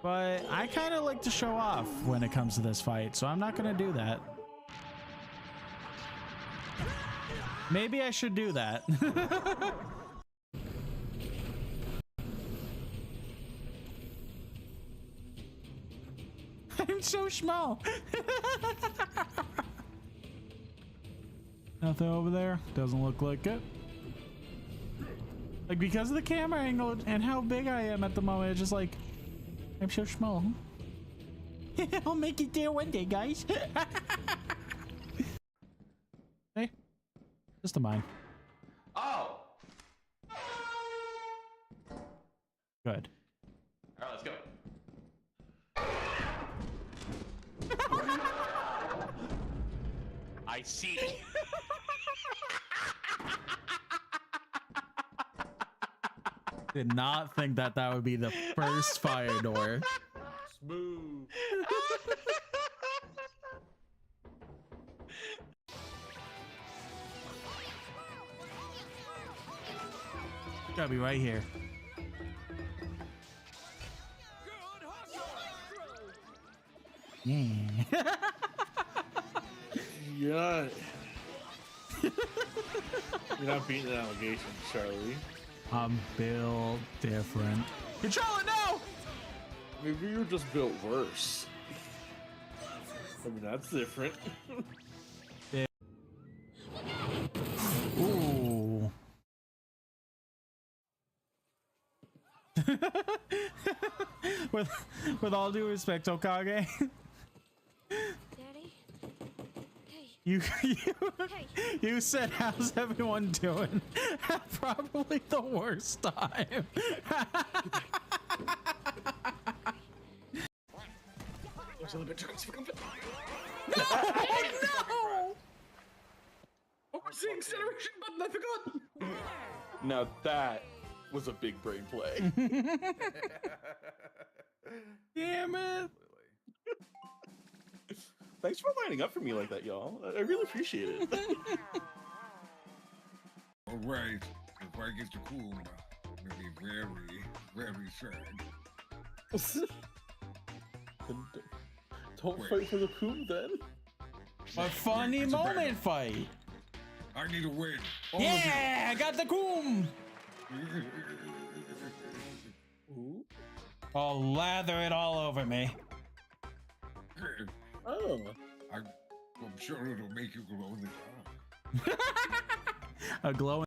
But I kind of like to show off when it comes to this fight, so I'm not going to do that. Maybe I should do that. I'm so small. Nothing over there. Doesn't look like it. Like, because of the camera angle and how big I am at the moment, it's just like, I'm so small. I'll make it there one day, guys. Hey, just a mine. Oh! Good. All right, let's go. I see. Did not think that that would be the first fire door. Smooth. Gotta be right here. Yeah. You're not beating the allegation, Charlie. I'm built different. Control it now! Maybe you're just built worse. I mean, that's different. Yeah. Ooh. with all due respect, Okage. Daddy? Hey. You said, how's everyone doing? Probably the worst time. No! Oh, we're seeing acceleration button, I forgot! Now that was a big brain play. Damn it. Thanks for lining up for me like that, y'all. I really appreciate it. Alright, if I get to cool, I'll be very, very sad. Don't fight for the coup then. A funny It's a moment battle. fight. I need a win. All of Yeah, I got the coom. you. Ooh. I'll lather it all over me. Oh. I'm sure it'll make you glow in the dark. A glowing.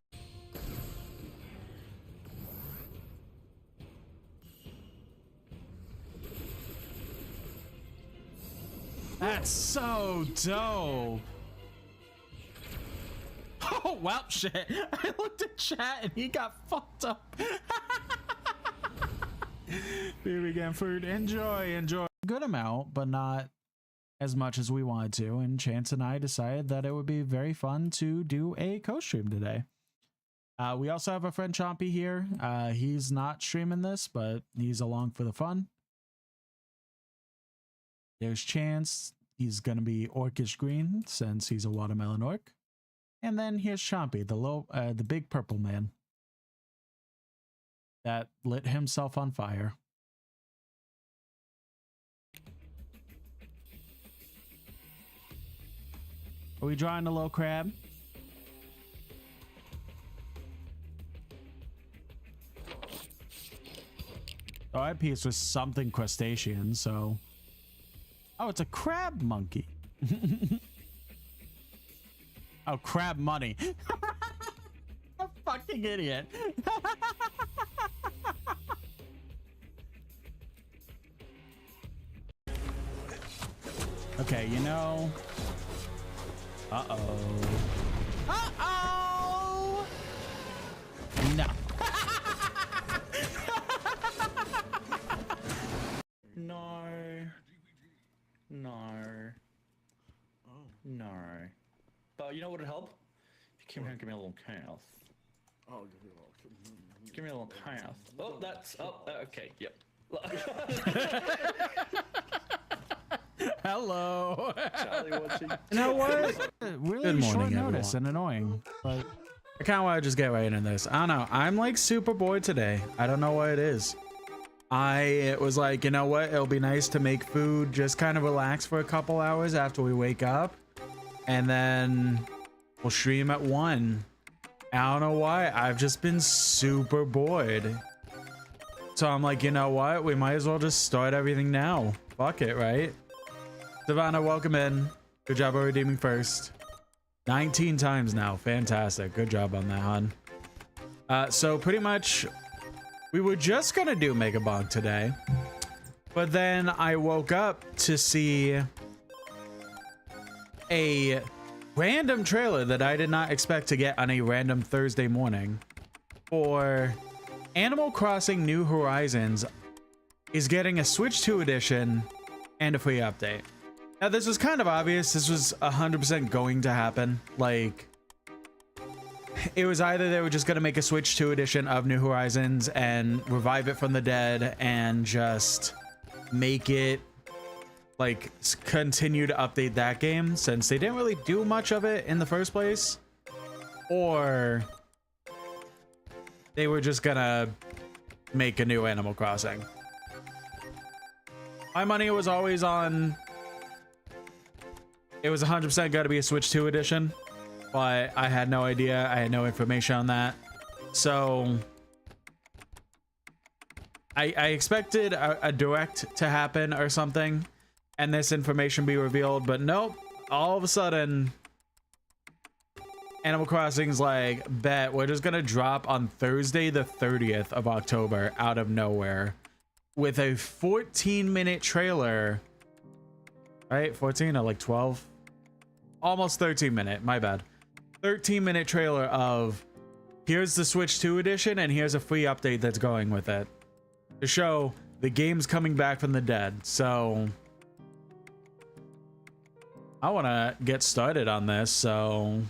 That's so dope. Oh, well, shit. I looked at chat and he got fucked up. Here we go, food. Enjoy. Good amount, but not as much as we wanted to. And Chance and I decided that it would be very fun to do a co-stream today. We also have a friend Chompy here. He's not streaming this, but he's along for the fun. There's Chance. He's gonna be orcish green since he's a watermelon orc. And then here's Chompy, the big purple man that lit himself on fire. Are we drawing a low crab? Oh, I piece was something crustacean, so. Oh, it's a crab monkey. Oh, crab money. A fucking idiot. Okay, you know. Uh-oh. Uh-oh! No. No. No. No. But you know what would help? If you came here and give me a little chaos. Oh, give me a little. Give me a little chaos. Oh, that's... Oh, okay, yep. Hello. Charlie watching. You know what? Really Good morning, short notice everyone. and annoying, but I kind of want to just get right into this. I don't know. I'm like super bored today. I don't know what it is. I was like, you know what? It'll be nice to make food, just kind of relax for a couple hours after we wake up. And then we'll stream at 1. I don't know why. I've just been super bored. So I'm like, you know what? We might as well just start everything now. Fuck it, right? Savannah, welcome in. Good job on redeeming first. 19 times now. Fantastic. Good job on that, hon. So pretty much we were just gonna do Megabonk today, but then I woke up to see a random trailer that I did not expect to get on a random Thursday morning for Animal Crossing New Horizons is getting a Switch 2 edition and a free update. Now, this was kind of obvious. This was 100% going to happen. Like, it was either they were just going to make a Switch 2 edition of New Horizons and revive it from the dead and just make it, like, continue to update that game since they didn't really do much of it in the first place. Or they were just going to make a new Animal Crossing. My money was always on... It was 100% got to be a Switch 2 edition, but I had no idea. I had no information on that. So I expected a direct to happen or something and this information be revealed, but nope. All of a sudden, Animal Crossing's like, bet we're just going to drop on Thursday, the 30th of October out of nowhere with a 14-minute trailer. Right? 14 or like 12? Almost 13-minute. My bad. 13-minute trailer of here's the Switch 2 edition and here's a free update that's going with it to show the game's coming back from the dead. So I want to get started on this. So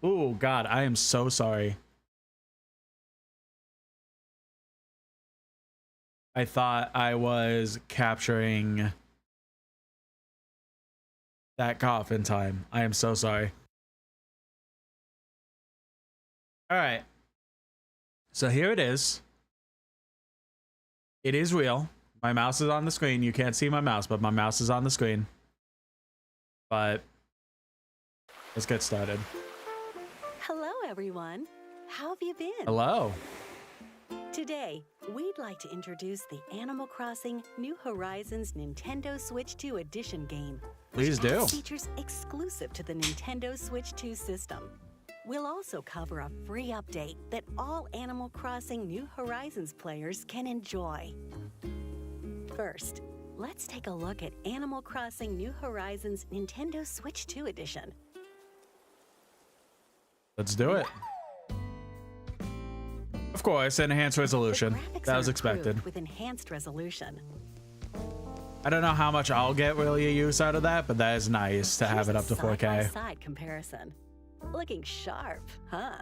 oh God, I am so sorry. I thought I was capturing that cough in time. I am so sorry. All right. So here it is. It is real. My mouse is on the screen. You can't see my mouse, but my mouse is on the screen. But let's get started. Hello, everyone. How have you been? Hello. Today, we'd like to introduce the Animal Crossing New Horizons Nintendo Switch 2 Edition game. Please which do. has features exclusive to the Nintendo Switch 2 system. We'll also cover a free update that all Animal Crossing New Horizons players can enjoy. First, let's take a look at Animal Crossing New Horizons Nintendo Switch 2 Edition. Let's do it. Of course, enhanced resolution. That was expected. With enhanced resolution. I don't know how much I'll get really a use out of that, but that is nice to have it up to 4K. Side-by-side comparison. Looking sharp, huh?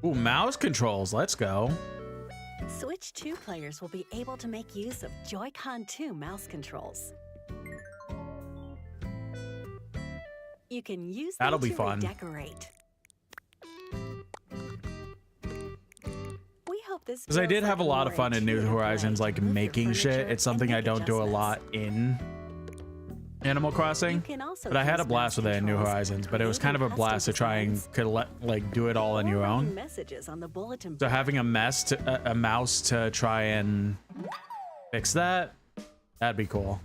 Ooh, mouse controls. Let's go. Switch 2 players will be able to make use of Joy-Con 2 mouse controls. You can use them to redecorate. Because I did have a lot of fun in New Horizons, like making shit. It's something I don't do a lot in Animal Crossing, but I had a blast with it in New Horizons. But it was kind of a blast to try and like do it all on your own. So having a mouse to try and fix that, that'd be cool.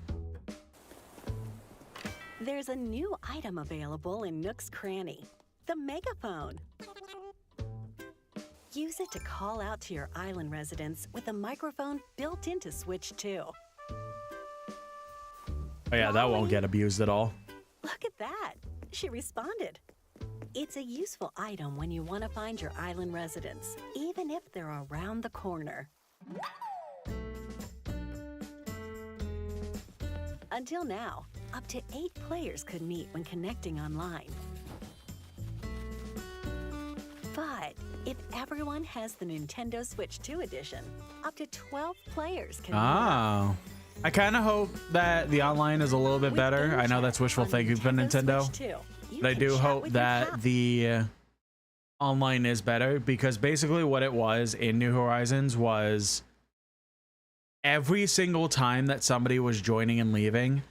There's a new item available in Nook's Cranny, the Megaphone. Use it to call out to your island residents with a microphone built into Switch 2. Oh yeah, that won't get abused at all. Look at that. She responded. It's a useful item when you want to find your island residents, even if they're around the corner. Until now, up to 8 players could meet when connecting online. But if everyone has the Nintendo Switch 2 edition, up to 12 players can. Oh. I kind of hope that the online is a little bit better. I know that's wishful thinking for Nintendo, but I do hope that the online is better, because basically what it was in New Horizons was every single time that somebody was joining and leaving,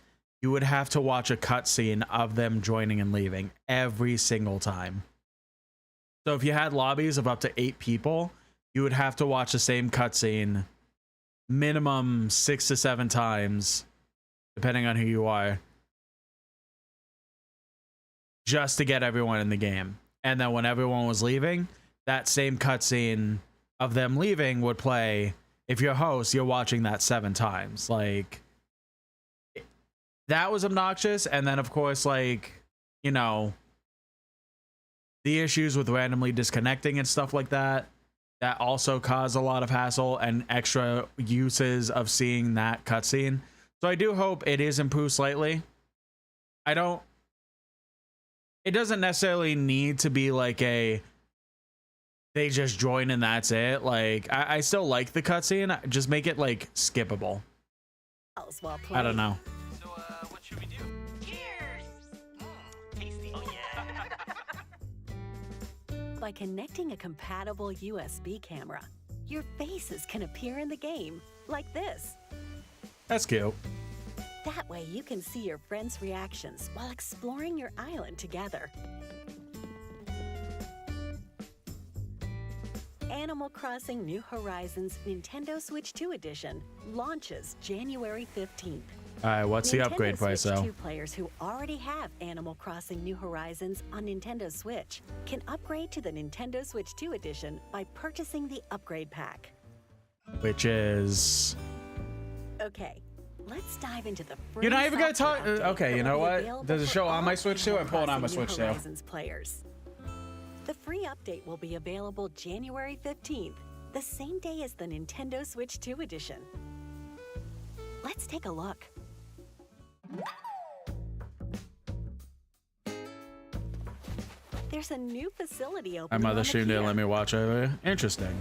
you would have to watch a cutscene of them joining and leaving every single time. So if you had lobbies of up to 8 people, you would have to watch the same cutscene minimum 6 to 7 times, depending on who you are, just to get everyone in the game. And then when everyone was leaving, that same cutscene of them leaving would play. If you're a host, you're watching that 7 times. Like, that was obnoxious. And then, of course, like, you know, the issues with randomly disconnecting and stuff like that, that also caused a lot of hassle and extra uses of seeing that cutscene. So I do hope it is improved slightly. It doesn't necessarily need to be like a they just join and that's it. Like, I still like the cutscene. Just make it like skippable. I don't know. So, what should we do? Cheers! Tasty. Oh, yeah. By connecting a compatible USB camera, your faces can appear in the game, like this. That's cute. That way you can see your friends' reactions while exploring your island together. Animal Crossing New Horizons Nintendo Switch 2 Edition launches January 15th. All right, what's the Nintendo upgrade price Switch though? 2 players who already have Animal Crossing New Horizons on Nintendo Switch can upgrade to the Nintendo Switch 2 Edition by purchasing the upgrade pack. Which is... Okay, let's dive into the free You're not even gonna talk. software update Okay, you that know will be what? available Does it for show on my all Switch too? I'm pulling on my Animal Crossing Switch New too. Horizons players. The free update will be available January 15th, the same day as the Nintendo Switch 2 Edition. Let's take a look. There's a new facility My opening mother on the streamed it and pier. let me watch over. Interesting.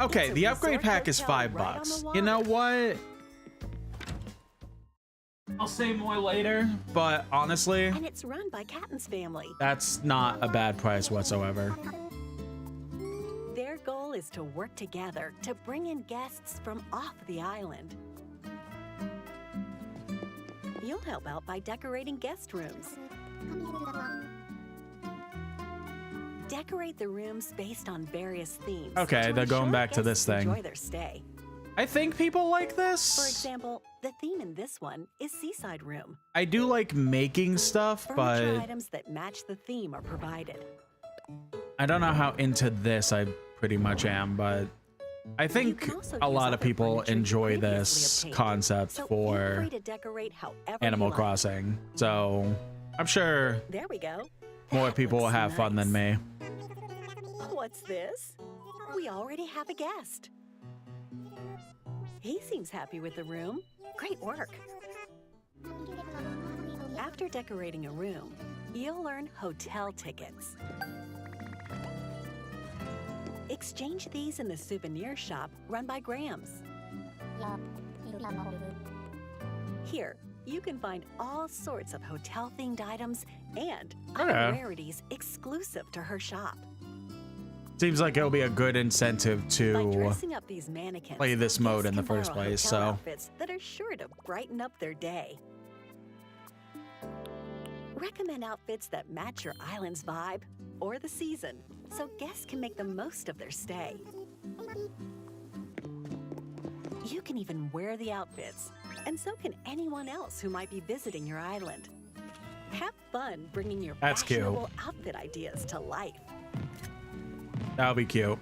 Okay, It's a the upgrade resort pack is hotel $5. right on the You know water. what? I'll say more later, but honestly, And it's run by Catton's family. that's not a bad price whatsoever. Their goal is to work together to bring in guests from off the island. You'll help out by decorating guest rooms. Decorate the rooms based on various themes. Okay, to they're going ensure back to guests this thing. Enjoy their stay. I think people like For this. example, the theme in this one is Seaside Room. I do like making stuff, Furniture but items that match the theme are provided. I don't know how into this I pretty much am, but I think can also a use lot of other people furniture you enjoy previously this obtained. concept So feel for free to decorate however Animal you like. Crossing. So I'm sure There we go. more That people will looks have fun than nice. me. What's this? We already have a guest. He seems happy with the room. Great work. After decorating a room, you'll earn hotel tickets. Exchange these in the souvenir shop run by Grams. Here, you can find all sorts of hotel-themed items and other Okay. rarities exclusive to her shop. Seems like it'll be a good incentive By to dressing up these mannequins, play this mode guests in the can borrow first place, hotel so- outfits that are sure to brighten up their day. Recommend outfits that match your island's vibe or the season, so guests can make the most of their stay. You can even wear the outfits, and so can anyone else who might be visiting your island. Have fun bringing your That's cute. fashionable outfit ideas to life. that'll be cute.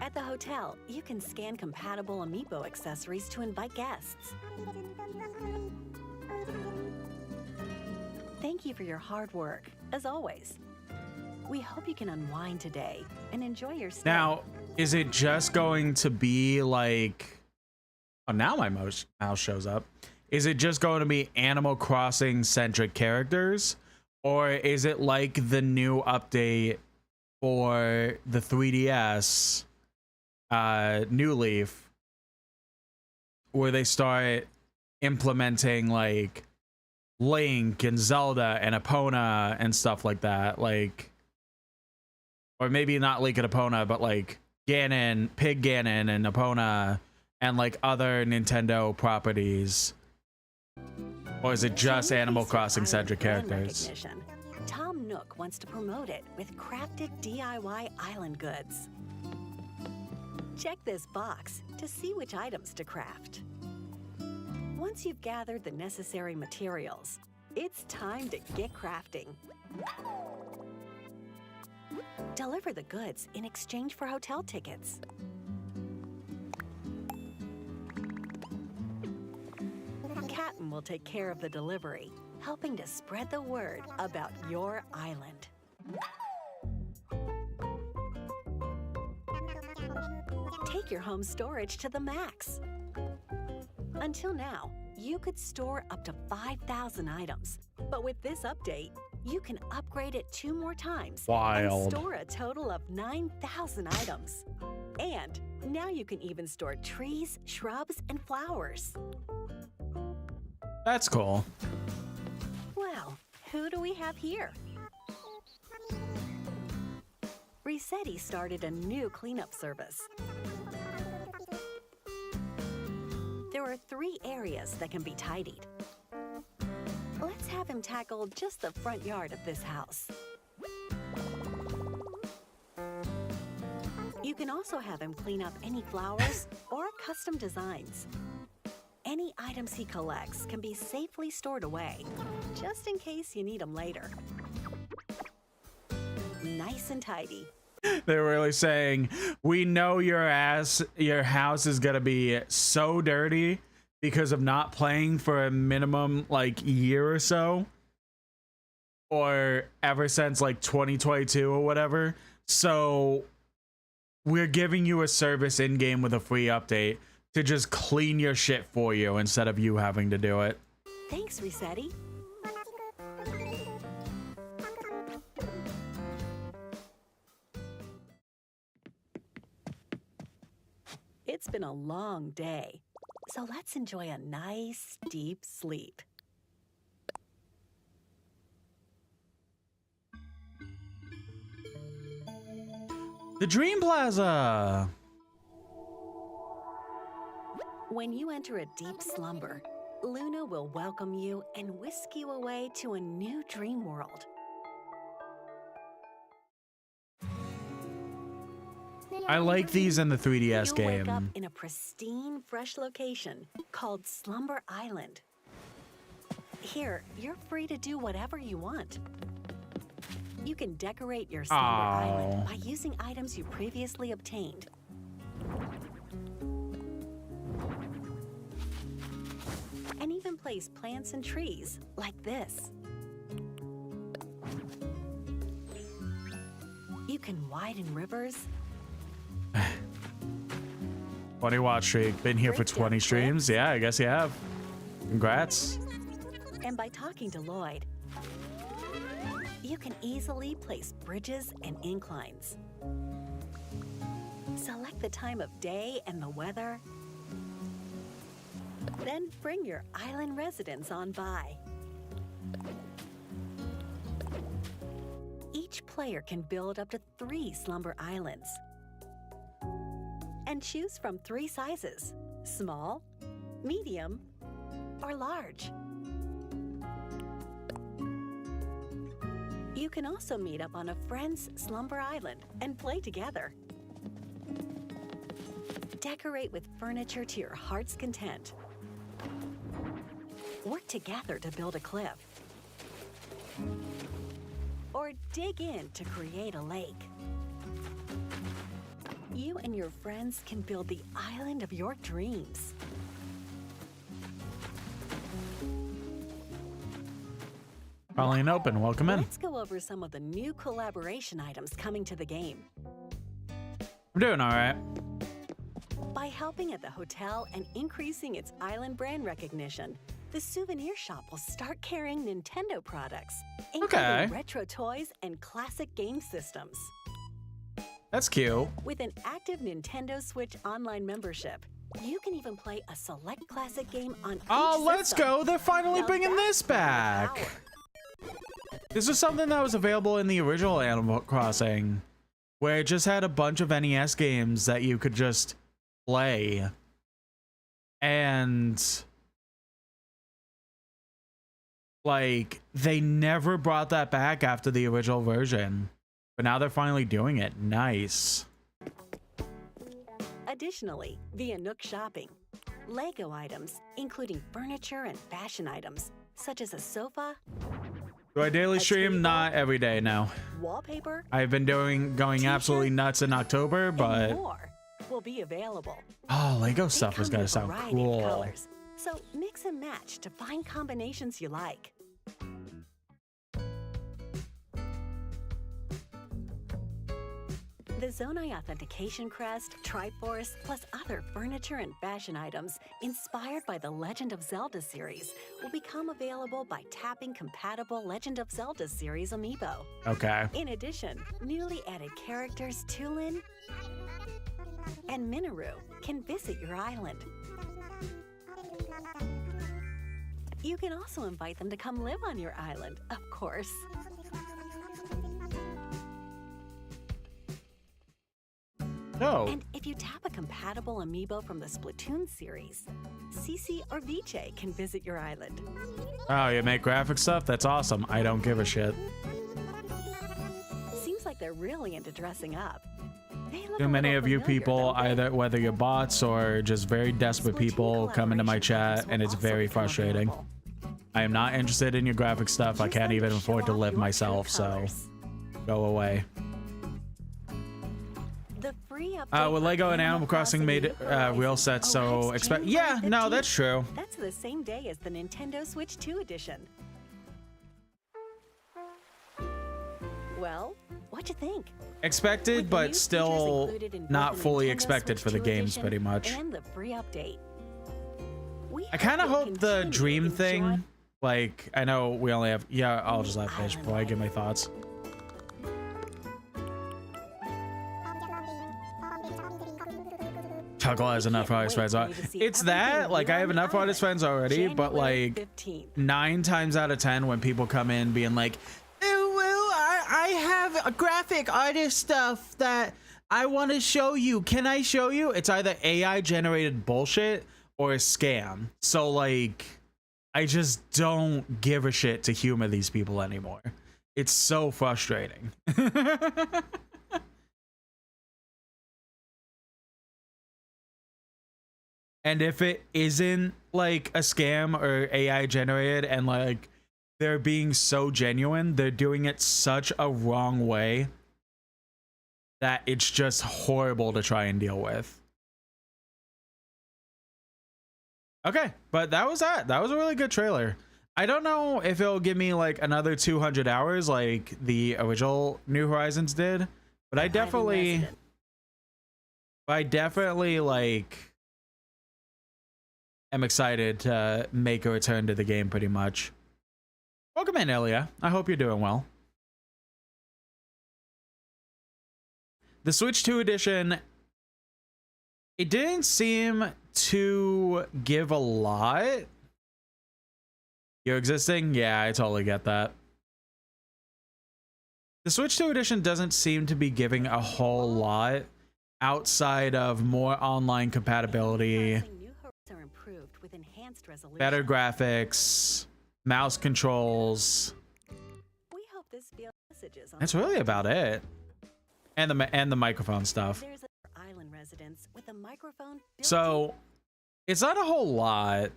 At the hotel, you can scan compatible Amiibo accessories to invite guests. Thank you for your hard work, as always. We hope you can unwind today and enjoy your stay. Now, is it just going to be like... Oh, now my mouse shows up. Is it just going to be Animal Crossing centric characters? Or is it like the new update for the 3DS, New Leaf, where they start implementing like Link and Zelda and Epona and stuff like that? Like, or maybe not Lake of Epona, but like Ganon, Pig Ganon and Epona, and like other Nintendo properties? Or is it just Animal Crossing centric characters? Tom Nook wants to promote it with crafted DIY island goods. Check this box to see which items to craft. Once you've gathered the necessary materials, it's time to get crafting. Deliver the goods in exchange for hotel tickets. Captain will take care of the delivery, helping to spread the word about your island. Take your home storage to the max. Until now, you could store up to 5,000 items, but with this update, you can upgrade it 2 more times and store a total of 9,000 items. And now you can even store trees, shrubs, and flowers. That's cool. Well, who do we have here? Resetti started a new cleanup service. There are 3 areas that can be tidied. Let's have him tackle just the front yard of this house. You can also have him clean up any flowers or custom designs. Any items he collects can be safely stored away, just in case you need them later. Nice and tidy. They're really saying, we know your house is gonna be so dirty because of not playing for a minimum like year or so, or ever since like 2022 or whatever. So we're giving you a service in game with a free update to just clean your shit for you instead of you having to do it. Thanks, Resetti. It's been a long day, so let's enjoy a nice, deep sleep. The Dream Plaza! When you enter a deep slumber, Luna will welcome you and whisk you away to a new dream world. I like these in the 3DS You'll wake up game. in a pristine, fresh location called Slumber Island. Here, you're free to do whatever you want. You can decorate your Slumber Island by using items you previously obtained. And even place plants and trees like this. You can widen rivers. 20 watch streak. Been here for 20 streams. Yeah, I guess you have. Congrats. And by talking to Lloyd, you can easily place bridges and inclines. Select the time of day and the weather. Then bring your island residents on by. Each player can build up to 3 Slumber Islands. And choose from 3 sizes: small, medium, or large. You can also meet up on a friend's Slumber Island and play together. Decorate with furniture to your heart's content. Work together to build a cliff. Or dig in to create a lake. You and your friends can build the island of your dreams. Colleen Open, welcome in. Let's go over some of the new collaboration items coming to the game. I'm doing all right. By helping at the hotel and increasing its island brand recognition, the souvenir shop will start carrying Nintendo products, including retro toys and classic game systems. That's cute. With an active Nintendo Switch online membership, you can even play a select classic game on each let's system. go. They're finally Now bringing this back. This is something that was available in the original Animal Crossing. where it just had a bunch of NES games that you could just play. And like they never brought that back after the original version, but now they're finally doing it. Nice. Additionally, via Nook Shopping, Lego items, including furniture and fashion items, such as a sofa, Do I daily A stream? table? Not every day now. wallpaper, I've been going T-shirt, absolutely nuts in October, and but more will be available. oh, Lego They stuff is come in gonna a sound variety of cool. colors, so mix and match to find combinations you like. The Zonai Authentication Crest, Triforce, plus other furniture and fashion items inspired by the Legend of Zelda series will become available by tapping compatible Legend of Zelda series amiibo. Okay. In addition, newly added characters Tulin and Minoru can visit your island. You can also invite them to come live on your island, of course. No. And if you tap a compatible amiibo from the Splatoon series, Cece or Viche can visit your island. Oh, you make graphic stuff? That's awesome. I don't give a shit. Seems like they're really into dressing up. They look Too a many little of you familiar, people, don't they? either whether you're bots or just very desperate Splatoon people, come into my collaboration items chat, will and it's also very become frustrating. available. I am not interested in your graphic stuff. I Just can't like even show afford to off live your true myself, so colors. go away. The free update With for Lego and Animal Crossing made New Horizons real sets, so arrives expect. January Yeah, no, 15th. that's true. That's the same day as the Nintendo Switch 2 edition. Well, what'd you think? Expected, With the new but features still included in both not the fully Nintendo expected Switch for the 2 games, edition pretty much. And the free update. We I kind of you'll hope the continue to dream enjoy- thing, like, I know we only have, yeah, I'll just let finish before I give my thoughts. Chuckle has enough artist friends. It's that, like, I have enough artist friends already, but January like 15th. 9 times out of 10 when people come in being like, oh, well, I have a graphic artist stuff that I want to show you. Can I show you? It's either AI generated bullshit or a scam. So like, I just don't give a shit to humor these people anymore. It's so frustrating. And if it isn't like a scam or AI generated and like they're being so genuine, they're doing it such a wrong way that it's just horrible to try and deal with. Okay, but that was that. That was a really good trailer. I don't know if it'll give me like another 200 hours like the original New Horizons did, but I definitely like am excited to make a return to the game pretty much. Welcome in, Elia. I hope you're doing well. The Switch 2 edition, it didn't seem to give a lot. You're existing? Yeah, I totally get that. The Switch 2 edition doesn't seem to be giving a whole lot outside of more online compatibility, New Horizons are improved with enhanced resolution. better graphics, mouse controls. We hope this field messages on That's really about it. And the microphone stuff. There's a island residence with a microphone built So it's not a whole lot,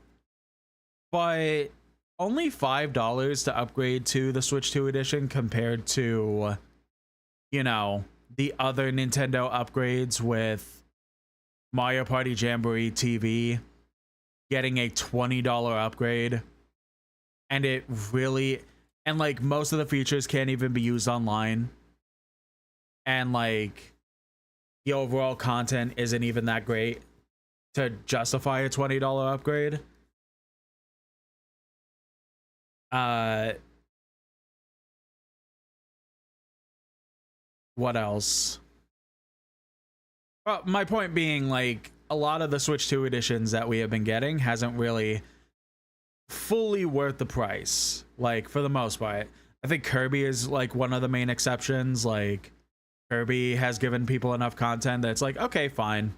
but only $5 to upgrade to the Switch 2 edition compared to, you know, the other Nintendo upgrades with Mario Party Jamboree TV getting a $20 upgrade. And it really, and like most of the features can't even be used online. And like the overall content isn't even that great to justify a $20 upgrade. What else? Well, my point being, like, a lot of the Switch 2 editions that we have been getting hasn't really fully worth the price, like, for the most part. I think Kirby is like one of the main exceptions. Like, Kirby has given people enough content that's like, okay, fine.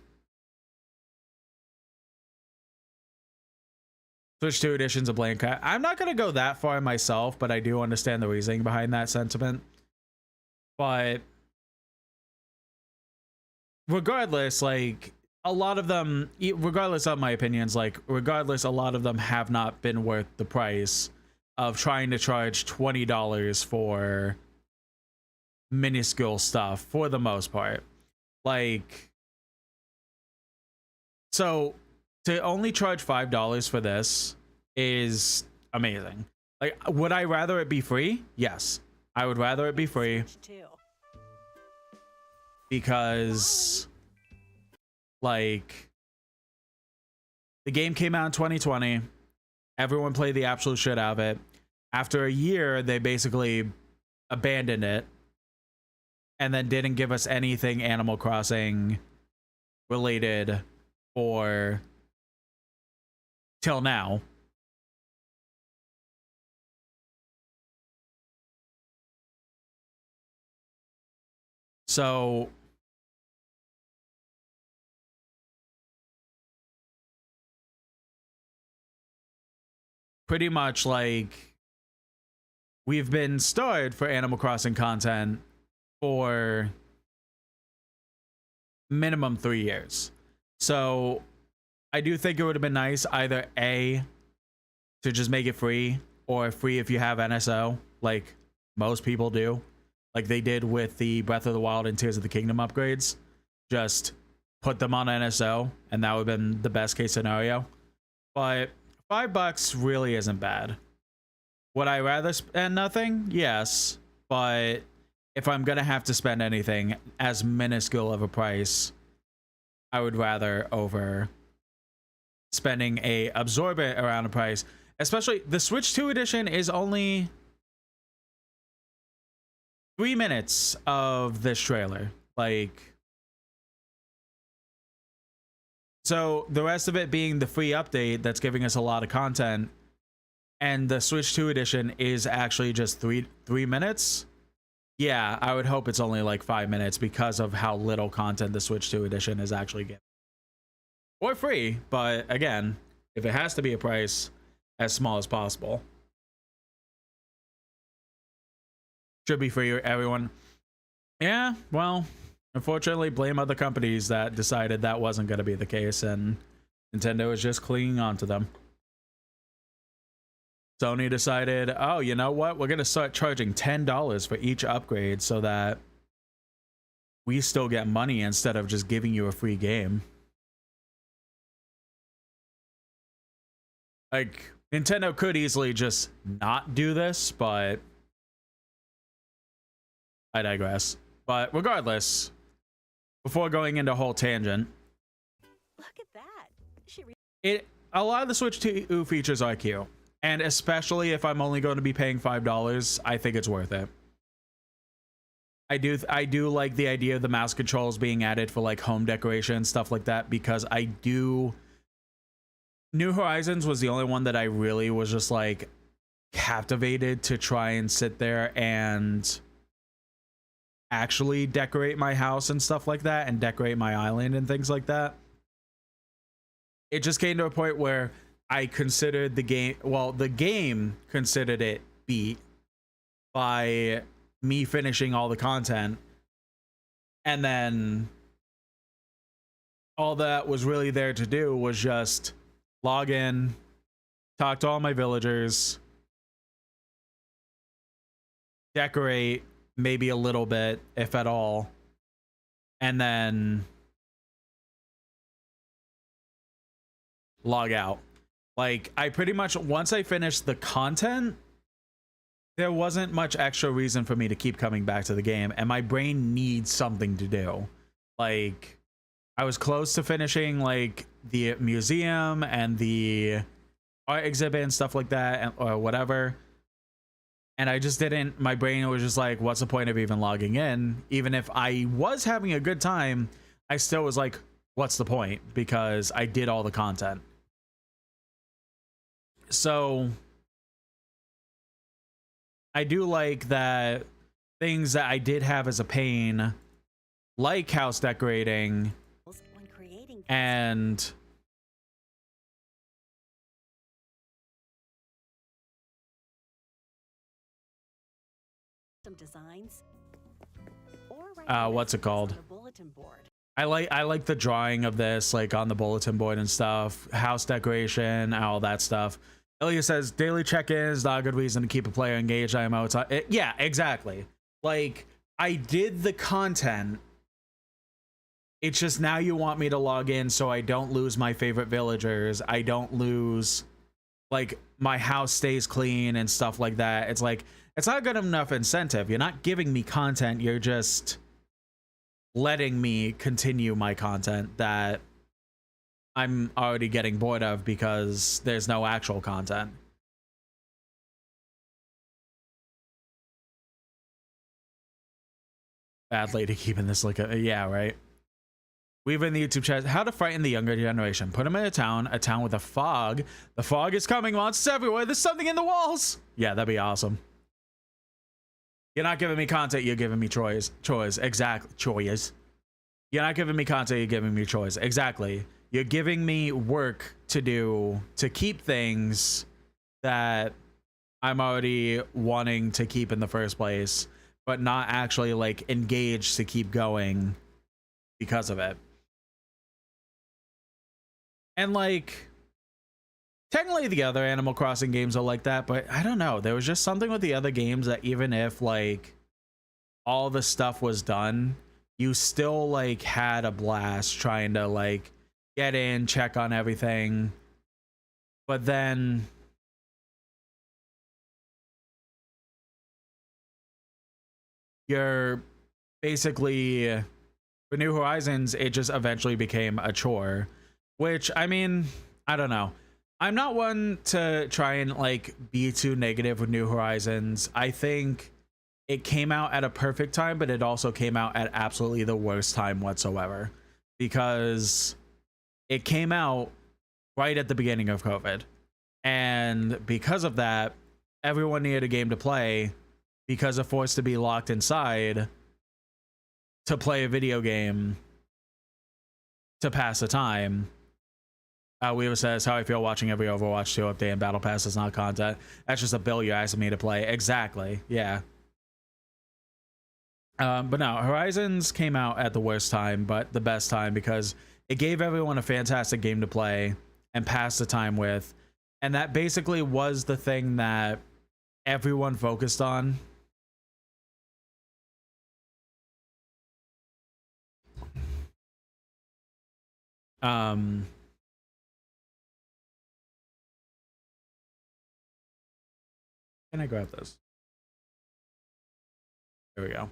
Switch 2 editions of Blanca. I'm not going to go that far myself, but I do understand the reasoning behind that sentiment. But regardless, like, a lot of them, regardless of my opinions, like, regardless, a lot of them have not been worth the price of trying to charge $20 for minuscule stuff for the most part. Like, so to only charge $5 for this is amazing. Like, would I rather it be free? Yes, I would rather it be free, because like, the game came out in 2020, everyone played the absolute shit out of it. After a year, they basically abandoned it and then didn't give us anything Animal Crossing related for till now. So pretty much, like, we've been starved for Animal Crossing content for minimum 3 years. So I do think it would have been nice either A, to just make it free, or free if you have NSO, like most people do, like they did with the Breath of the Wild and Tears of the Kingdom upgrades. Just put them on NSO, and that would have been the best case scenario. But $5 really isn't bad. Would I rather spend nothing? Yes, but if I'm gonna have to spend anything as minuscule of a price, I would rather over spending a absorbent around a price. Especially the Switch 2 edition is only 3 minutes of this trailer. Like, so the rest of it being the free update that's giving us a lot of content, and the Switch 2 edition is actually just three minutes. Yeah, I would hope it's only like 5 minutes because of how little content the Switch 2 edition is actually getting. Or free, but again, if it has to be a price, as small as possible. Should be free for everyone. Yeah, well, unfortunately, blame other companies that decided that wasn't going to be the case, and Nintendo is just clinging on to them. Sony decided, oh, you know what? We're going to start charging $10 for each upgrade so that we still get money instead of just giving you a free game. Like, Nintendo could easily just not do this, but I digress. But regardless, before going into a whole tangent, Look at that. A lot of the Switch 2 features are cute. And especially if I'm only going to be paying $5, I think it's worth it. I do like the idea of the mouse controls being added for like home decoration, stuff like that, because I do. New Horizons was the only one that I really was just like captivated to try and sit there and actually decorate my house and stuff like that, and decorate my island and things like that. It just came to a point where I considered the game, well, the game considered it beat by me finishing all the content, and then all that was really there to do was just log in, talk to all my villagers, decorate maybe a little bit, if at all, and then log out. Like, I pretty much, once I finished the content, there wasn't much extra reason for me to keep coming back to the game, and my brain needs something to do. Like, I was close to finishing like the museum and the art exhibit and stuff like that, or whatever, and I just didn't. My brain was just like, what's the point of even logging in? Even if I was having a good time, I still was like, what's the point? Because I did all the content. So I do like that things that I did have as a pain like house decorating When creating and custom designs, or what's it called? on the bulletin board. I like the drawing of this, like on the bulletin board and stuff, house decoration, all that stuff. Ilya says daily check-in is not a good reason to keep a player engaged. Yeah, exactly. Like, I did the content. It's just now you want me to log in so I don't lose my favorite villagers. I don't lose, like, my house stays clean and stuff like that. It's like, it's not good enough incentive. You're not giving me content. You're just letting me continue my content that I'm already getting bored of because there's no actual content. Bad lady keeping this like a, yeah, right. We've in the YouTube chat, how to frighten the younger generation. Put them in a town with a fog. The fog is coming, monsters everywhere. There's something in the walls. Yeah, that'd be awesome. You're not giving me content, you're giving me chores. Exactly. Chores. You're not giving me content, you're giving me chores. Exactly. You're giving me work to do to keep things that I'm already wanting to keep in the first place, but not actually like engaged to keep going because of it. And like, technically the other Animal Crossing games are like that, but I don't know. There was just something with the other games that even if like all the stuff was done, you still like had a blast trying to like get in, check on everything. But then you're basically, for New Horizons, it just eventually became a chore, which, I mean, I don't know. I'm not one to try and like be too negative with New Horizons. I think it came out at a perfect time, but it also came out at absolutely the worst time whatsoever, because it came out right at the beginning of COVID. And because of that, everyone needed a game to play because they're forced to be locked inside to play a video game to pass the time. Weaver says, how I feel watching every Overwatch 2 update and Battle Pass is not content. That's just a bill you're asking me to play. Exactly. Yeah. But no, Horizons came out at the worst time, but the best time, because it gave everyone a fantastic game to play and pass the time with. And that basically was the thing that everyone focused on. Can I grab this? There we go.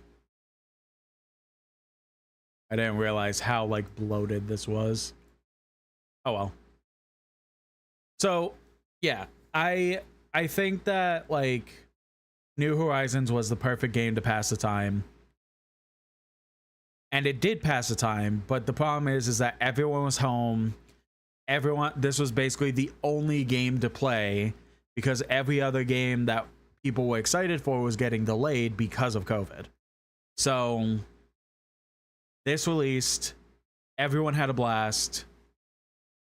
I didn't realize how like bloated this was. Oh well. So yeah, I think that like New Horizons was the perfect game to pass the time. And it did pass the time, but the problem is that everyone was home. This was basically the only game to play, because every other game that people were excited for was getting delayed because of COVID. So this released, everyone had a blast,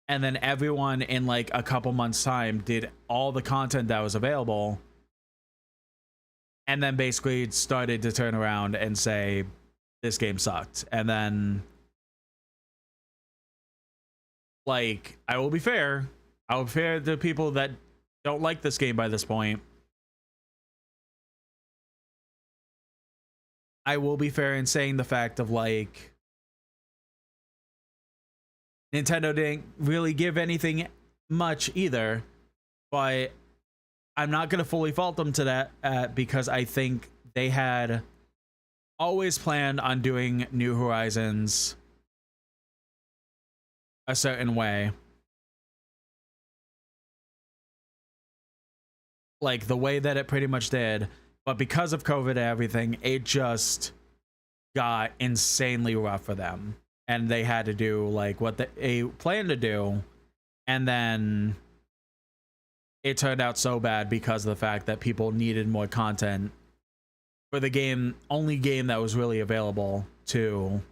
and then everyone in like a couple months time did all the content that was available, and then basically started to turn around and say this game sucked. And then, like, I will be fair to people that don't like this game by this point. I will be fair in saying the fact of like, Nintendo didn't really give anything much either, but I'm not going to fully fault them to that because I think they had always planned on doing New Horizons a certain way. Like the way that it pretty much did, but because of COVID and everything, it just got insanely rough for them. And they had to do like what they planned to do, and then it turned out so bad because of the fact that people needed more content for the only game that was really available to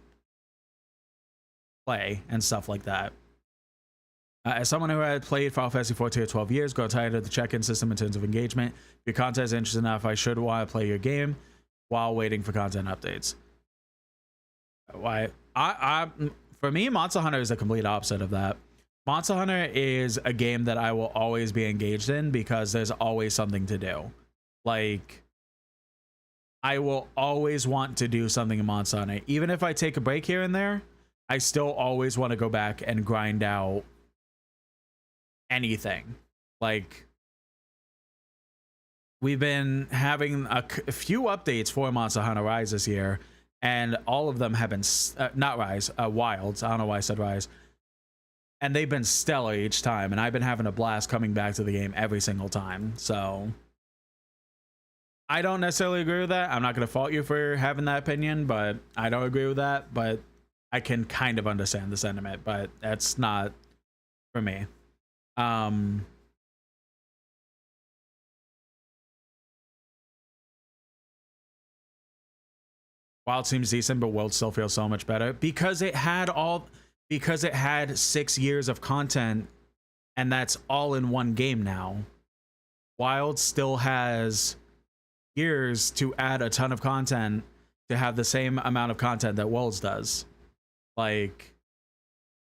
play and stuff like that. As someone who had played Final Fantasy 14 or 12 years, got tired of the check-in system in terms of engagement. If your content is interesting enough, I should want to play your game while waiting for content updates. Why? For me, Monster Hunter is the complete opposite of that. Monster Hunter is a game that I will always be engaged in because there's always something to do. Like, I will always want to do something in Monster Hunter. Even if I take a break here and there, I still always want to go back and grind out anything. Like, we've been having a few updates for Monster Hunter Rise this year, and all of them have been not Rise, Wilds. I don't know why I said Rise. And they've been stellar each time, and I've been having a blast coming back to the game every single time. So I don't necessarily agree with that. I'm not going to fault you for having that opinion, but I don't agree with that. But I can kind of understand the sentiment, but that's not for me. Wild seems decent, but World still feels so much better because it had 6 years of content, and that's all in one game now. Wild still has years to add a ton of content to have the same amount of content that Worlds does. Like,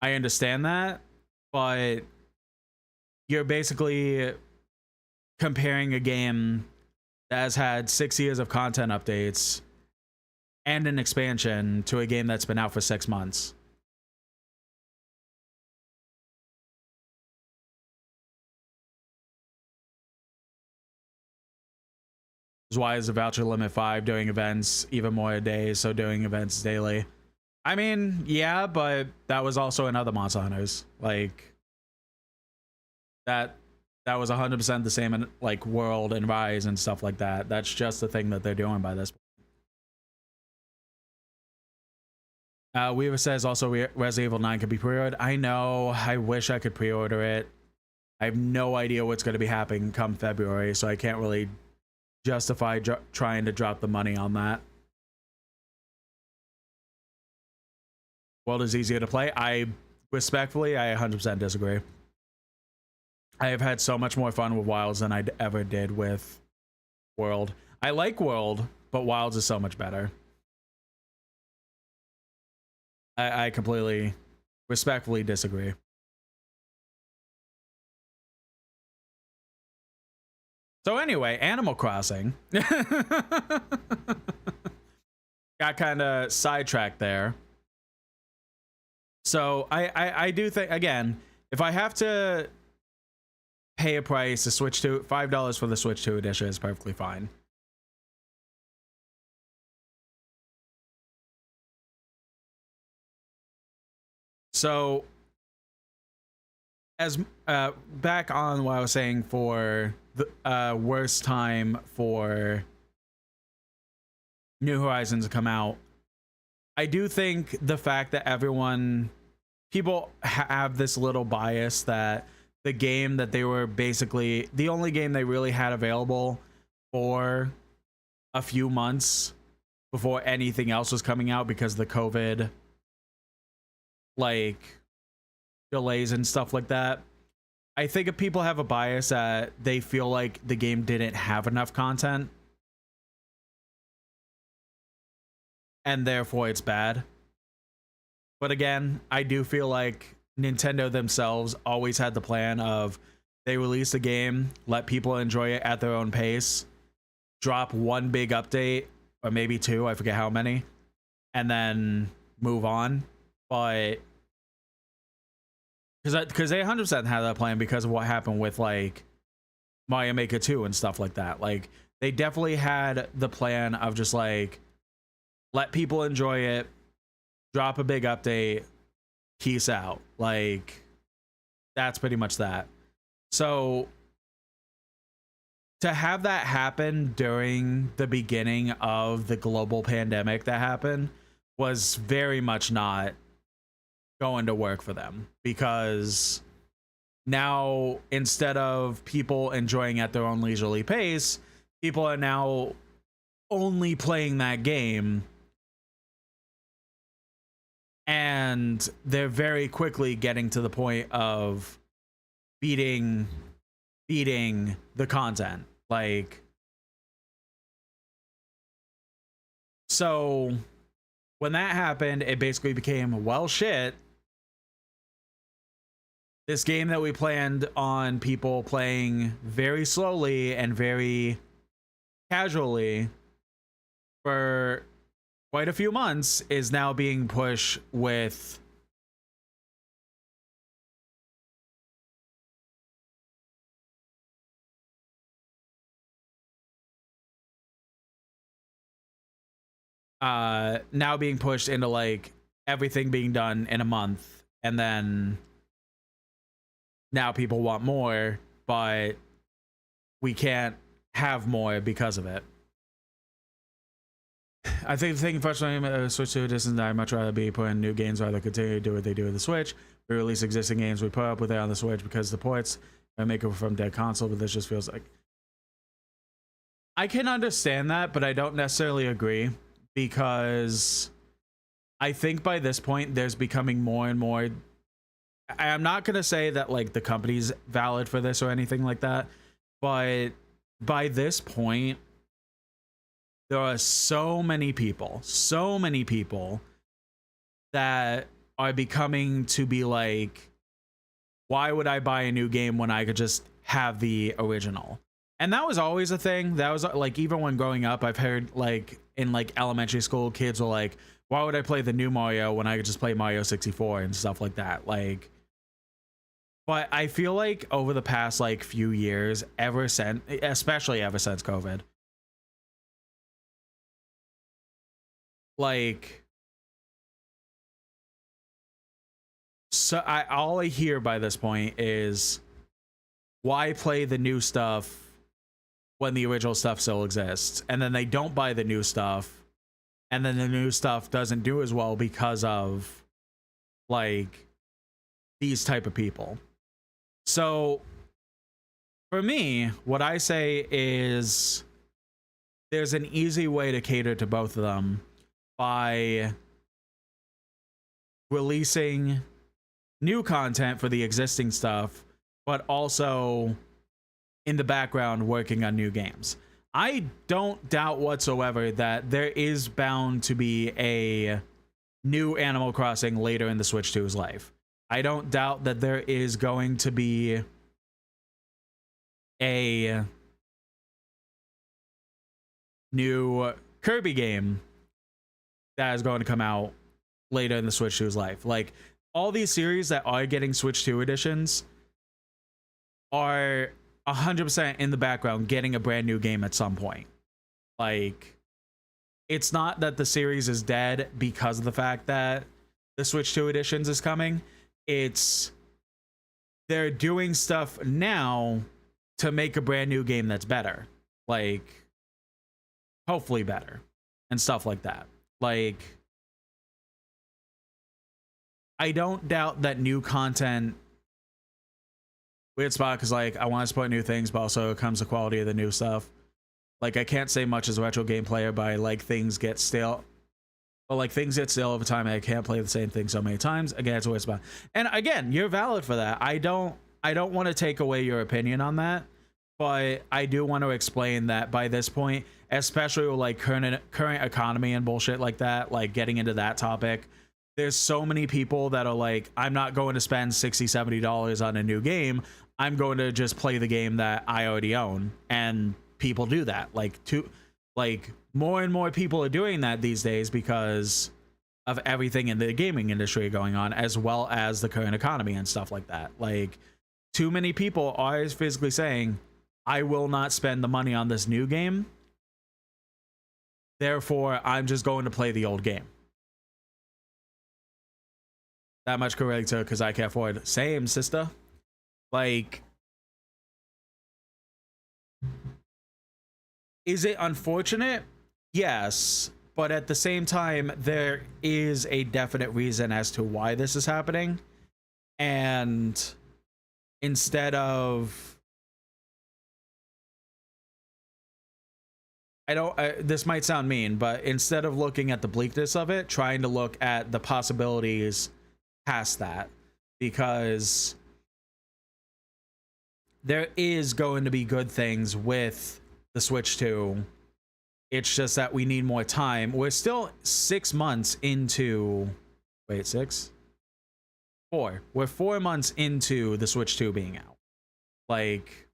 I understand that, but you're basically comparing a game that has had 6 years of content updates and an expansion to a game that's been out for 6 months. Why is the voucher limit 5 doing events even more a day, so doing events daily? I mean, yeah, but that was also in other Monster Hunters. Like, that was 100% the same in like World and Rise and stuff like that. That's just the thing that they're doing by this point. Weaver says also Resident Evil 9 can be pre-ordered. I know. I wish I could pre-order it. I have no idea what's going to be happening come February, so I can't really justify trying to drop the money on that. World is easier to play. I 100% disagree. I have had so much more fun with Wilds than I ever did with World. I like World, but Wilds is so much better. I completely, respectfully disagree. So anyway, Animal Crossing. Got kind of sidetracked there. So I do think, again, if I have to pay a price to switch to $5 for the Switch 2 edition is perfectly fine. So as back on what I was saying for the worst time for New Horizons to come out, I do think the fact that people have this little bias that the game that they were basically the only game they really had available for a few months before anything else was coming out because of the COVID like delays and stuff like that. I think if people have a bias that they feel like the game didn't have enough content and therefore it's bad. But again, I do feel like Nintendo themselves always had the plan of they release a game, let people enjoy it at their own pace, drop one big update or maybe two, I forget how many, and then move on. But because they 100% had that plan because of what happened with like Mario Maker 2 and stuff like that. Like, they definitely had the plan of just like let people enjoy it, drop a big update, peace out. Like, that's pretty much that. So to have that happen during the beginning of the global pandemic that happened was very much not going to work for them, because now instead of people enjoying at their own leisurely pace, people are now only playing that game and they're very quickly getting to the point of beating the content. Like, so when that happened, it basically became, well, shit, this game that we planned on people playing very slowly and very casually for quite a few months is now being pushed with now being pushed into like everything being done in a month, and then now people want more, but we can't have more because of it. I think the thing frustrating Switch 2 distance, I'd much rather be putting new games rather continue to do what they do with the Switch. We release existing games we put up with it on the Switch because the ports make it from dead console, but this just feels like, I can understand that, but I don't necessarily agree, because I think by this point there's becoming more and more, I'm not going to say that like the company's valid for this or anything like that, but by this point there are so many people that are becoming to be like, why would I buy a new game when I could just have the original? And that was always a thing. That was like, even when growing up, I've heard like in like elementary school, kids were like, why would I play the new Mario when I could just play Mario 64 and stuff like that? Like, but I feel like over the past like few years, especially ever since COVID, like, so all I hear by this point is, why play the new stuff when the original stuff still exists? And then they don't buy the new stuff, and then the new stuff doesn't do as well because of like these type of people. So for me, what I say is there's an easy way to cater to both of them by releasing new content for the existing stuff, but also in the background working on new games. I don't doubt whatsoever that there is bound to be a new Animal Crossing later in the Switch 2's life. I don't doubt that there is going to be a new Kirby game that is going to come out later in the Switch 2's life. Like, all these series that are getting Switch 2 editions are 100% in the background getting a brand new game at some point. Like, it's not that the series is dead because of the fact that the Switch 2 editions is coming. It's they're doing stuff now to make a brand new game that's better. Like, hopefully better and stuff like that. Like, I don't doubt that new content, weird spot, because like I want to support new things, but also it comes the quality of the new stuff. Like, I can't say much as a retro game player, but like things get stale. But like things get stale over time, and I can't play the same thing so many times. Again, it's a weird spot. And again, you're valid for that. I don't want to take away your opinion on that, but I do want to explain that by this point, especially with like current economy and bullshit like that, like getting into that topic, there's so many people that are like, I'm not going to spend $60-$70 on a new game. I'm going to just play the game that I already own. And people do that. Like more and more people are doing that these days because of everything in the gaming industry going on, as well as the current economy and stuff like that. Like, too many people are physically saying, I will not spend the money on this new game, therefore I'm just going to play the old game. That much correct, because I can't afford. Same, sister. Like, is it unfortunate? Yes, but at the same time, there is a definite reason as to why this is happening. And instead of I don't, this might sound mean, but instead of looking at the bleakness of it, trying to look at the possibilities past that, because there is going to be good things with the Switch 2. It's just that we need more time. We're still 6 months into, wait, 6? 4. We're 4 months into the Switch 2 being out. Like,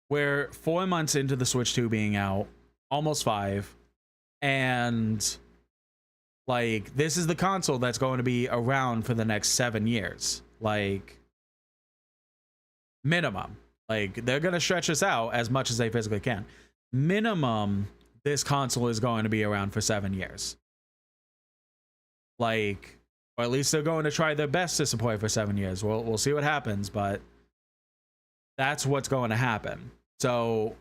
we're 4 months into the Switch 2 being out, almost 5, and like, this is the console that's going to be around for the next 7 years, like, minimum. Like, they're gonna stretch this out as much as they physically can. Minimum, this console is going to be around for 7 years, like, or at least they're going to try their best to support it for 7 years. We'll see what happens, but that's what's going to happen. So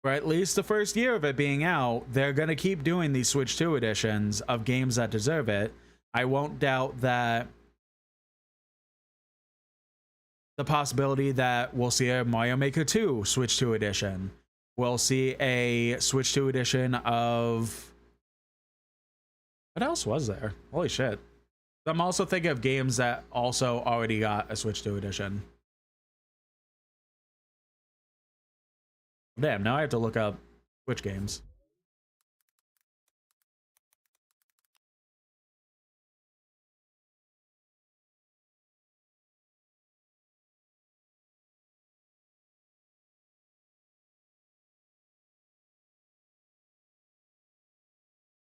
for at least the first year of it being out, they're going to keep doing these Switch 2 editions of games that deserve it. I won't doubt that the possibility that we'll see a Mario Maker 2 Switch 2 edition. We'll see a Switch 2 edition of... what else was there? Holy shit. I'm also thinking of games that also already got a Switch 2 edition. Damn, now I have to look up Switch games.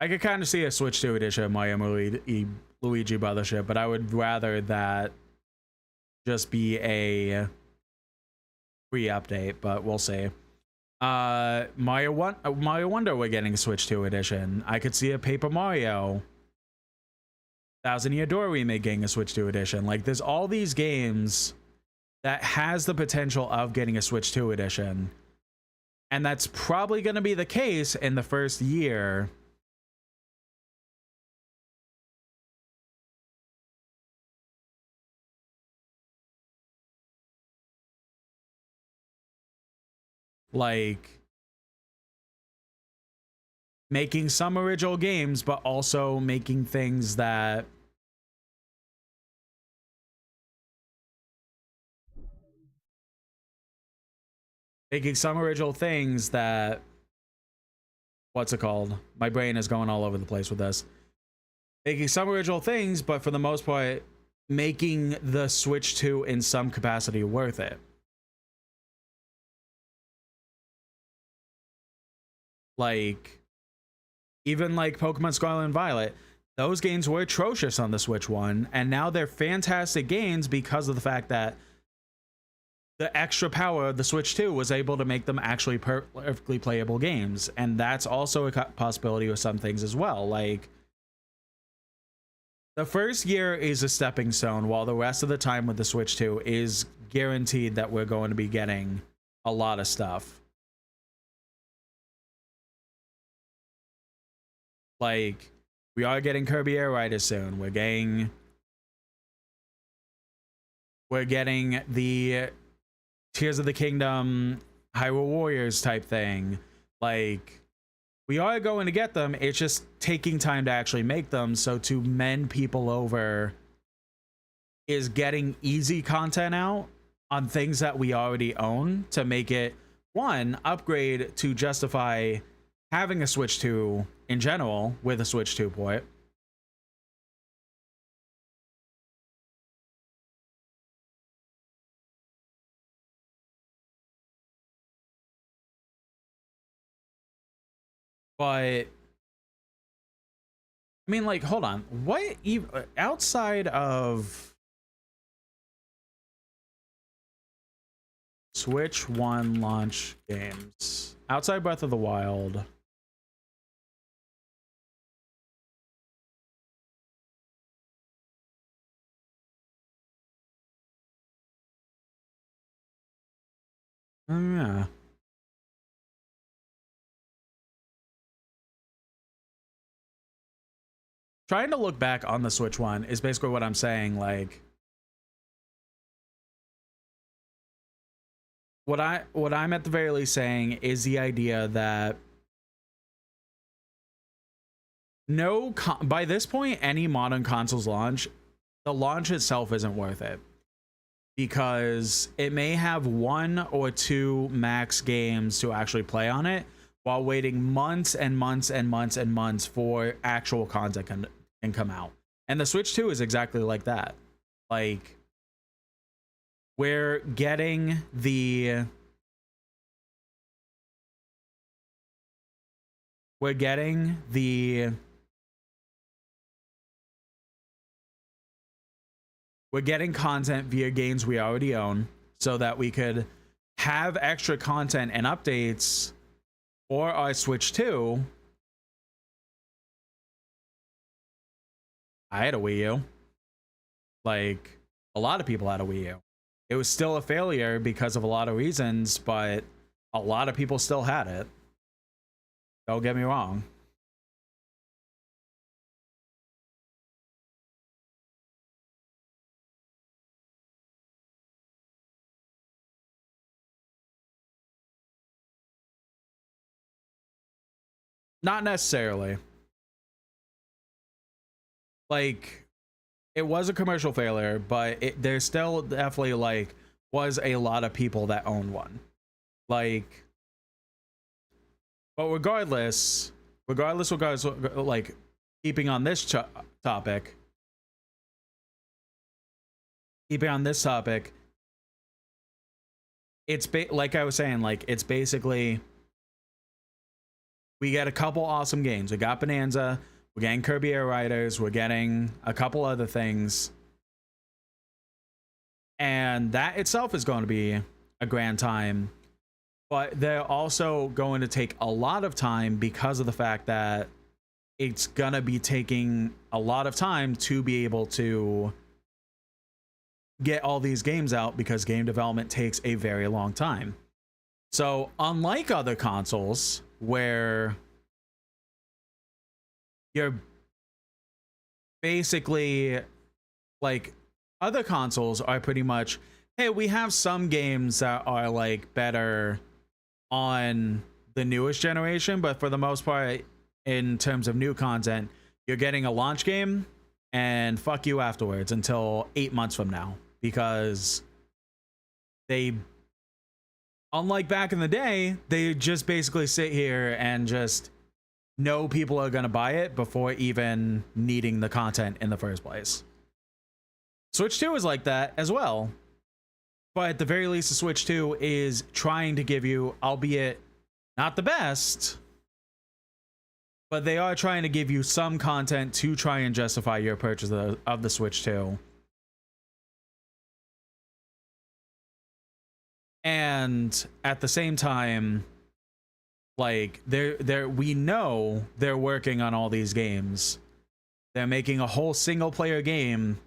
I could kind of see a Switch 2 edition of Mario Luigi Brothership, but I would rather that just be a free update, but we'll see. Mario Wonder, we're getting a Switch 2 edition. I could see a Paper Mario Thousand Year Door remake getting a Switch 2 edition. Like, there's all these games that has the potential of getting a Switch 2 edition, and that's probably going to be the case in the first year. Like, making some original games, but also making things that what's it called? My brain is going all over the place with this. Making some original things, but for the most part, making the Switch 2 in some capacity worth it. Like, even like Pokemon Scarlet and Violet, those games were atrocious on the Switch 1, and now they're fantastic games because of the fact that the extra power of the Switch 2 was able to make them actually perfectly playable games. And that's also a possibility with some things as well. Like, the first year is a stepping stone, while the rest of the time with the Switch 2 is guaranteed that we're going to be getting a lot of stuff. Like, we are getting Kirby Air Rider soon. We're getting the Tears of the Kingdom Hyrule Warriors type thing. Like, we are going to get them. It's just taking time to actually make them. So to mend people over is getting easy content out on things that we already own to make it, one, upgrade to justify having a Switch 2 in general with a Switch 2 port. But I mean, like, hold on. What outside of Switch 1 launch games, outside Breath of the Wild, yeah. Trying to look back on the Switch 1 is basically what I'm saying. Like, what I'm at the very least saying is the idea that by this point, any modern consoles launch, the launch itself isn't worth it, because it may have 1 or 2 max games to actually play on it while waiting months and months and months and months for actual content can come out. And the Switch 2 is exactly like that. Like, we're getting the content via games we already own, so that we could have extra content and updates for our Switch 2. I had a Wii U. Like, a lot of people had a Wii U. It was still a failure because of a lot of reasons, but a lot of people still had it. Don't get me wrong. Not necessarily. Like, it was a commercial failure, but there's still definitely, like, was a lot of people that owned one. Like, but regardless, like, keeping on this topic, it's like I was saying, like, it's basically, we get a couple awesome games. We got Bonanza, we're getting Kirby Air Riders, we're getting a couple other things, and that itself is going to be a grand time. But they're also going to take a lot of time because of the fact that it's going to be taking a lot of time to be able to get all these games out, because game development takes a very long time. So unlike other consoles where you're basically, like, other consoles are pretty much, hey, we have some games that are, like, better on the newest generation, but for the most part, in terms of new content, you're getting a launch game and fuck you afterwards until 8 months from now, because they, unlike back in the day, they just basically sit here and just know people are going to buy it before even needing the content in the first place. Switch 2 is like that as well, but at the very least, the Switch 2 is trying to give you, albeit not the best, but they are trying to give you some content to try and justify your purchase of the Switch 2. And at the same time, like, we know they're working on all these games. They're making a whole single player game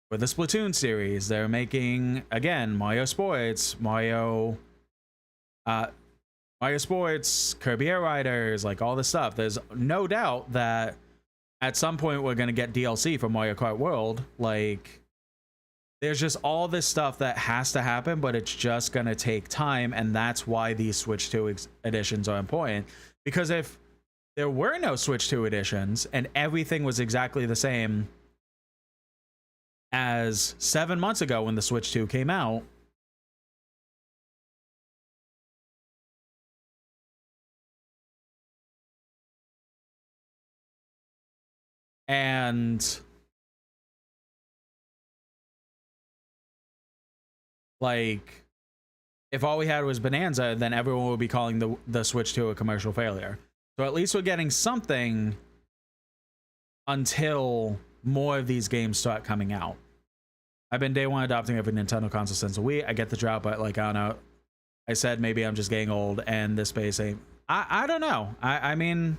for the Splatoon series. They're making, again, Mario Sports, Mario Sports, Kirby Air Riders, like, all this stuff. There's no doubt that at some point we're gonna get DLC for Mario Kart World. Like, there's just all this stuff that has to happen, but it's just going to take time, and that's why these Switch 2 editions are important. Because if there were no Switch 2 editions and everything was exactly the same as 7 months ago when the Switch 2 came out, and like, if all we had was Bonanza, then everyone would be calling the Switch 2 a commercial failure. So at least we're getting something until more of these games start coming out. I've been day one adopting every Nintendo console since a Wii. I get the drought, but, like, I don't know. I said maybe I'm just getting old and this space ain't. I don't know. I mean,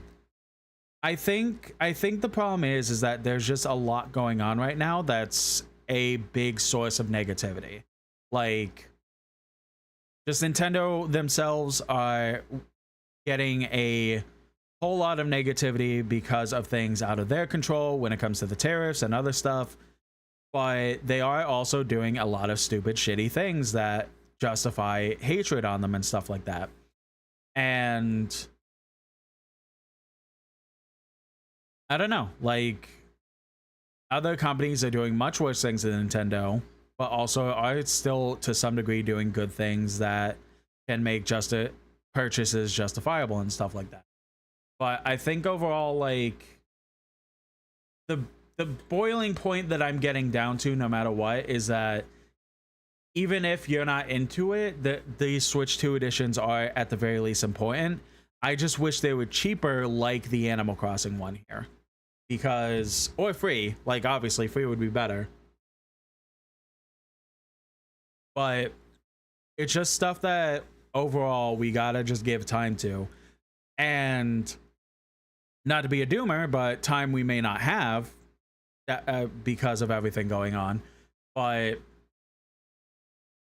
I think the problem is that there's just a lot going on right now that's a big source of negativity. Like, just Nintendo themselves are getting a whole lot of negativity because of things out of their control when it comes to the tariffs and other stuff. But they are also doing a lot of stupid, shitty things that justify hatred on them and stuff like that. And I don't know, like, other companies are doing much worse things than Nintendo, but also are still to some degree doing good things that can make purchases justifiable and stuff like that. But I think overall, like, the boiling point that I'm getting down to, no matter what, is that even if you're not into it, these Switch 2 editions are at the very least important. I just wish they were cheaper, like the Animal Crossing one here. Because, or free, like, obviously free would be better. But it's just stuff that overall we gotta just give time to. And not to be a doomer, but time we may not have because of everything going on. But,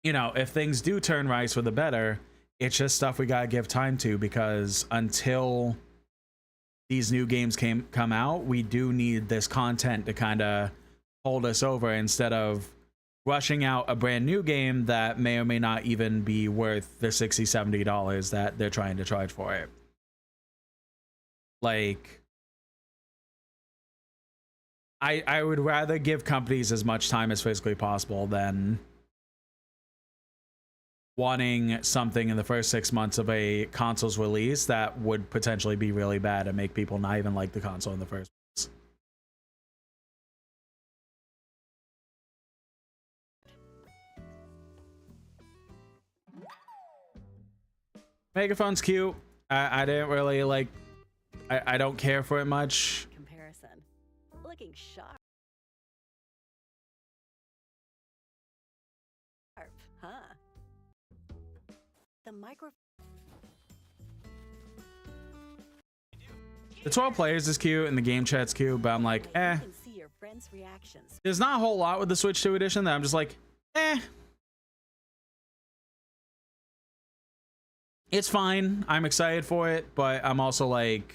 you know, if things do turn right for the better, it's just stuff we gotta give time to, because until these new games come out, we do need this content to kind of hold us over, instead of rushing out a brand new game that may or may not even be worth the $60-$70 that they're trying to charge for it. Like, I would rather give companies as much time as physically possible than wanting something in the first 6 months of a console's release that would potentially be really bad and make people not even like the console in the first place. Megaphone's cute. I didn't really like, I don't care for it much. Comparison. Looking sharp. Huh? The micro. The 12 players is cute and the game chat's cute, but I'm like, eh. You can see your friends' reactions. There's not a whole lot with the Switch 2 edition that I'm just like, eh. It's fine. I'm excited for it, but I'm also like,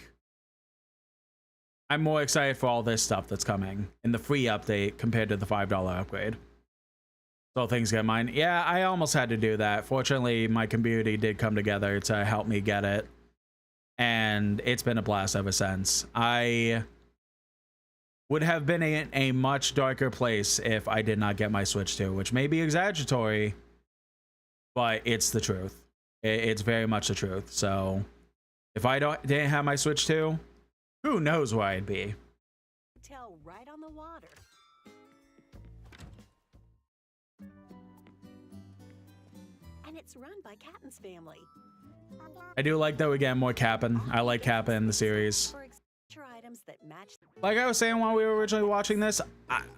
I'm more excited for all this stuff that's coming in the free update compared to the $5 upgrade. So things get mine. Yeah, I almost had to do that. Fortunately, my community did come together to help me get it, and it's been a blast ever since. I would have been in a much darker place if I did not get my Switch 2, which may be exaggeratory, but it's the truth. It's very much the truth. So if I didn't have my Switch 2, who knows where I'd be. Hotel right on the water. And it's run by Catton's family. I do like that we get more Cap'n. I like Cap'n in the series. For extra items that match. Like I was saying while we were originally watching this,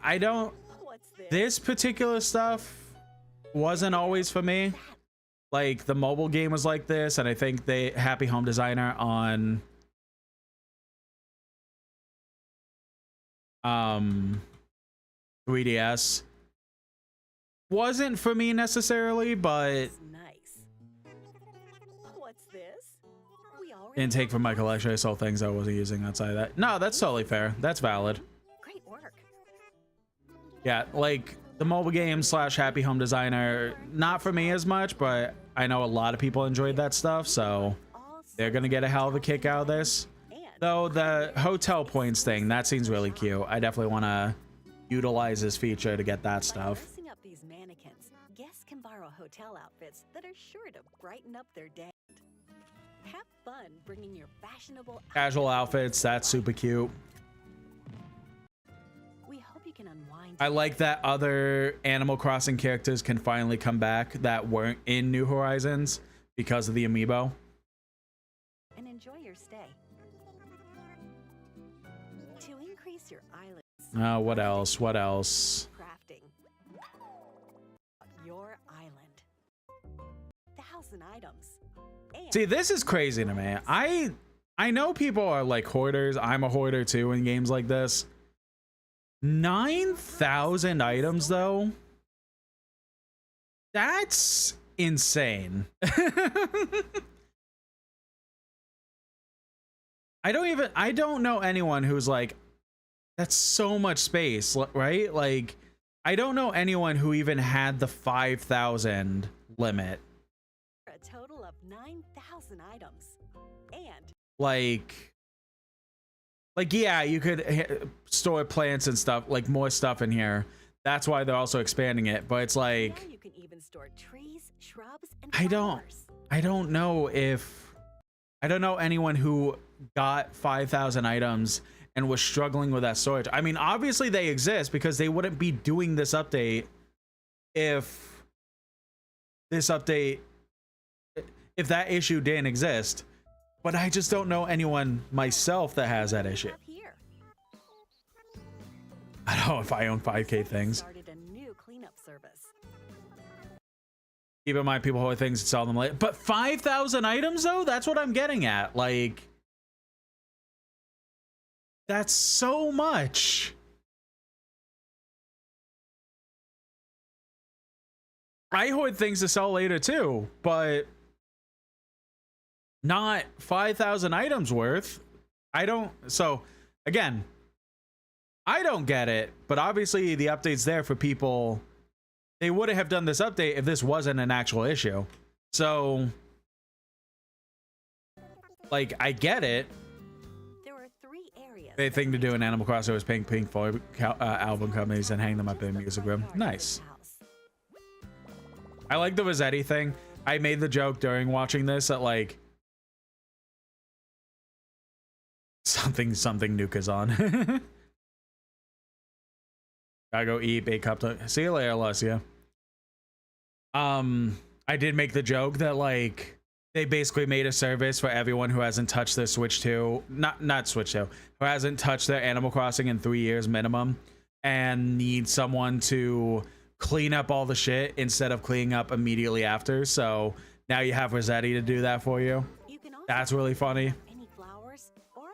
I don't... What's this? This particular stuff wasn't always for me. Like, the mobile game was like this, and I think the Happy Home Designer on 3DS wasn't for me necessarily, but Nice. What's this? We already didn't take from my collection. I saw things I wasn't using outside of that. No, that's totally fair. That's valid. Great work. Yeah, like the mobile game / Happy Home Designer, not for me as much, but I know a lot of people enjoyed that stuff, so they're gonna get a hell of a kick out of this. Though the hotel points thing, that seems really cute. I definitely want to utilize this feature to get that By stuff. dressing up these mannequins, guests can borrow hotel outfits that are sure to brighten up their day. Have fun bringing your fashionable Casual outfits, that's super cute. We hope you can unwind. I like that other Animal Crossing characters can finally come back that weren't in New Horizons because of the amiibo. And enjoy your stay. To increase your island What else? What else? crafting. Your island. 1,000 items. And See, this is crazy to me. I know people are like hoarders. I'm a hoarder too in games like this. 9,000 items though? That's insane. I don't know anyone who's like, that's so much space, right? Like, I don't know anyone who even had the 5,000 limit. A total of 9,000 items. And Like yeah, you could store plants and stuff, like more stuff in here. That's why they're also expanding it. But it's like, now you can even store trees, shrubs, and I flowers. don't know anyone who got 5,000 items and was struggling with that storage. I mean, obviously they exist because they wouldn't be doing this update if that issue didn't exist. But I just don't know anyone myself that has that issue. Have here. I don't know if I own 5K things. Started a new cleanup service. Keep in mind, people hoard things and sell them later. But 5,000 items, though? That's what I'm getting at. Like, that's so much. I hoard things to sell later, too. But not 5,000 items worth. So, again, I don't get it. But obviously, the update's there for people. They wouldn't have done this update if this wasn't an actual issue. So, like, I get it. There are 3 areas. The thing to do in Animal Crossing was pink for album companies and hang them up in the music room. Nice. I like the Rossetti thing. I made the joke during watching this that, like, something Nuka's on. Gotta go eat, bake cup. See you later, Alessia. I did make the joke that, like, they basically made a service for everyone who hasn't touched their Switch 2, not Switch 2, who hasn't touched their Animal Crossing in 3 years minimum, and need someone to clean up all the shit instead of cleaning up immediately after. So now you have Rossetti to do that for you. That's really funny. Any flowers or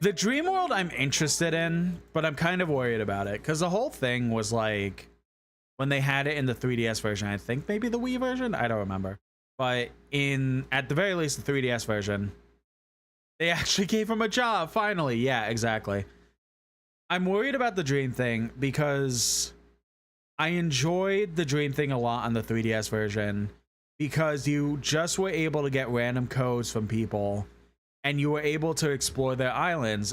The Dream World I'm interested in, but I'm kind of worried about it because the whole thing was like, when they had it in the 3DS version, I think maybe the Wii version, I don't remember, but at the very least the 3DS version, they actually gave him a job finally. Yeah, exactly. I'm worried about the Dream thing because I enjoyed the Dream thing a lot on the 3DS version because you just were able to get random codes from people and you were able to explore their islands,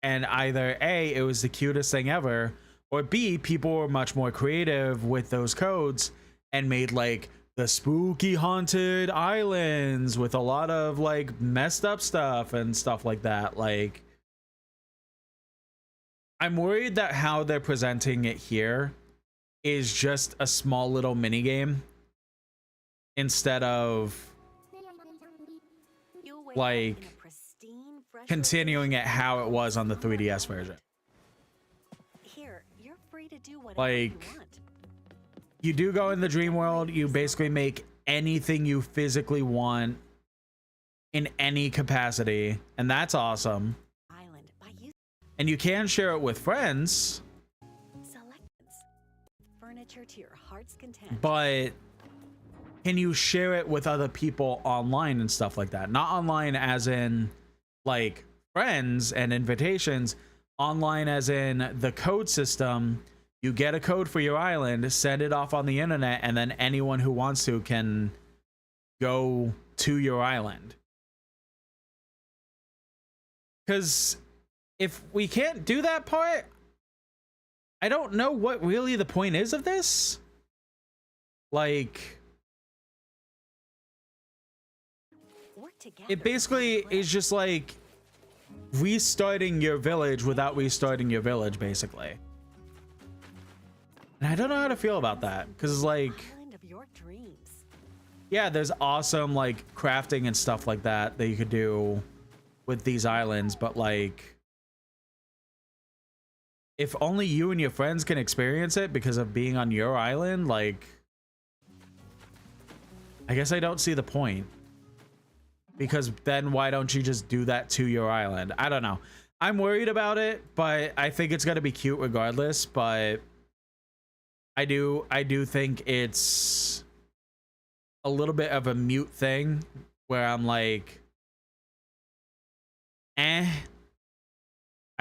and either A, it was the cutest thing ever, or B, people were much more creative with those codes and made like the spooky haunted islands with a lot of like messed up stuff and stuff like that. Like, I'm worried that how they're presenting it here is just a small little mini game instead of like continuing it how it was on the 3DS version. Here, you're free to do whatever Like, you want. you do go in the Dream World, you basically make anything you physically want in any capacity, and that's awesome. Island by use And you can share it with friends, selections. Furniture to your heart's content. but can you share it with other people online and stuff like that? Not online as in like friends and invitations, online as in the code system. You get a code for your island, send it off on the internet, and then anyone who wants to can go to your island. Because if we can't do that part, I don't know what really the point is of this. Like, Work together it basically to is just like restarting your village without restarting your village, basically. And I don't know how to feel about that, because like, Island of your dreams. yeah, there's awesome like crafting and stuff like that you could do with these islands, but like, if only you and your friends can experience it because of being on your island, like, I guess I don't see the point. Because then why don't you just do that to your island? I don't know. I'm worried about it, but I think it's gonna be cute regardless. But I do think it's a little bit of a mute thing where I'm like,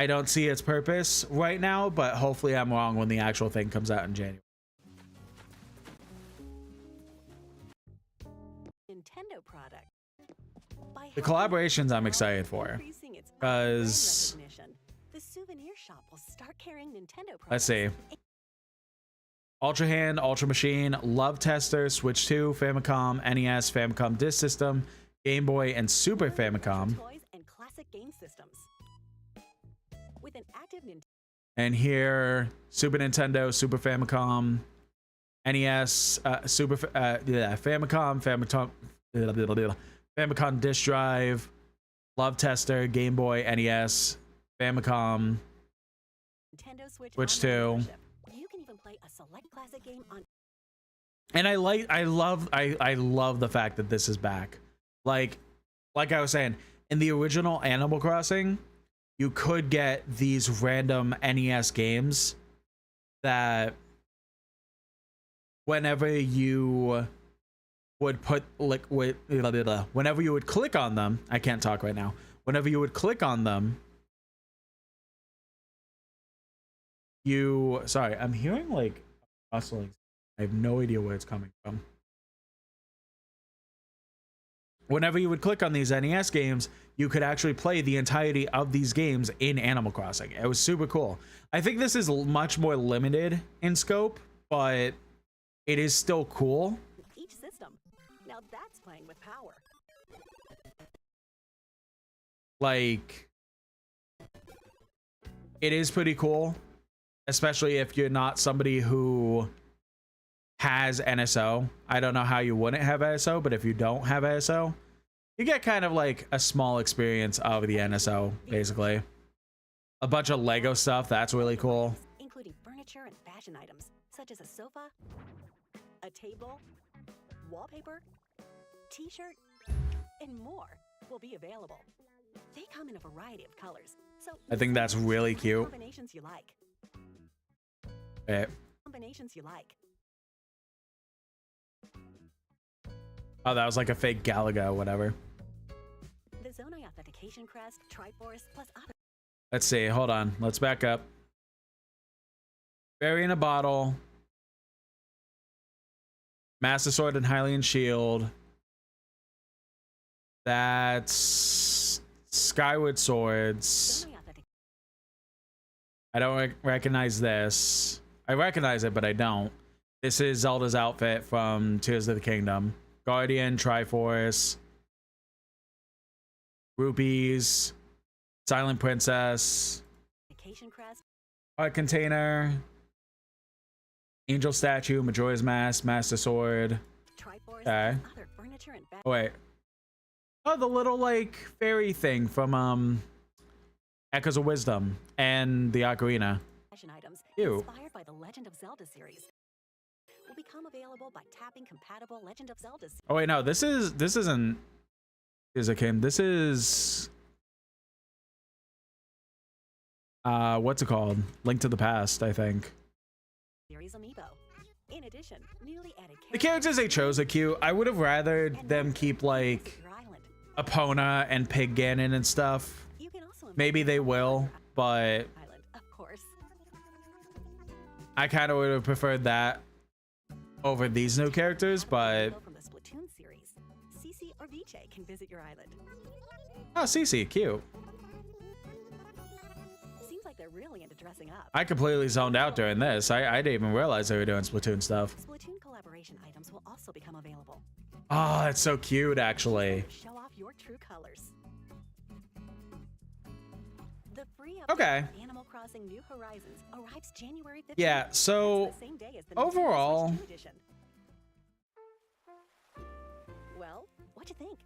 I don't see its purpose right now, but hopefully I'm wrong when the actual thing comes out in January. Nintendo product. By The helping collaborations I'm Nintendo excited for, increasing its brand 'cause recognition, the souvenir shop will start carrying Nintendo products. let's see. Ultra Hand, Ultra Machine, Love Tester, Switch 2, Famicom, NES, Famicom Disk System, Game Boy, and Super Famicom. Toys and classic game systems. With an active Nintendo And here, Super Nintendo, Super Famicom, NES, Famicom, Famicom Disk Drive, Love Tester, Game Boy, NES, Famicom, Switch Switch 2. membership. You can even play a select classic game on And I love the fact that this is back. Like I was saying, in the original Animal Crossing, you could get these random NES games that whenever you would whenever you would click on them, I can't talk right now. Whenever you would click on them, sorry, I'm hearing like rustling. I have no idea where it's coming from. Whenever you would click on these NES games, you could actually play the entirety of these games in Animal Crossing. It was super cool. I think this is much more limited in scope, but it is still cool. each system. Now that's playing with power. Like, it is pretty cool, especially if you're not somebody who has NSO. I don't know how you wouldn't have NSO, but if you don't have NSO, you get kind of like a small experience of the NSO, basically. A bunch of Lego stuff, that's really cool. Including furniture and fashion items, such as a sofa, a table, wallpaper, t-shirt, and more will be available. They come in a variety of colors, so I think that's really cute. combinations you like. Eh. Combinations you like. Oh, that was like a fake Galaga or whatever. The Zonai Authentication Crest, Triforce, plus other. Let's see, hold on. Let's back up. Berry in a Bottle. Master Sword and Hylian Shield. That's Skyward Swords. Zonai Authentic- I don't recognize this. I recognize it, but I don't. This is Zelda's outfit from Tears of the Kingdom. Guardian, Triforce, Rupees, Silent Princess, Authentication Crest, Heart Container, Angel Statue, Majora's Mask, Master Sword. Triforce, Okay. plus other furniture and Oh, wait. Oh, the little, like, fairy thing from, Echoes of Wisdom and the Ocarina. fashion items Ew. inspired by the Legend of Zelda series will become available by tapping compatible Legend of Zelda. Oh, wait, no, this isn't Tears of the Kingdom. This is, what's it called? Link to the Past, I think. Series amiibo. In addition, newly added The characters they chose are cute. I would have rather them keep like your island. Epona and Pig Ganon and stuff. You can also Maybe they will, but island, of course. I kind of would have preferred that over these new characters. But From the Splatoon series, Cece or Viche can visit your island. oh, Cece, cute. Seems like they're really into dressing up. I completely zoned out during this. I didn't even realize they were doing Splatoon stuff. Splatoon collaboration items will also become available. Oh, it's so cute, actually. Show off your true colors. The free Okay. update Animal Crossing New Horizons arrives January 15th. Yeah, so That's the same day as the Nintendo overall- Switch 2 edition. Well, what'd you think?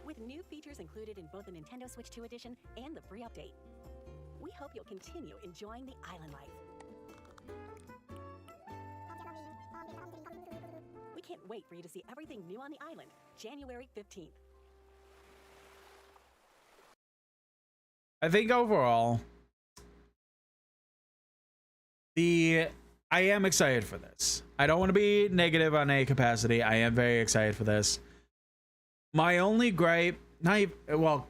With new features included in both the Nintendo Switch 2 edition and the free update, we hope you'll continue enjoying the island life. We can't wait for you to see everything new on the island, January 15th. I think overall, I am excited for this. I don't want to be negative on any capacity. I am very excited for this. My only gripe, my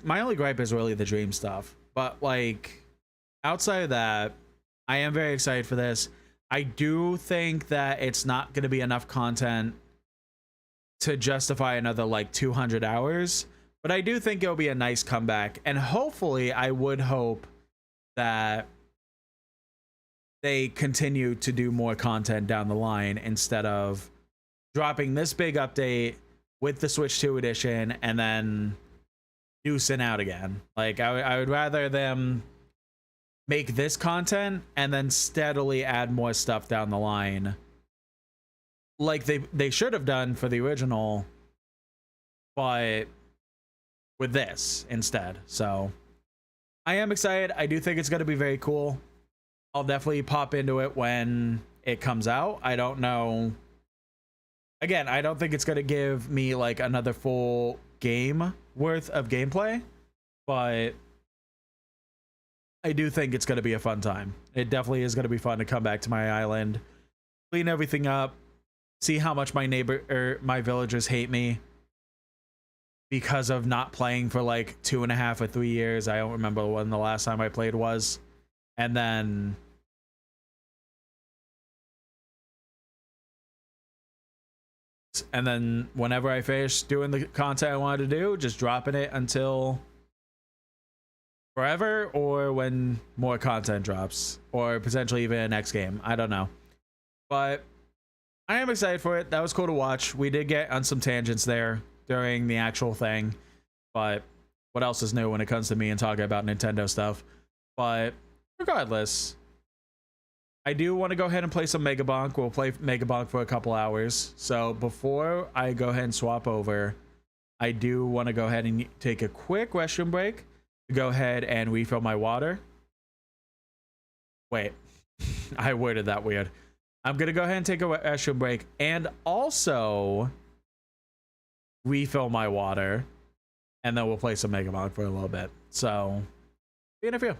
only gripe is really the dream stuff. But like, outside of that, I am very excited for this. I do think that it's not going to be enough content to justify another like 200 hours, but I do think it'll be a nice comeback, and hopefully I would hope that they continue to do more content down the line instead of dropping this big update with the Switch 2 edition and then deucing out again. Like I would rather them make this content and then steadily add more stuff down the line, like they should have done for the original, but with this instead. So I am excited. I do think it's going to be very cool. I'll definitely pop into it when it comes out. I don't know. Again, I don't think it's going to give me like another full game worth of gameplay, but I do think it's going to be a fun time. It definitely is going to be fun to come back to my island, clean everything up, see how much my my villagers hate me because of not playing for like 2.5 or 3 years. I don't remember when the last time I played was. And then whenever I finish doing the content I wanted to do, just dropping it until forever, or when more content drops, or potentially even a next game. I don't know. But I am excited for it. That was cool to watch. We did get on some tangents there during the actual thing, but what else is new when it comes to me and talking about Nintendo stuff? But regardless, I do want to go ahead and play some Megabonk. We'll play Megabonk for a couple hours. So before I go ahead and swap over, I do want to go ahead and take a quick restroom break to go ahead and refill my water. Wait, I worded that weird. I'm going to go ahead and take a restroom break and also refill my water. And then we'll play some Megabonk for a little bit. So, be in a few.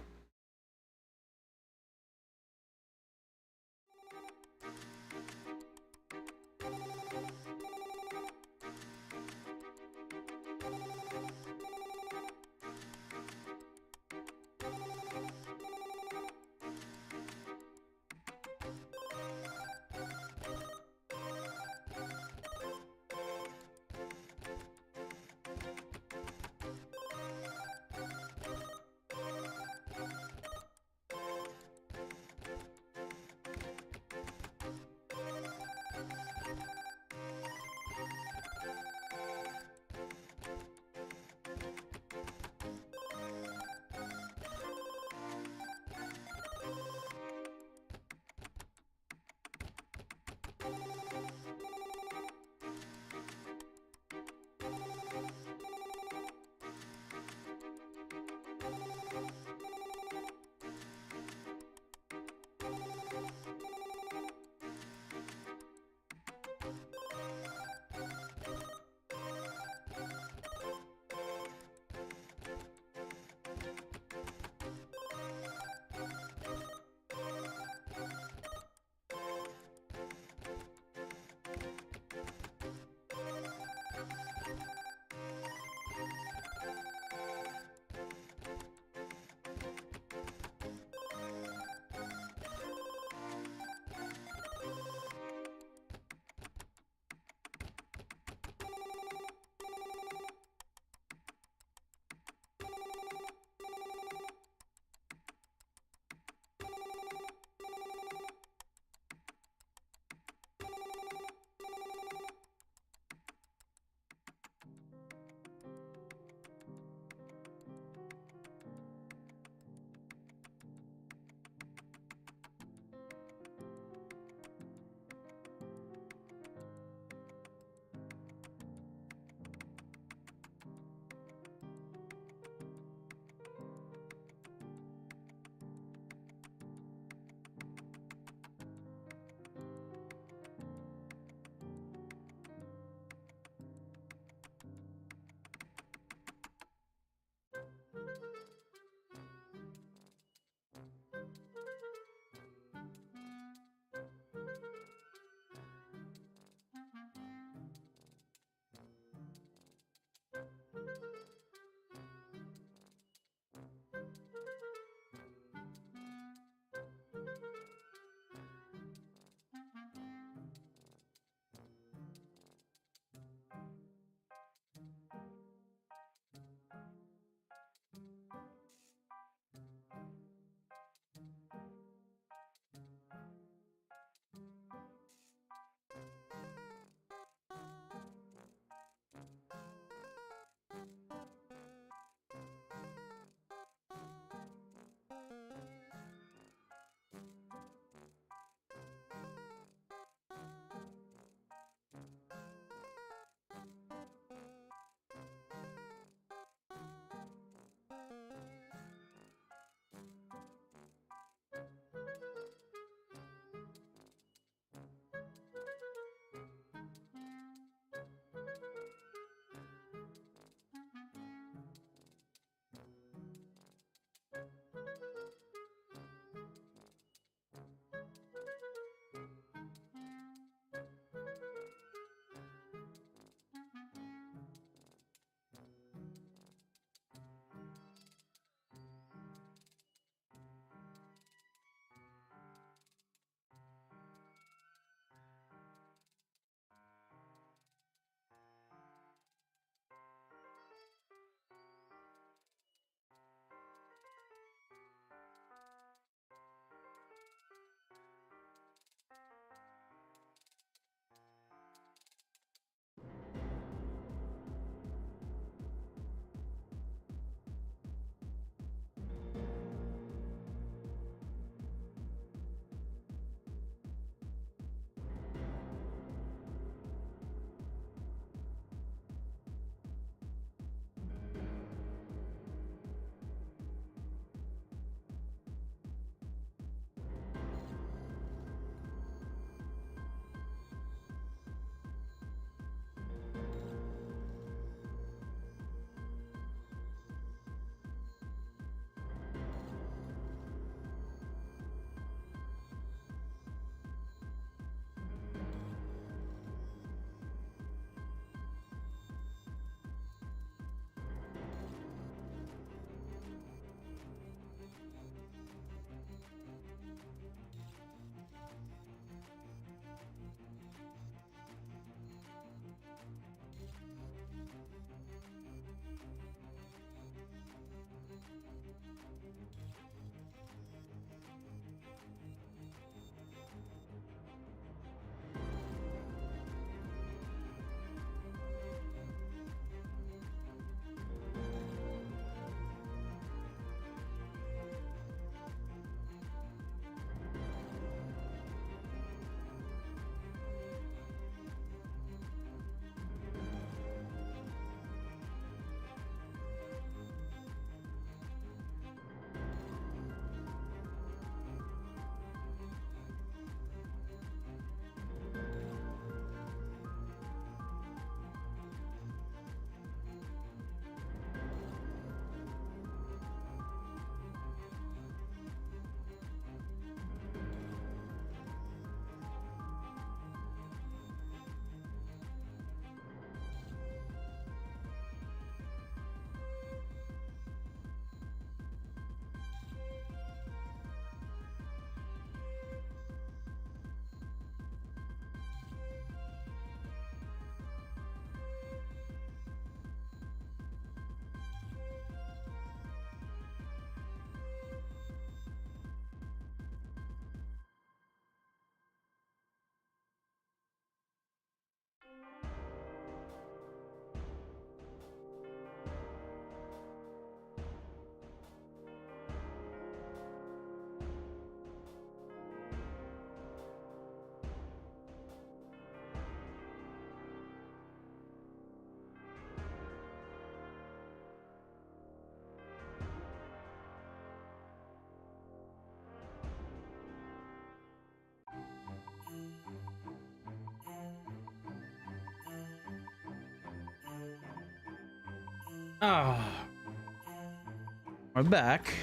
We're back.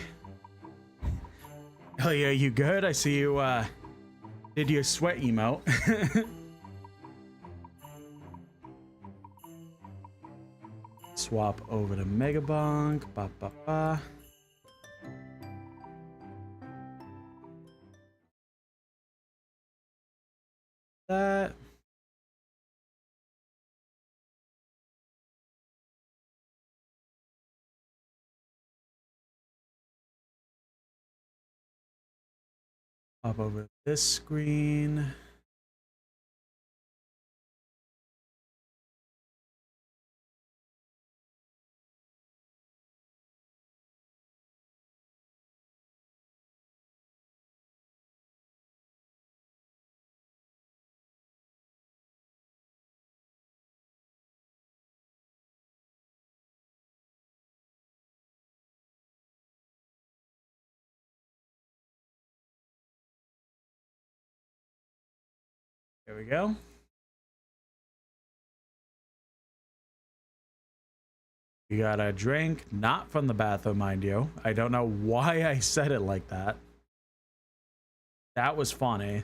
Hell yeah, you good? I see you did your sweat emote. Swap over to Megabonk. Ba ba ba. That. Hop over this screen. There we go. You got a drink, not from the bathroom, mind you. I don't know why I said it like that. That was funny.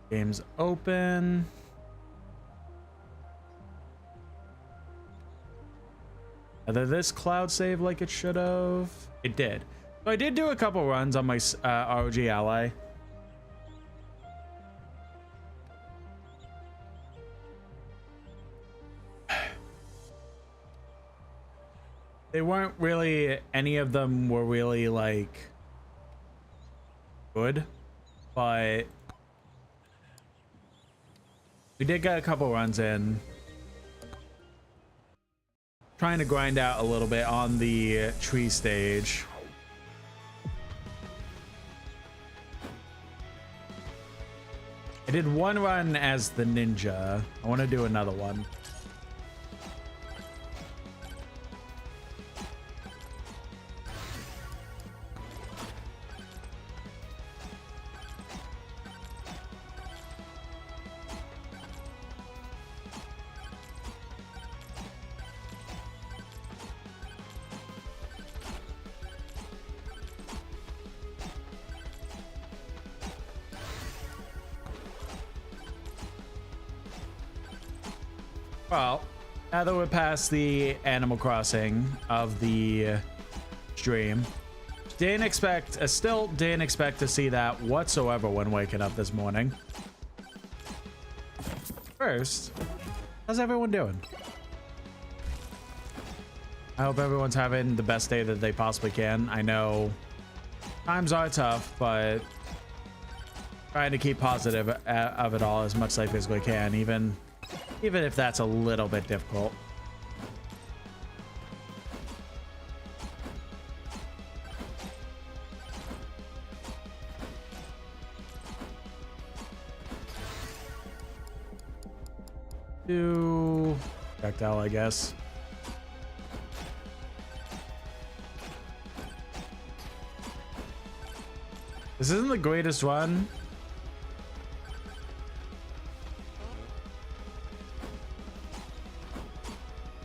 Game's open. Did this cloud save like it should have? It did. So I did do a couple runs on my ROG Ally. They weren't really, any of them were really like good, but we did get a couple runs in. Trying to grind out a little bit on the tree stage. I did one run as the ninja. I want to do another one. Well, now that we're past the Animal Crossing of the stream, still didn't expect to see that whatsoever when waking up this morning. First, how's everyone doing? I hope everyone's having the best day that they possibly can. I know times are tough, but trying to keep positive of it all as much as I physically can, even if that's a little bit difficult. Do projectile, I guess. This isn't the greatest run.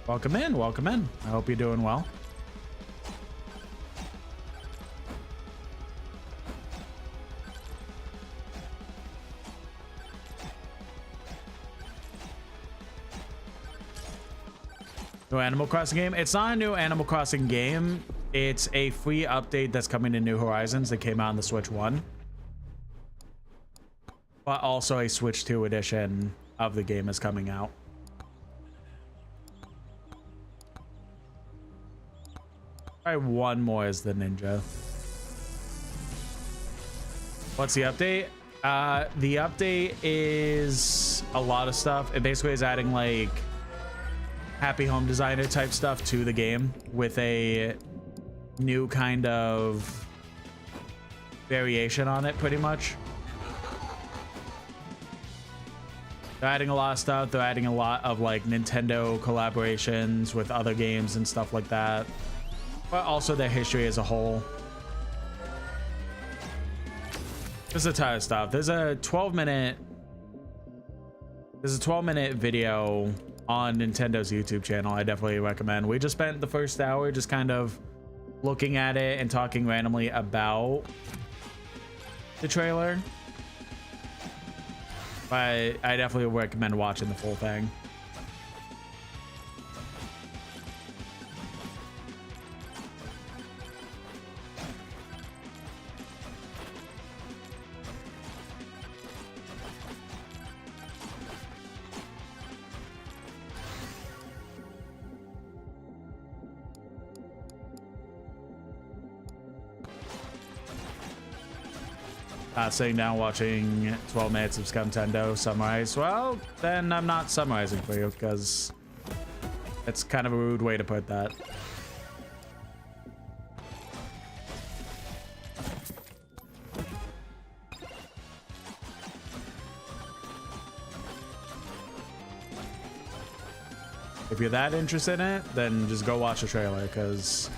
Welcome in, welcome in. I hope you're doing well. New Animal Crossing game? It's not a new Animal Crossing game. It's a free update that's coming to New Horizons that came out on the Switch 1. But also a Switch 2 edition of the game is coming out. Try one more as the ninja. What's the update? The update is a lot of stuff. It basically is adding like Happy Home Designer type stuff to the game with a new kind of variation on it, pretty much. They're adding a lot of stuff. They're adding a lot of like Nintendo collaborations with other games and stuff like that. but also their history as a whole. There's a ton of stuff. There's a 12-minute video on Nintendo's YouTube channel I definitely recommend. We just spent the first hour just kind of looking at it and talking randomly about the trailer, but I definitely recommend watching the full thing. Sitting down watching 12 minutes of Scumtendo summarize. Well, then I'm not summarizing for you because it's kind of a rude way to put that. If you're that interested in it, then just go watch the trailer because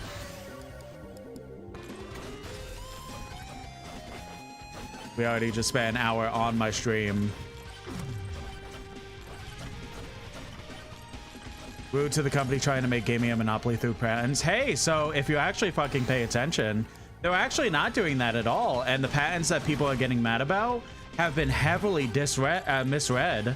we already just spent an hour on my stream. Rude to the company trying to make gaming a monopoly through patents. Hey, so if you actually fucking pay attention, they're actually not doing that at all. And the patents that people are getting mad about have been heavily misread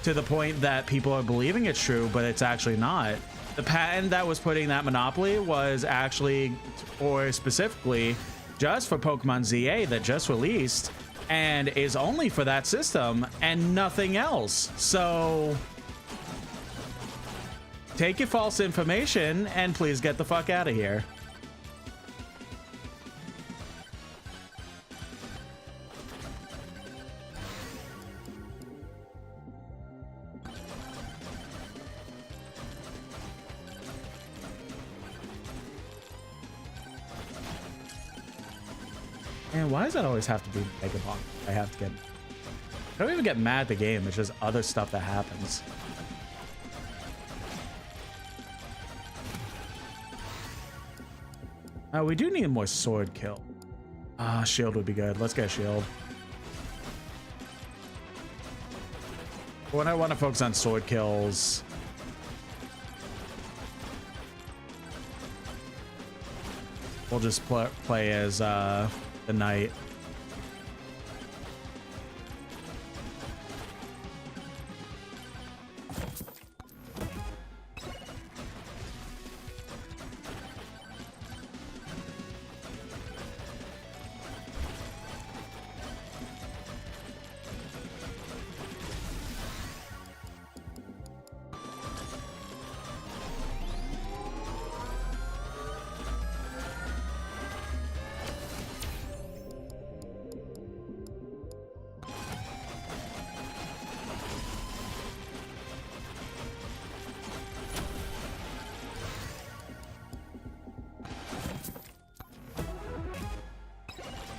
to the point that people are believing it's true, but it's actually not. The patent that was putting that monopoly was actually, or specifically, just for Pokemon ZA that just released and is only for that system and nothing else. So take your false information and please get the fuck out of here. Man, why does that always have to be Megabonk? I have to get... I don't even get mad at the game. It's just other stuff that happens. We do need more sword kill. Shield would be good. Let's get a shield. When I want to focus on sword kills, we'll just play as the knight.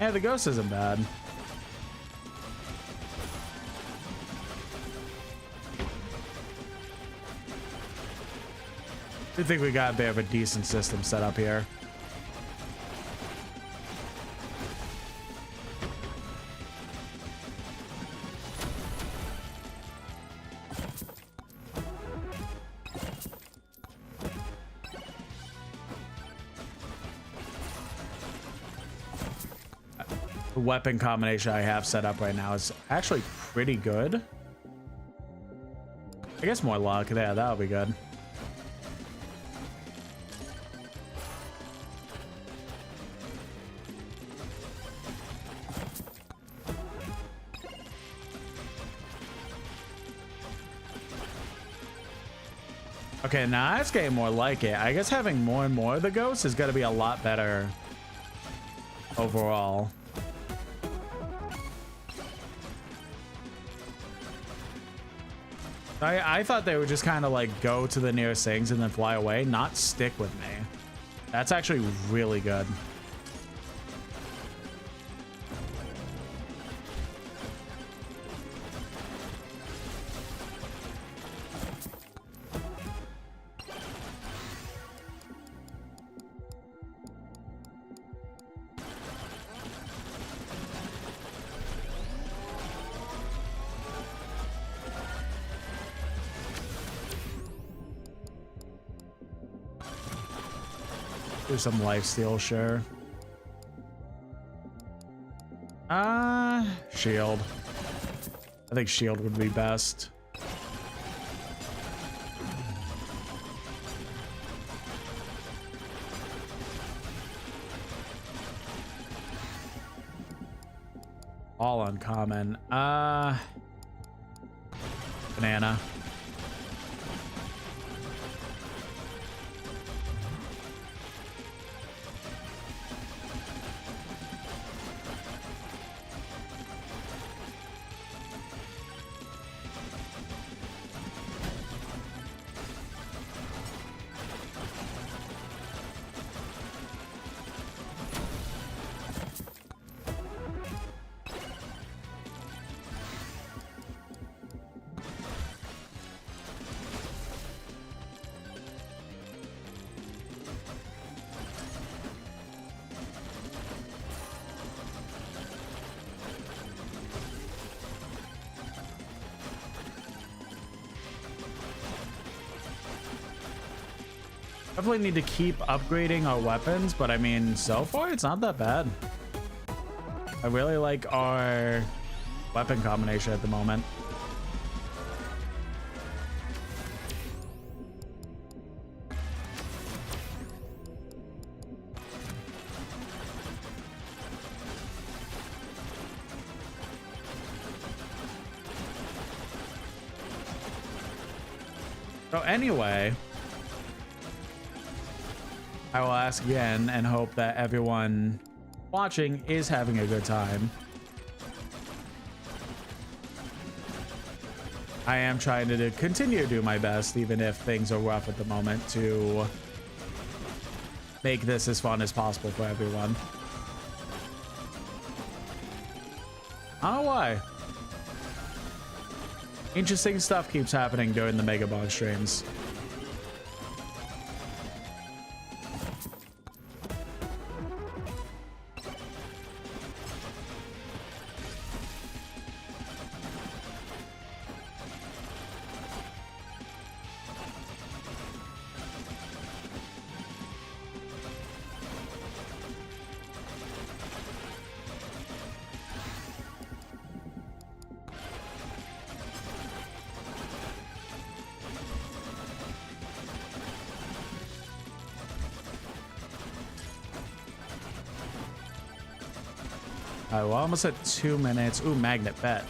Yeah, the ghost isn't bad. I think we got a bit of a decent system set up here. The weapon combination I have set up right now is actually pretty good. I guess more luck. Yeah, that'll be good. Okay, now that's getting more like it. I guess having more and more of the ghosts is going to be a lot better overall. I thought they would just kind of like go to the nearest things and then fly away, not stick with me. That's actually really good. Do some lifesteal, sure. Shield. I think shield would be best. All uncommon. Banana. Definitely need to keep upgrading our weapons, but I mean, so far it's not that bad. I really like our weapon combination at the moment. So anyway, I will ask again and hope that everyone watching is having a good time. I am trying to continue to do my best, even if things are rough at the moment, to make this as fun as possible for everyone. I don't know why. Interesting stuff keeps happening during the Megabonk streams. All right, well, almost at 2 minutes. Ooh, magnet bet.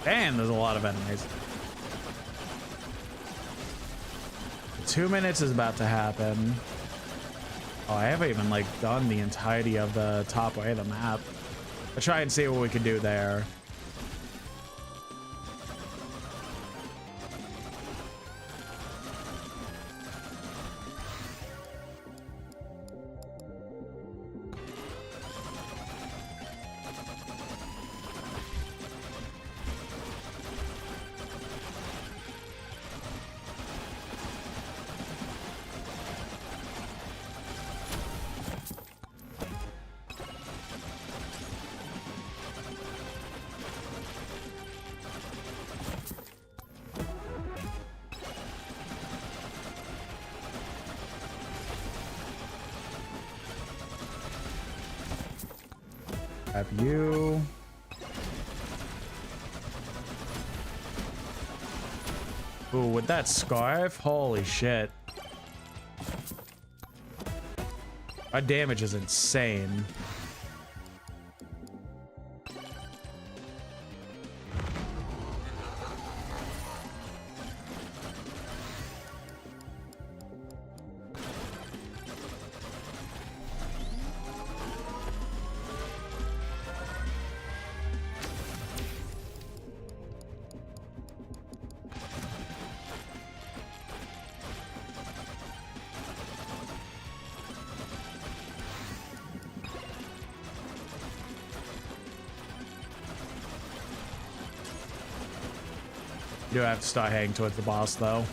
Damn, there's a lot of enemies. 2 minutes is about to happen. Oh, I haven't even like done the entirety of the top way of the map. I'll try and see what we can do there. Grab you. Ooh, with that scarf, holy shit. Our damage is insane. You do have to start heading towards the boss, though.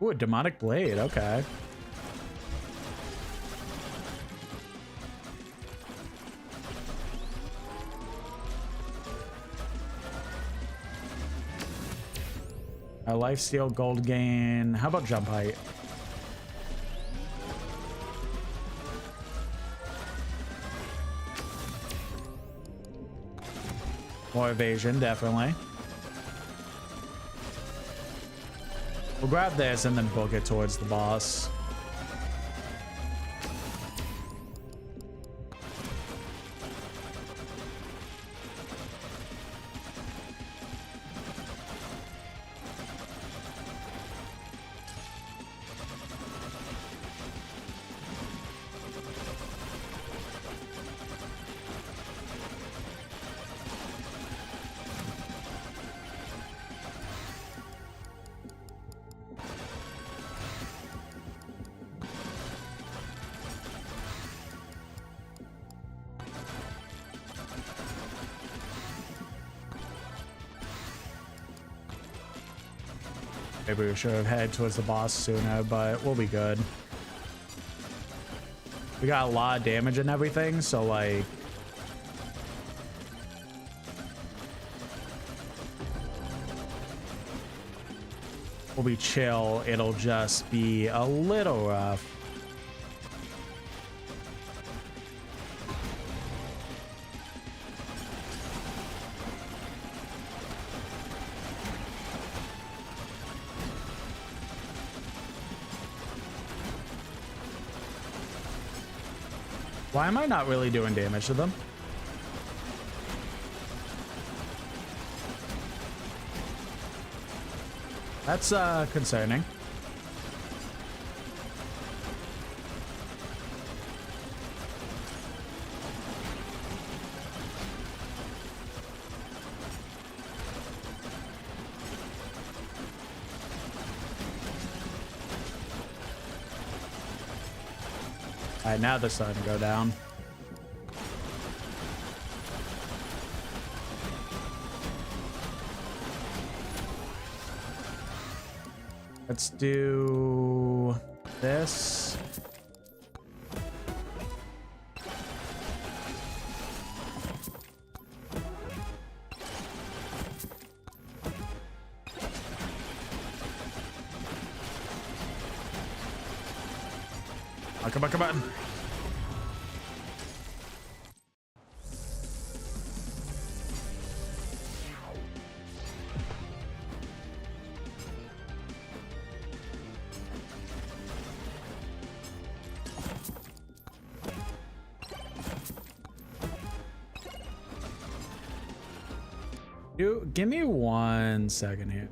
Ooh, a demonic blade. Okay. A lifesteal, gold gain. How about jump height? More evasion, definitely. We'll grab this and then book it towards the boss. Maybe we should have headed towards the boss sooner, but we'll be good. We got a lot of damage and everything, so like... we'll be chill. It'll just be a little rough. Why am I not really doing damage to them? That's concerning. All right, now they're starting to go down. Let's do this. Oh, come on, come on. Give me 1 second here.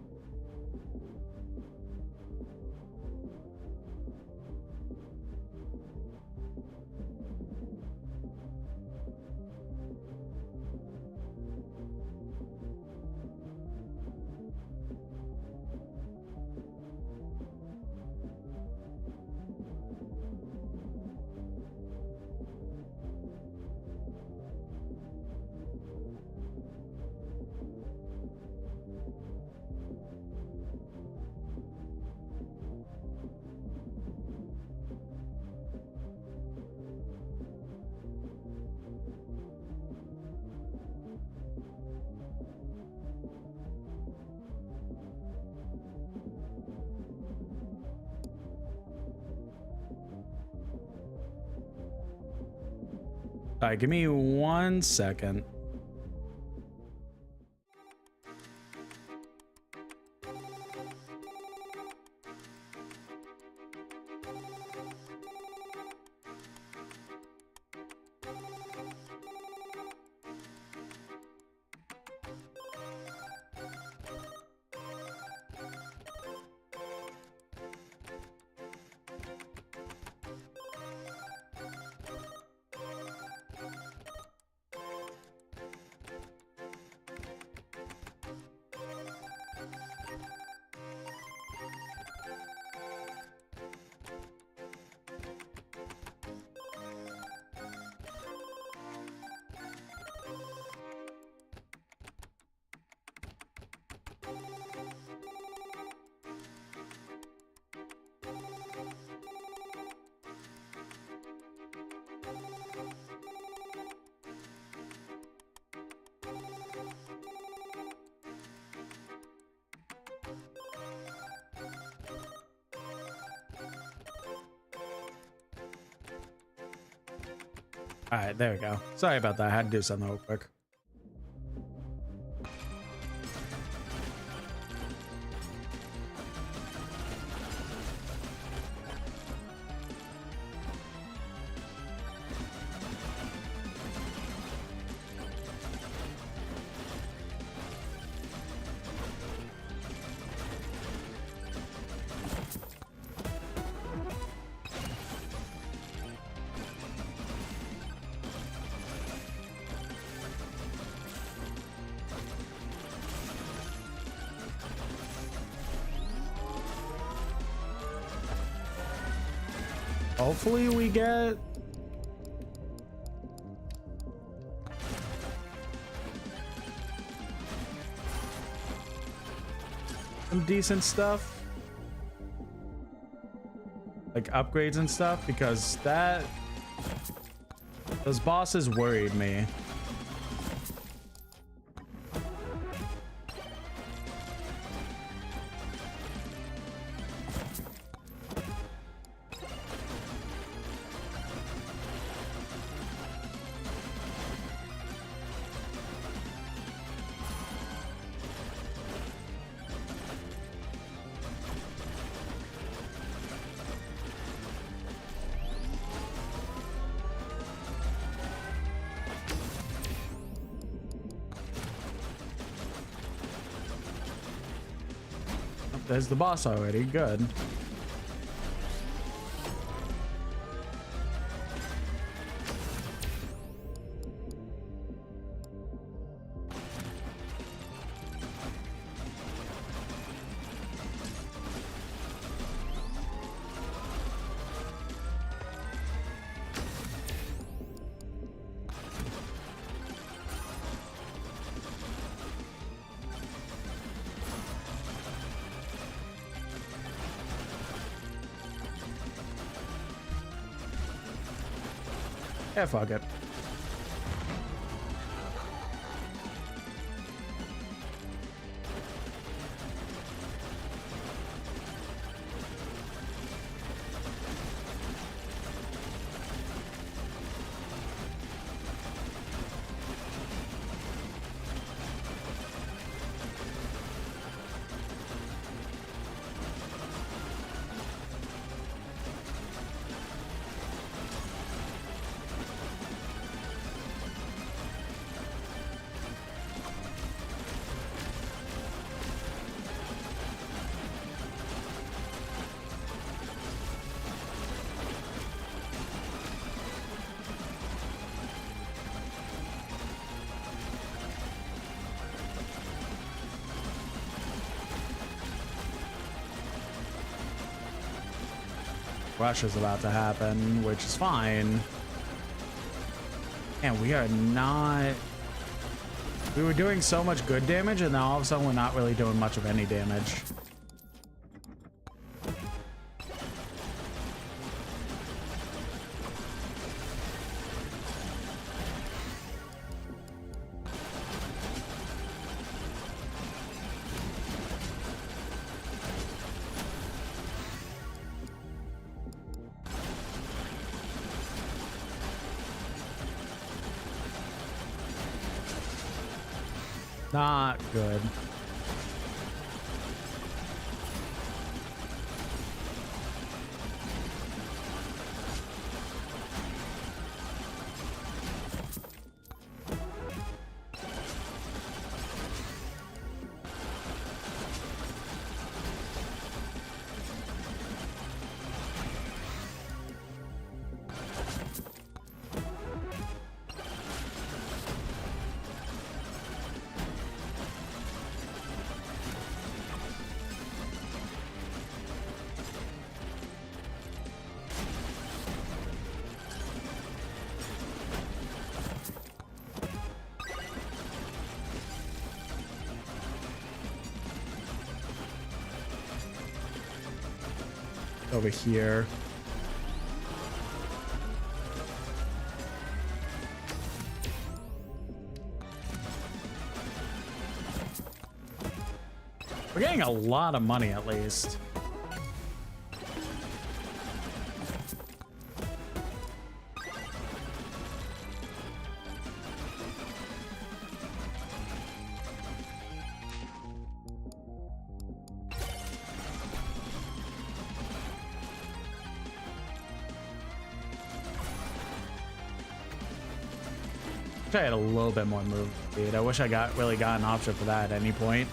All right, give me 1 second. All right, there we go. Sorry about that. I had to do something real quick. Hopefully we get some decent stuff, like upgrades and stuff, because those bosses worried me. There's the boss already. Good. Yeah, fuck it. Rush is about to happen, which is fine. And we are not... We were doing so much good damage, and now all of a sudden we're not really doing much of any damage. Not good. Over here. We're getting a lot of money at least. Wish I had a little bit more move speed. I wish I really got an option for that at any point.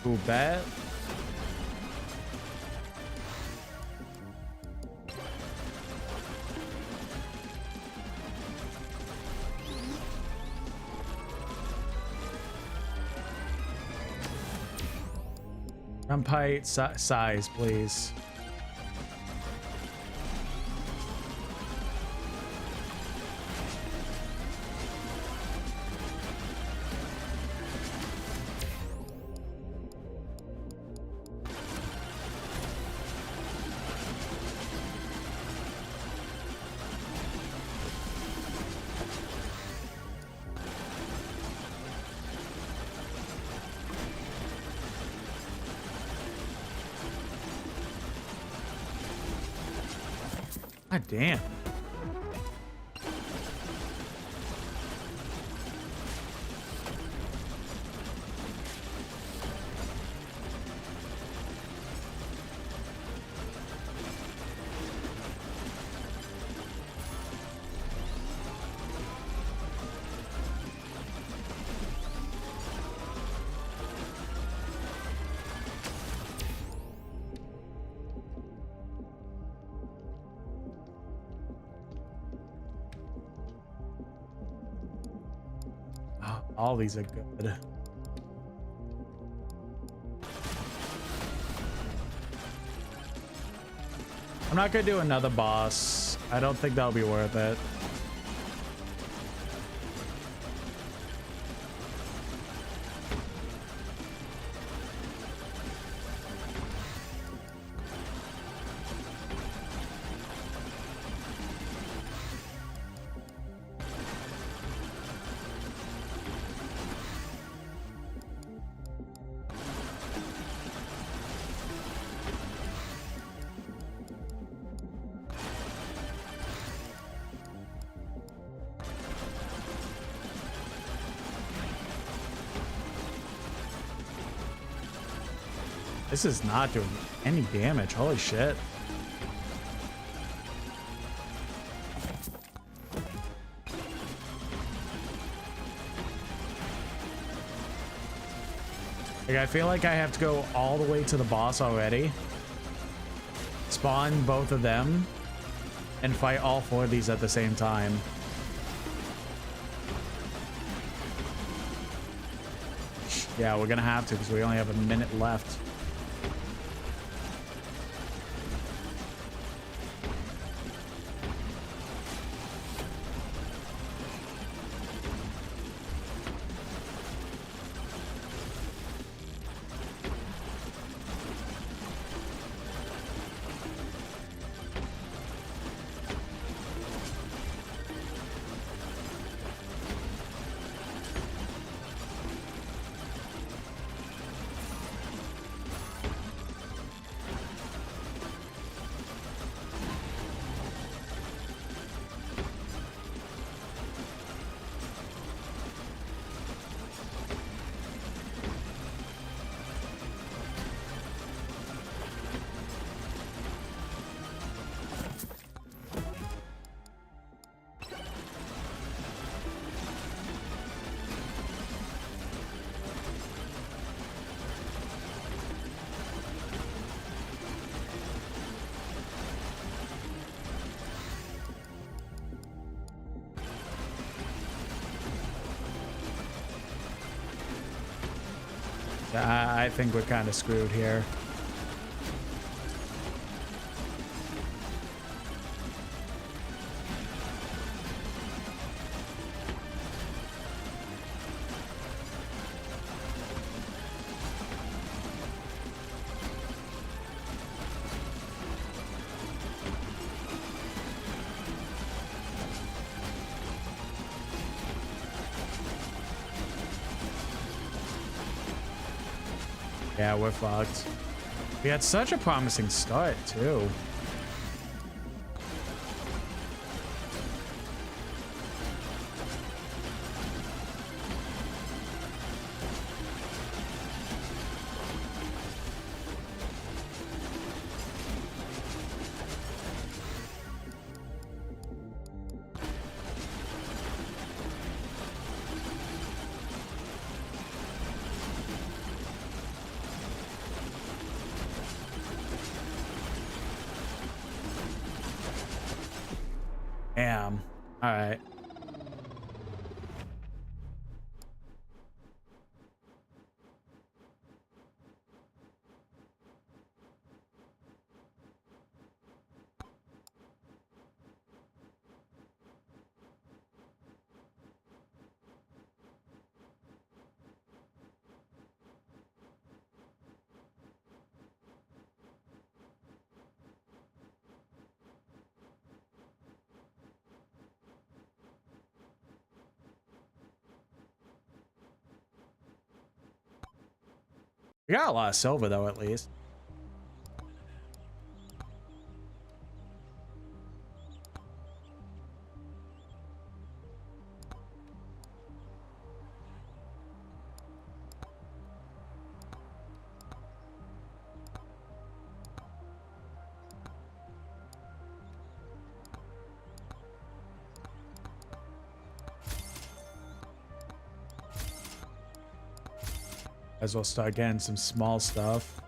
Ooh, bad. Jump height, size, please. God damn. All these are good. I'm not gonna do another boss. I don't think that'll be worth it. This is not doing any damage. Holy shit. Like, I feel like I have to go all the way to the boss already, spawn both of them, and fight all four of these at the same time. Yeah, we're gonna have to because we only have a minute left. I think we're kind of screwed here. Yeah, we're fucked. We had such a promising start, too. Damn. All right. We got a lot of silver, though, at least. As well start getting some small stuff.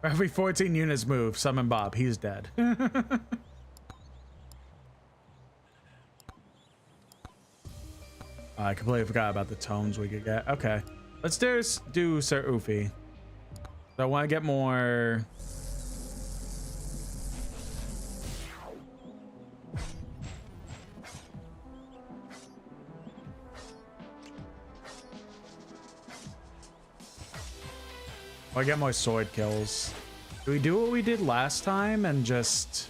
Every 14 units move, summon Bob. He's dead. I completely forgot about the tomes we could get. Okay, let's just do Sir Ufi. So I want to get more. I get more sword kills. Do we do what we did last time and just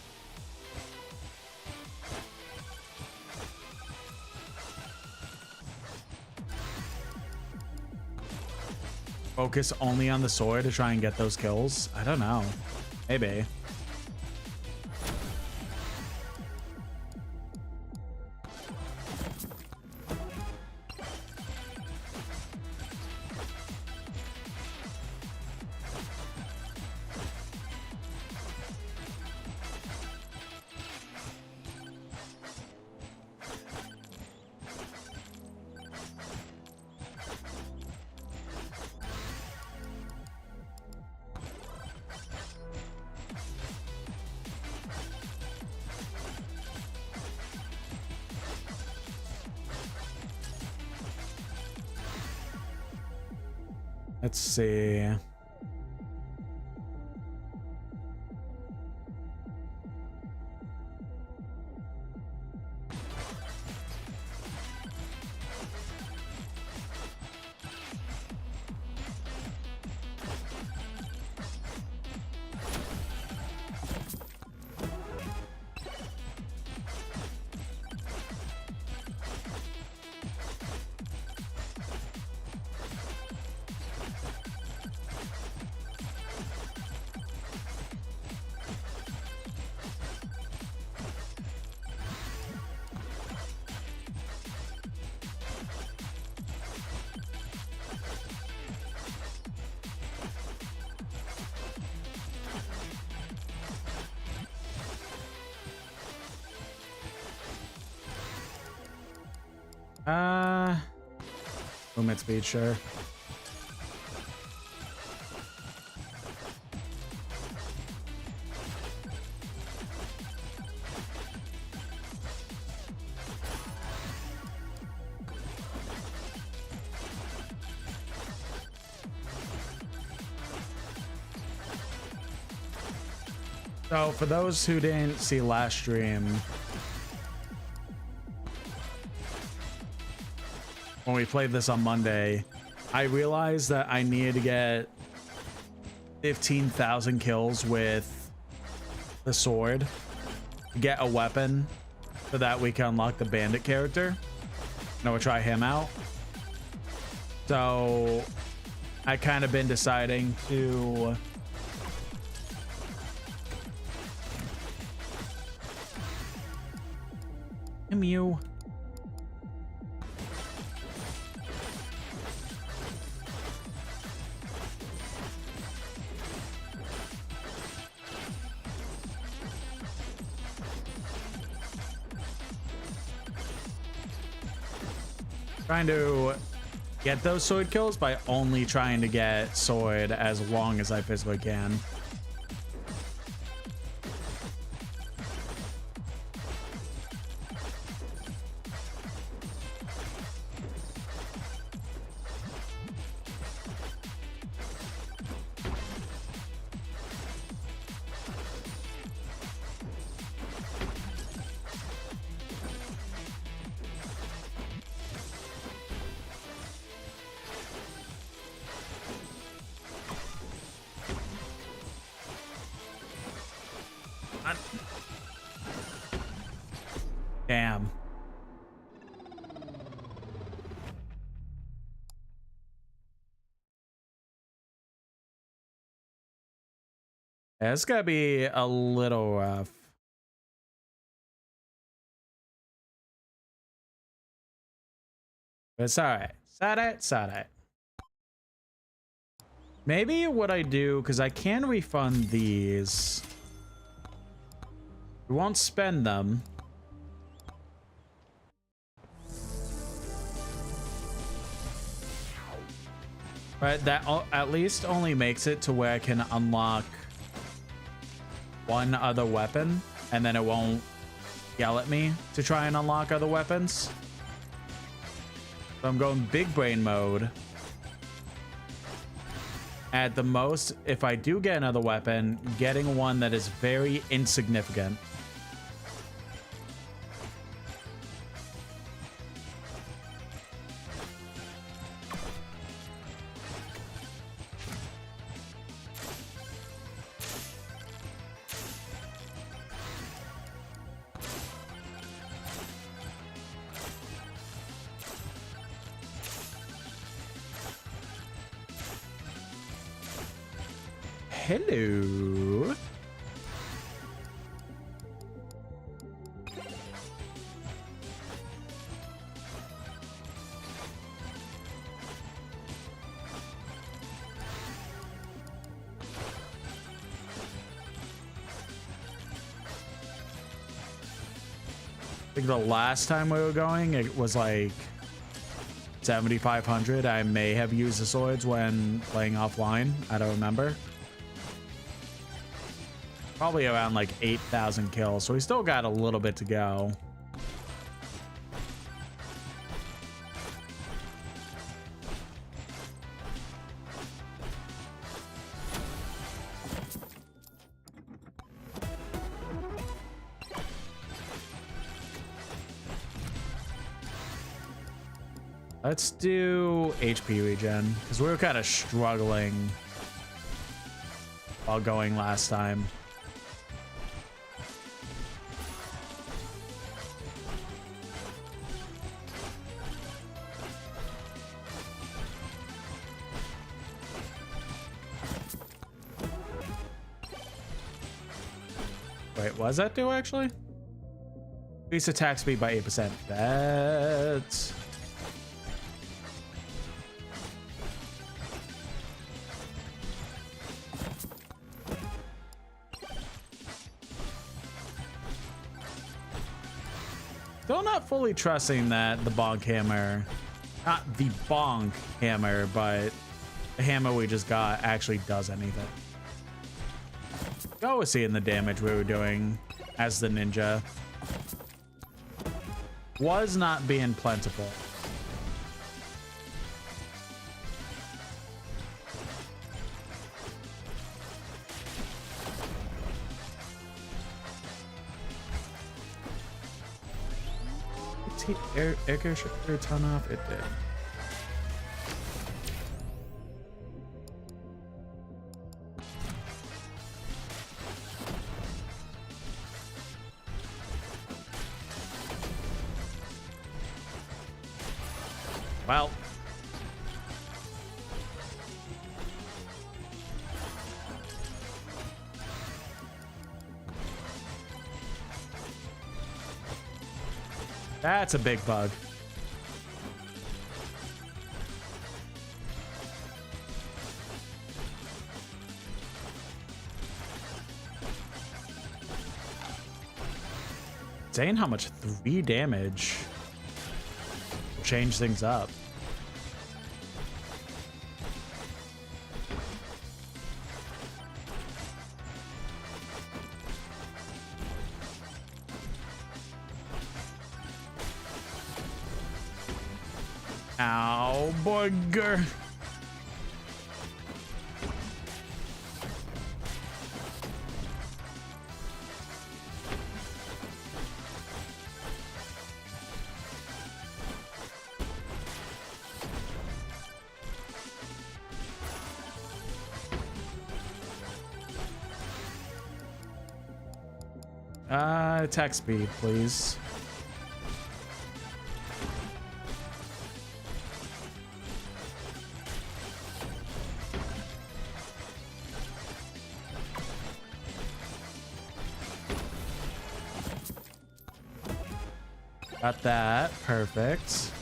focus only on the sword to try and get those kills? I don't know. Maybe. Let's see. Movement speed, sure. So for those who didn't see last stream, when we played this on Monday, I realized that I needed to get 15,000 kills with the sword to get a weapon so that we can unlock the bandit character. And we'll try him out. So I kind of been deciding to you. Trying to get those sword kills by only trying to get sword as long as I physically can. Damn. Yeah, it's gotta be a little rough. But it's alright. It's alright. It's alright. Maybe what I do, because I can refund these. We won't spend them. But that at least only makes it to where I can unlock one other weapon, and then it won't yell at me to try and unlock other weapons. So I'm going big brain mode. At the most, if I do get another weapon, getting one that is very insignificant. Hello. I think the last time we were going, it was like 7,500. I may have used the swords when playing offline. I don't remember. Probably around like 8,000 kills, so we still got a little bit to go. Let's do HP regen, because we were kind of struggling while going last time. Wait, what does that do actually? Increase attack speed by 8%. That's... Still not fully trusting that the bonk hammer, not the bonk hammer, but the hammer we just got actually does anything. Go with seeing the damage we were doing as the ninja was not being plentiful. air carrier turn off? It did. Well. That's a big bug. Saying how much 3 damage will change things up. Ow, bugger. Attack speed, please. Got that. Perfect.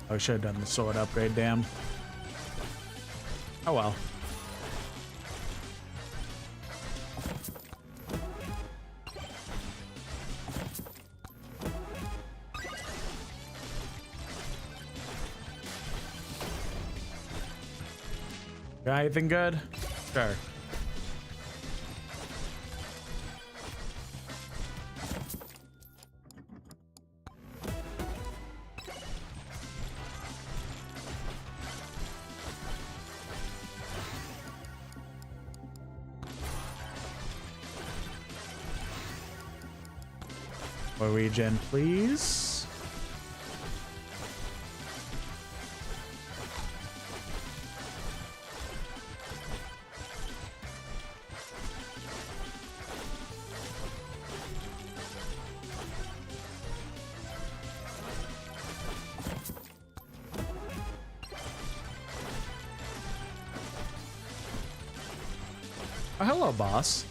I should have done the sword upgrade, damn. Oh well. Got anything good? Sure. Regen, please. Oh, hello, boss.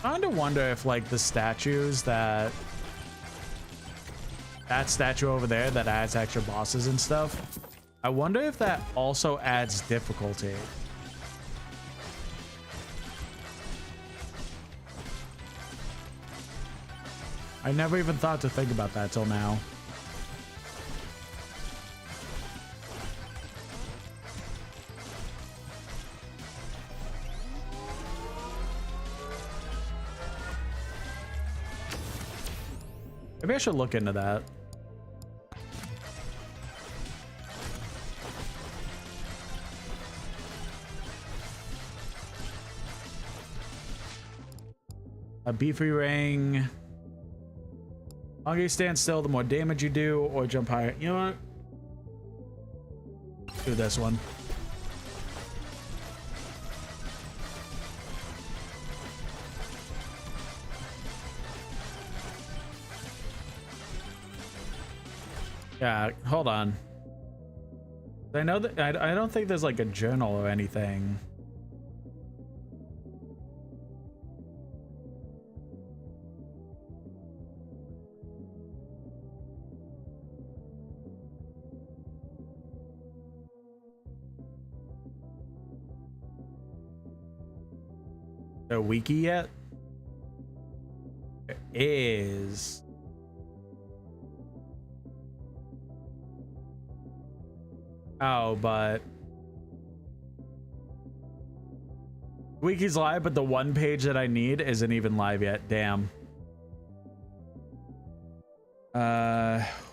I kind of wonder if, like, the statues that statue over there that adds extra bosses and stuff, I wonder if that also adds difficulty. I never even thought to think about that till now. Maybe I should look into that. A beefy ring. longer you stand still, the more damage you do, or jump higher. You know what? Do this one. Yeah, hold on. I know that I don't think there's like a journal or anything. A wiki yet? There is. Oh, but wiki's live, but the one page that I need isn't even live yet. Damn.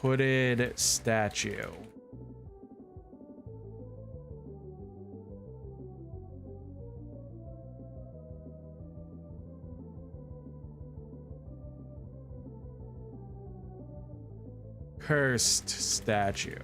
Hooded statue. Cursed statue.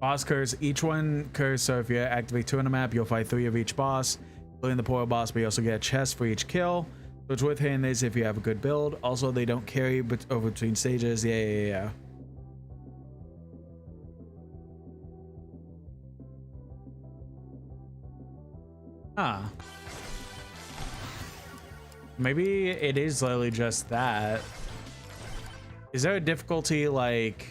Boss curse. Each one curse, so if you activate 2 on the map, you'll fight 3 of each boss, including the portal boss, but you also get a chest for each kill. So it's worth hitting this if you have a good build. Also, they don't carry over between stages. Yeah. Huh. Maybe it is literally just that. Is there a difficulty like...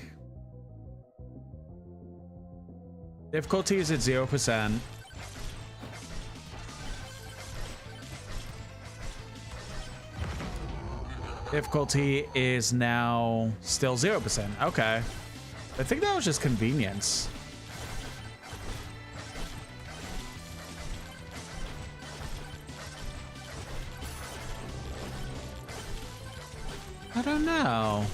Difficulty is at 0%. Difficulty is now still 0%. Okay. I think that was just convenience. I don't know.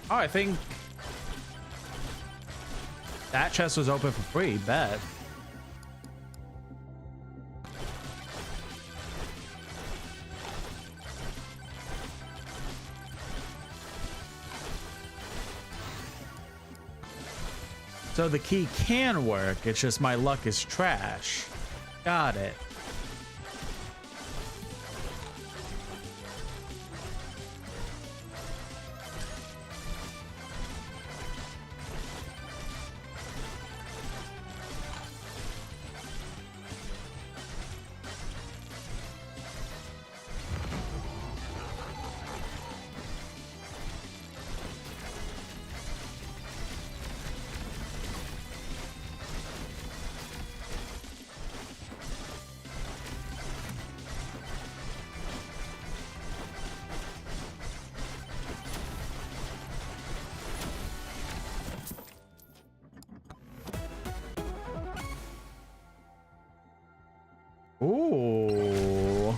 Oh, I think that chest was open for free. Bet. So the key can work. It's just my luck is trash. Got it. Ooh.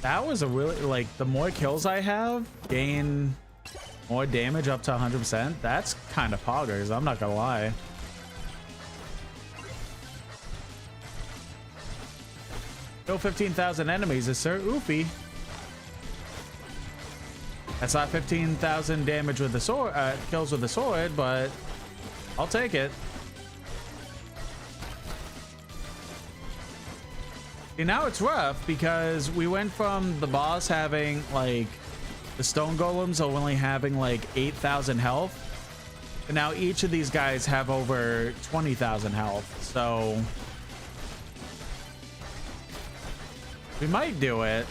That was a really, like, the more kills I have, gain more damage up to 100%. That's kind of poggers, I'm not gonna lie. Kill 15,000 enemies is so oofy. That's not 15,000 damage with the sword, kills with the sword, but I'll take it. And now it's rough because we went from the boss having like the stone golems only having like 8,000 health. And now each of these guys have over 20,000 health. So we might do it.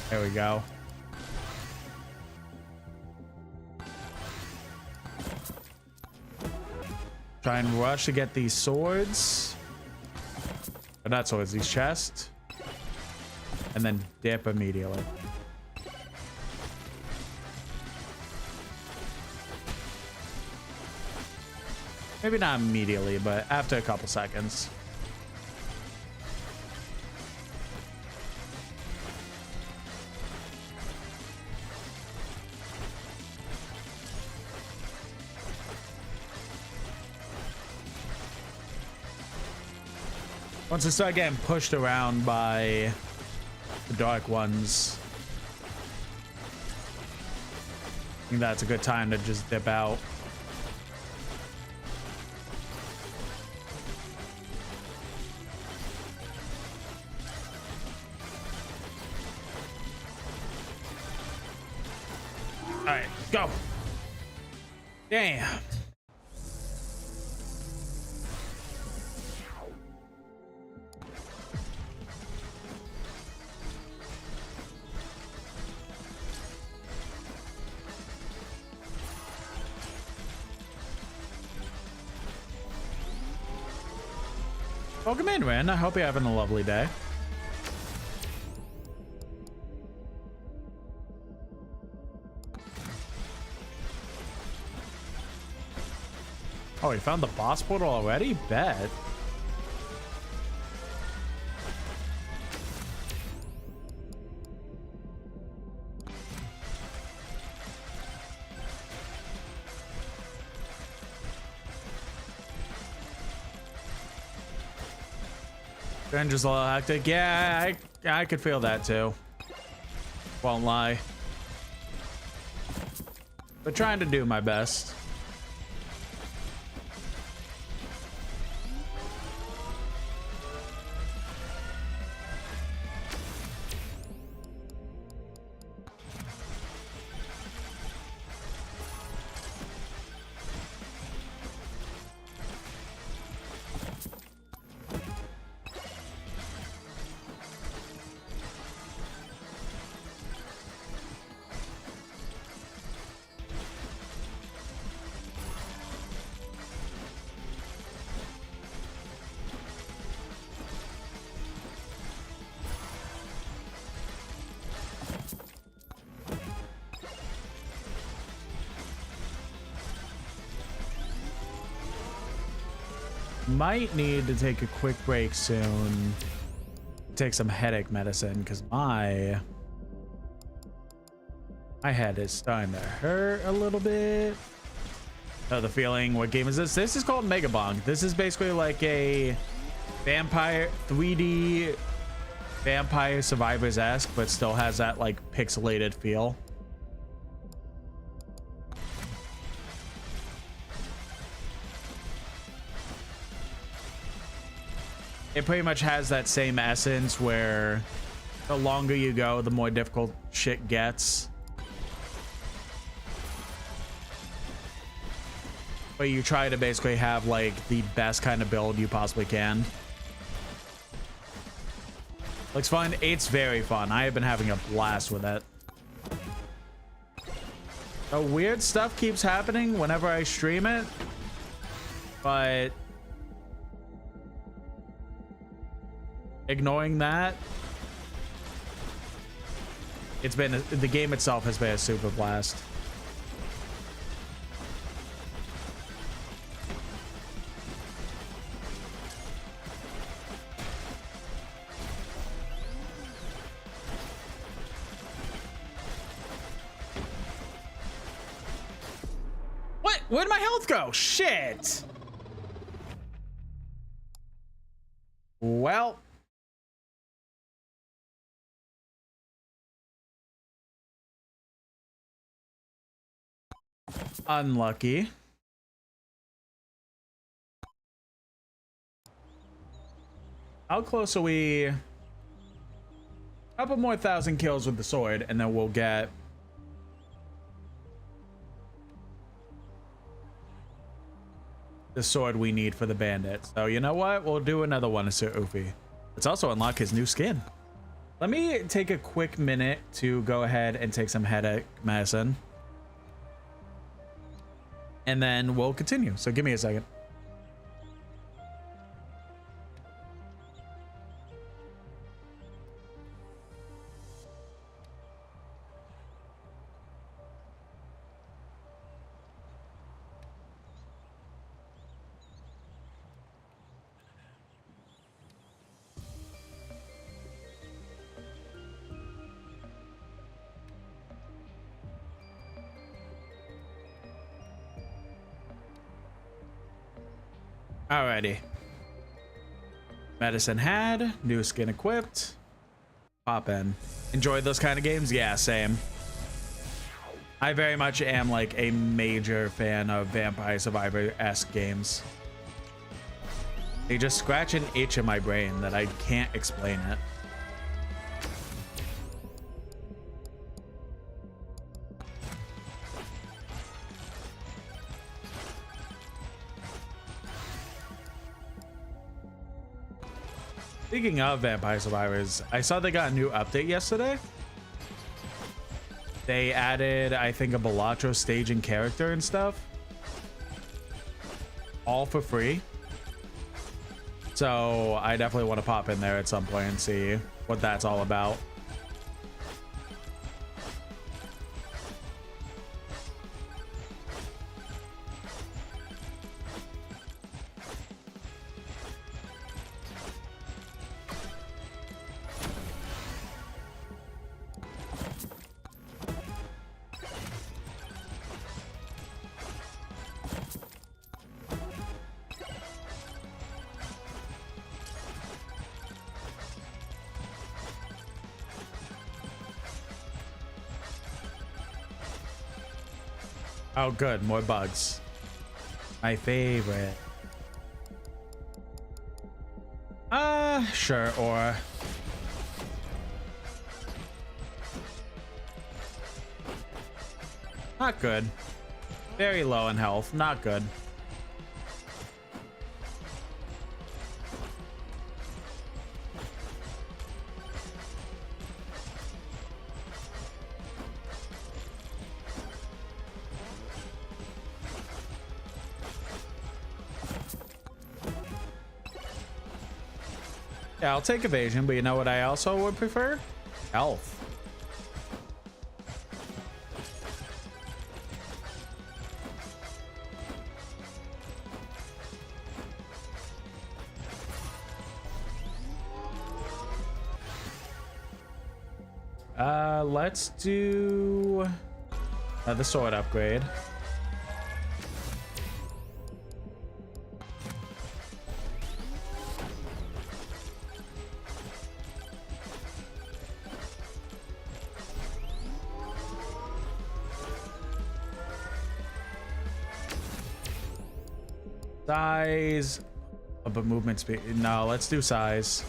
There we go. Try and rush to get these swords. But not swords, these chests. And then dip immediately. Maybe not immediately, but after a couple seconds. Once I start getting pushed around by the dark ones, I think that's a good time to just dip out. All right, go. Damn. Welcome in, Ren. I hope you're having a lovely day. Oh, we found the boss portal already? Bet. Ranger's a little hectic. Yeah, I could feel that too. Won't lie. But trying to do my best. Might need to take a quick break soon. Take some headache medicine because my head is starting to hurt a little bit. Oh, the feeling. What game is this? This is called Megabonk. This is basically like a vampire 3D Vampire Survivors-esque, but still has that like pixelated feel. It pretty much has that same essence where the longer you go, the more difficult shit gets. But you try to basically have like the best kind of build you possibly can. Looks fun. It's very fun. I have been having a blast with it. Weird stuff keeps happening whenever I stream it, but ignoring that, it's been the game itself has been a super blast. Where'd my health go? Shit. Well. Unlucky. How close are we? Couple more 1,000 kills with the sword, and then we'll get the sword we need for the bandit. So you know what? We'll do another one to Sir Ufi. Let's also unlock his new skin. Let me take a quick minute to go ahead and take some headache medicine. And then we'll continue. So give me a second. Alrighty. Medicine had, new skin equipped. Pop in. Enjoy those kind of games? Yeah, same. I very much am like a major fan of Vampire Survivor-esque games. They just scratch an itch in my brain that I can't explain it. Speaking of Vampire Survivors, I saw they got a new update yesterday. They added, I think, a Balatro staging character and stuff. All for free. So I definitely want to pop in there at some point and see what that's all about. Oh, good. More bugs. My favorite. Sure, or... Not good. Very low in health. Not good. Yeah, I'll take evasion, but you know what I also would prefer? Health. Let's do the sword upgrade. Size, but movement speed. No, let's do size.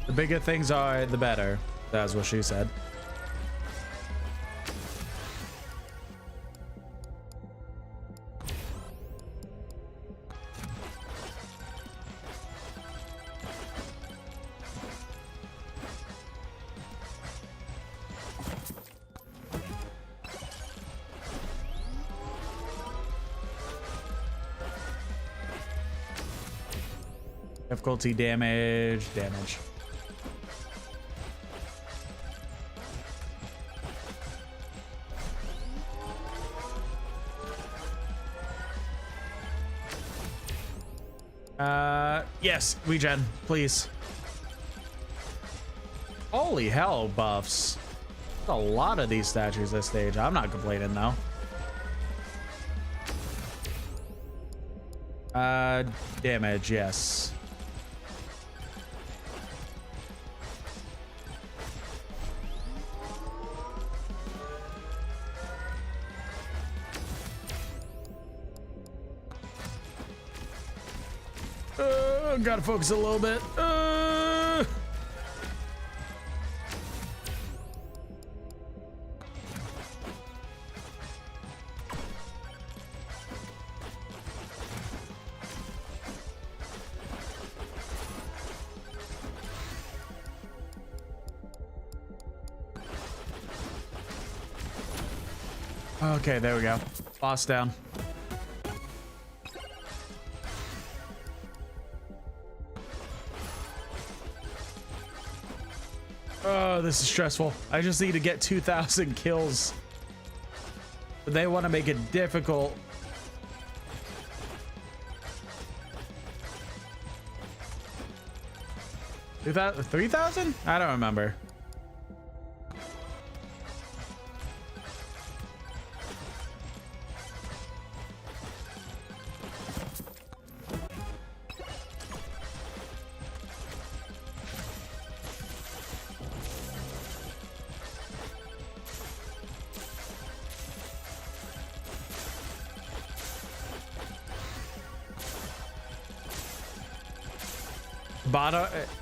The bigger things are, the better. That's what she said. Difficulty, damage, damage. Yes, regen, please. Holy hell, buffs. There's a lot of these statues this stage. I'm not complaining though. Damage, yes. Gotta focus a little bit. Okay, there we go. Boss down. Oh, this is stressful. I just need to get 2,000 kills. But they want to make it difficult. 3,000? I don't remember.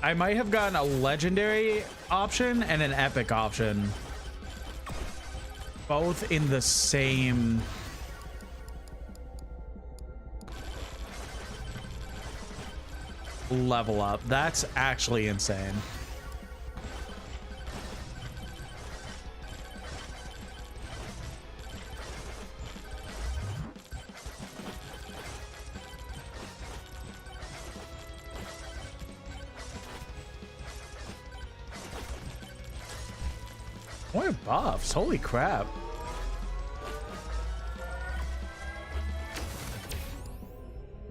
I might have gotten a legendary option and an epic option, both in the same level up. That's actually insane. More buffs, holy crap.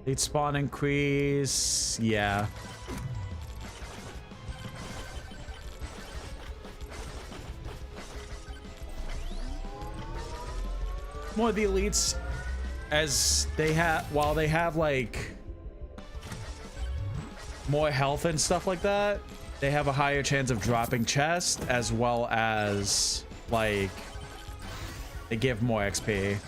Lead spawn increase, yeah. More of the elites, as they have, while they have like more health and stuff like that, they have a higher chance of dropping chest, as well as like they give more XP.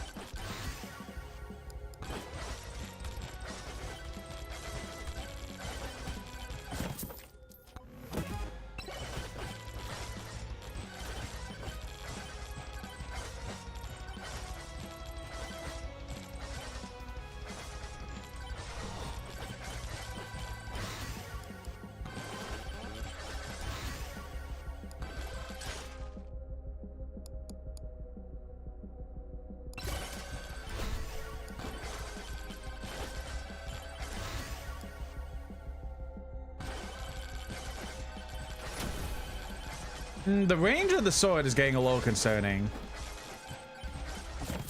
The range of the sword is getting a little concerning.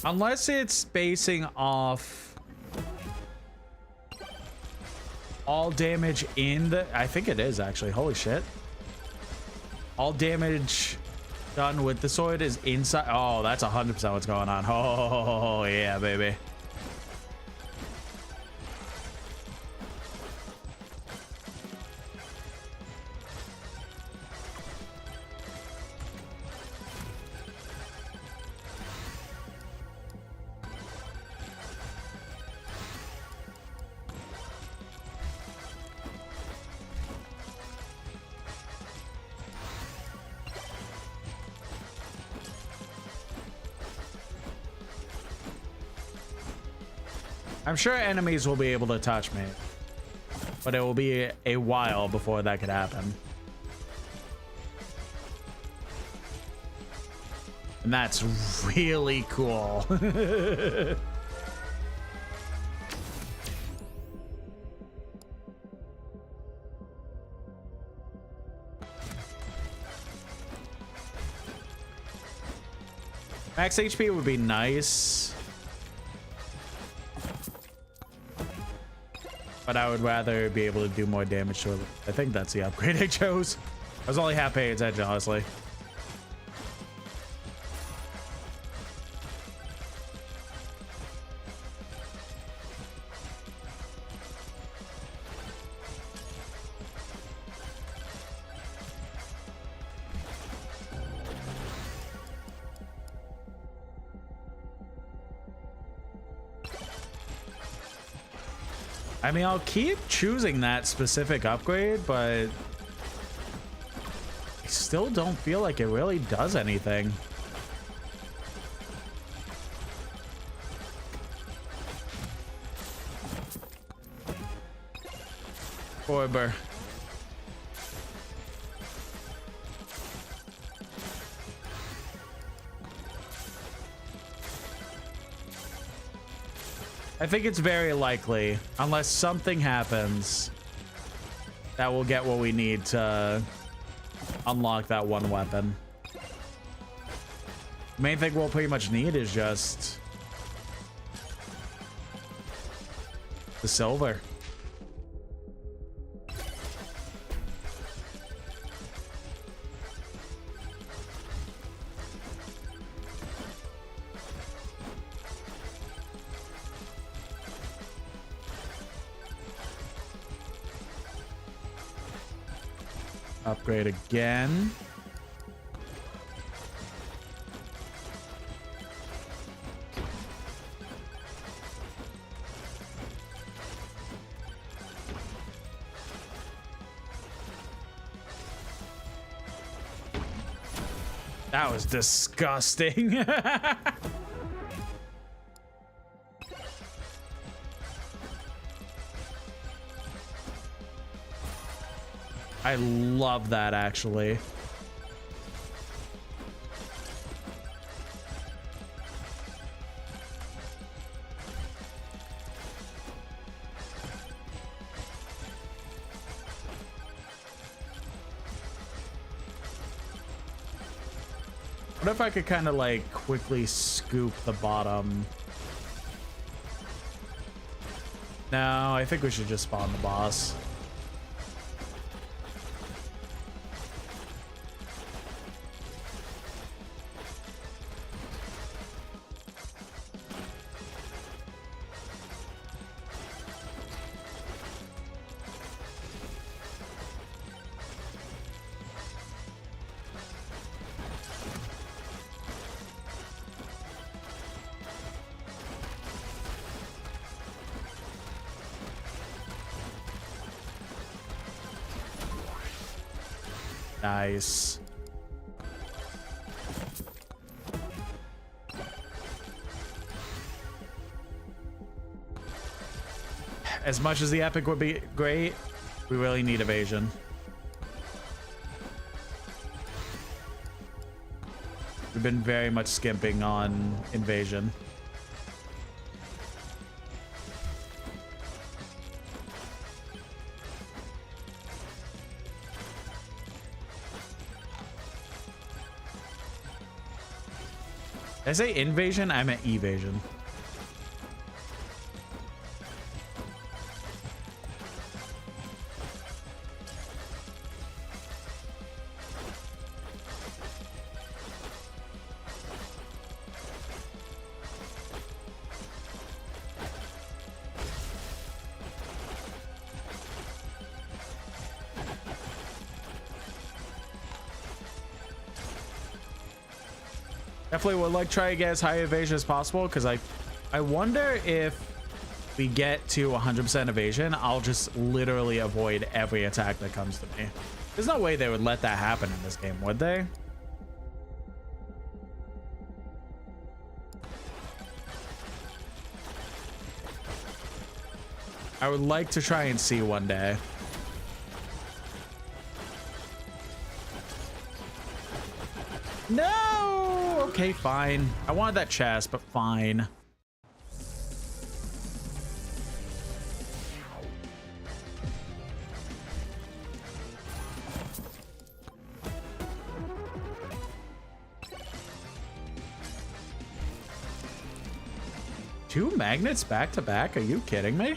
Unless it's basing off all damage in the... I think it is actually. Holy shit. All damage done with the sword is inside... Oh, that's 100% what's going on. Oh, yeah, baby. I'm sure enemies will be able to touch me, but it will be a while before that could happen. And that's really cool. Max HP would be nice. But I would rather be able to do more damage to it. I think that's the upgrade I chose. I was only half paying attention, honestly. I mean, I'll keep choosing that specific upgrade, but I still don't feel like it really does anything. Orber. I think it's very likely, unless something happens, that we'll get what we need to unlock that one weapon. Main thing we'll pretty much need is just the silver. Upgrade again. That was disgusting. I love that, actually. What if I could kind of like quickly scoop the bottom? No, I think we should just spawn the boss. Nice. As much as the epic would be great, we really need evasion. We've been very much skimping on invasion. Did I say invasion? I meant evasion. Definitely would like try to get as high evasion as possible, because I wonder if we get to 100% evasion, I'll just literally avoid every attack that comes to me. There's no way they would let that happen in this game, would they? I would like to try and see one day. No! Okay, fine. I wanted that chest, but fine. 2 magnets back to back? Are you kidding me?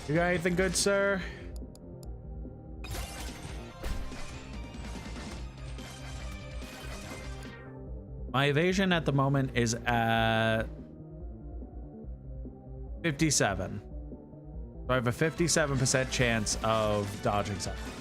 You got anything good, sir? My evasion at the moment is at 57. So I have a 57% chance of dodging something.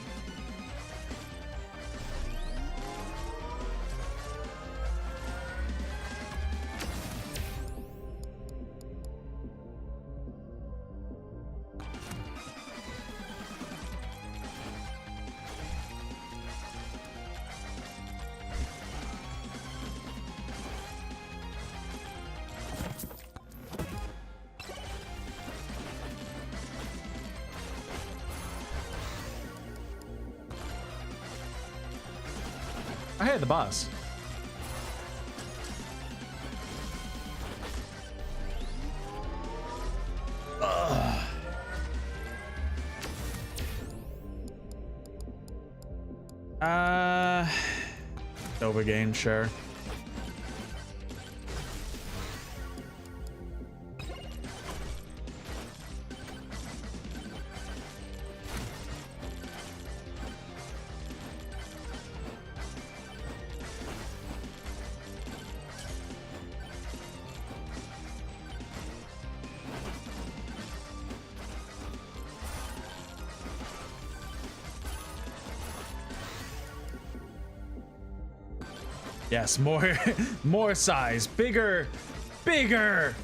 Oh, hey, the boss. Ugh. Overgain, sure. Yes, more more size, bigger, bigger.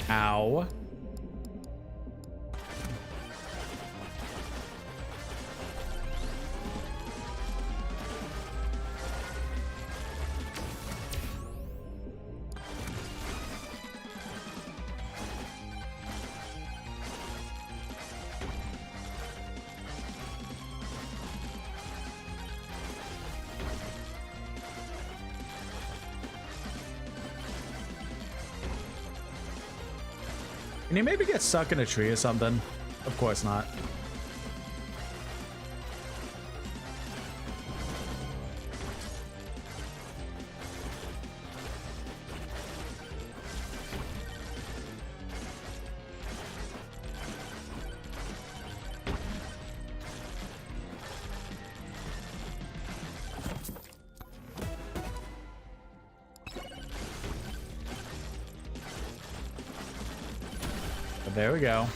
Ow. Can you maybe get stuck in a tree or something? Of course not. There we go.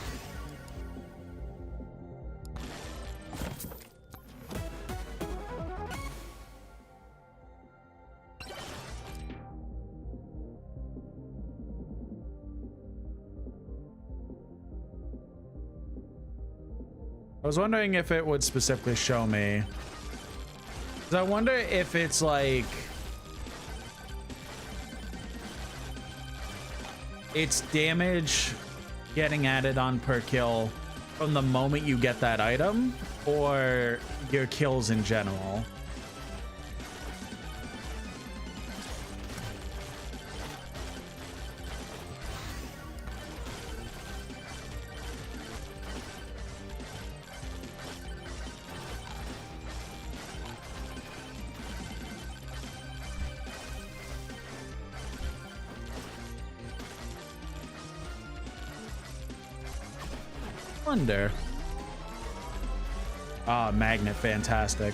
I was wondering if it would specifically show me. 'Cause I wonder if it's like it's damage getting added on per kill from the moment you get that item, or your kills in general. Wonder. Ah, magnet, fantastic.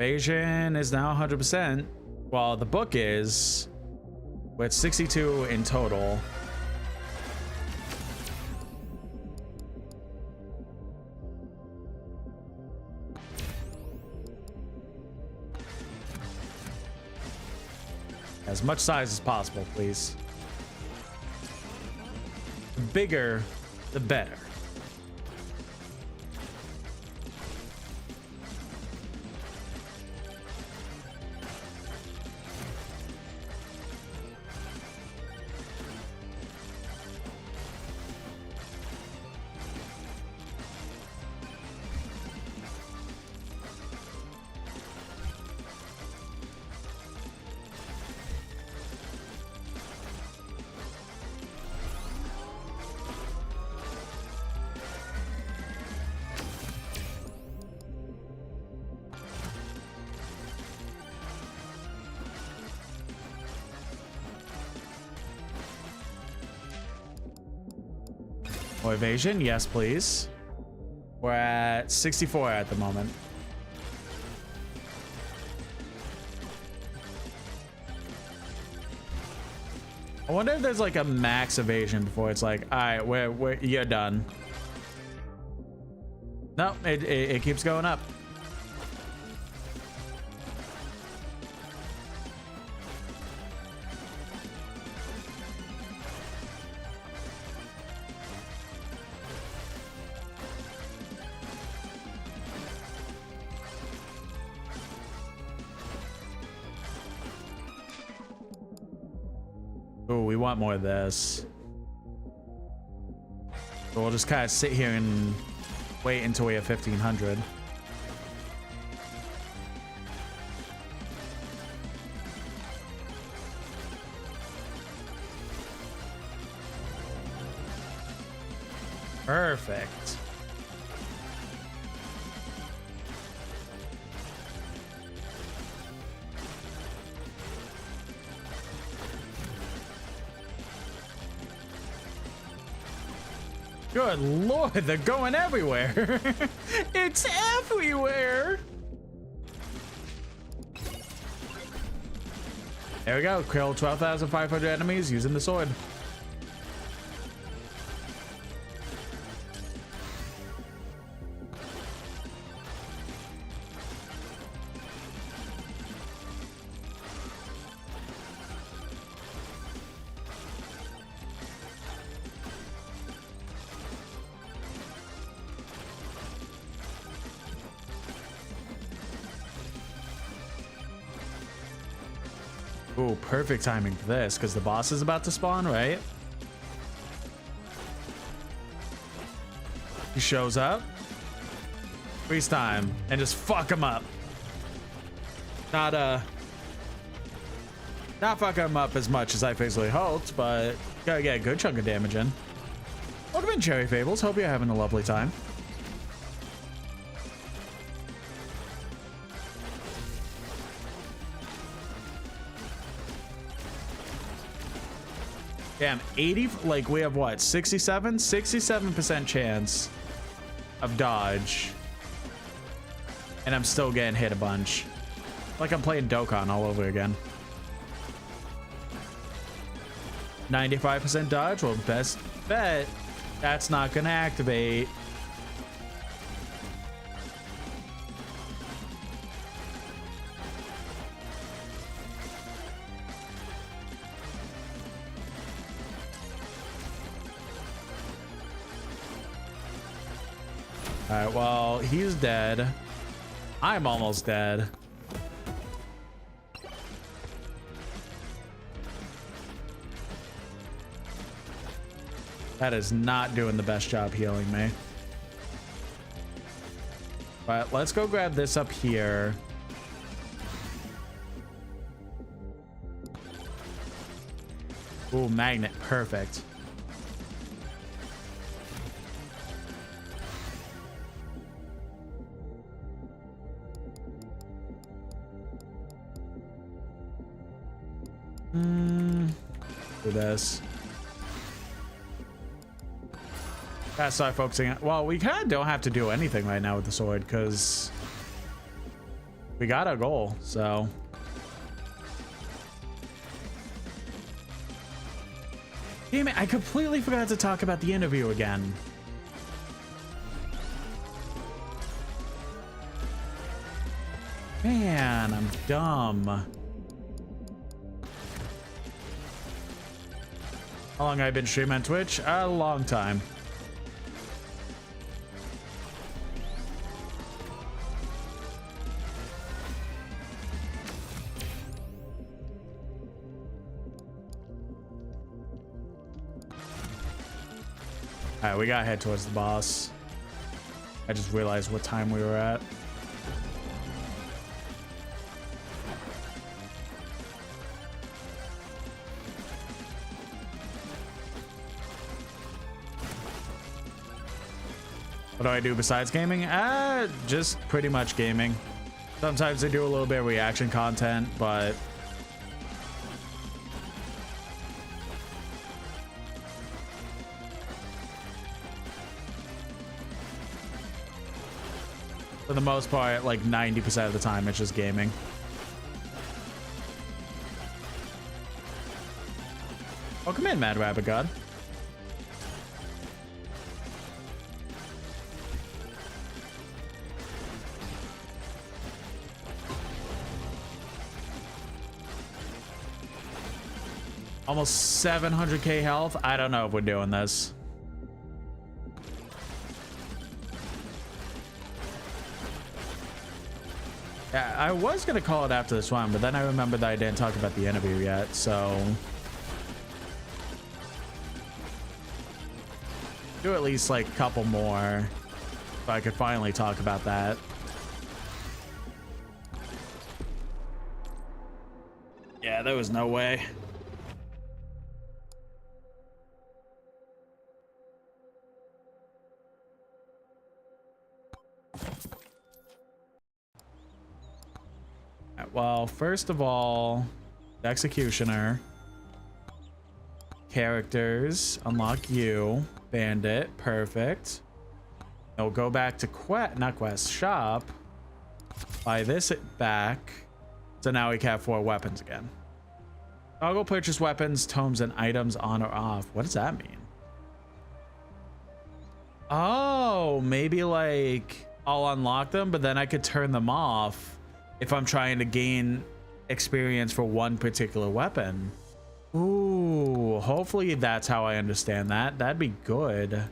Evasion is now 100%, while the book is with 62 in total. As much size as possible, please. The bigger, the better. More evasion, yes, please. We're at 64 at the moment. I wonder if there's like a max evasion before it's like, all right, you're done. No, it keeps going up. Oh, we want more of this. So we'll just kind of sit here and wait until we have 1500. Perfect. Good lord, they're going everywhere. It's everywhere. There we go. Kill 12,500 enemies using the sword. Ooh, perfect timing for this, because the boss is about to spawn, right? He shows up, freeze time, and just fuck him up. Not fuck him up as much as I basically hoped, but gotta get a good chunk of damage in. Welcome in, Cherry Fables. Hope you're having a lovely time. Damn, 80, like we have what, 67% chance of dodge. And I'm still getting hit a bunch. Like I'm playing Dokkan all over again. 95% dodge, well, best bet, that's not gonna activate. All right, well, he's dead. I'm almost dead. That is not doing the best job healing me. But let's go grab this up here. Ooh, magnet. Perfect. Do this. Gotta start focusing on. Well, we kind of don't have to do anything right now with the sword because we got our goal. So. Damn it, I completely forgot to talk about the interview again. Man, I'm dumb. How long have I been streaming on Twitch? A long time. All right, we gotta head towards the boss. I just realized what time we were at. What do I do besides gaming? Just pretty much gaming. Sometimes I do a little bit of reaction content, but for the most part, like 90% of the time, it's just gaming. Welcome in, Mad Rabbit God. Almost 700k health. I don't know if we're doing this. Yeah, I was gonna call it after this one, but then I remembered that I didn't talk about the interview yet, so do at least like a couple more so I could finally talk about that. Yeah, there was no way. Well, first of all, Executioner, characters, unlock you, Bandit, perfect. We'll go back to shop, buy this back, so now we can have 4 weapons again. I'll go purchase weapons, tomes, and items on or off. What does that mean? Oh, maybe like I'll unlock them, but then I could turn them off if I'm trying to gain experience for one particular weapon. Ooh, hopefully that's how I understand that. That'd be good.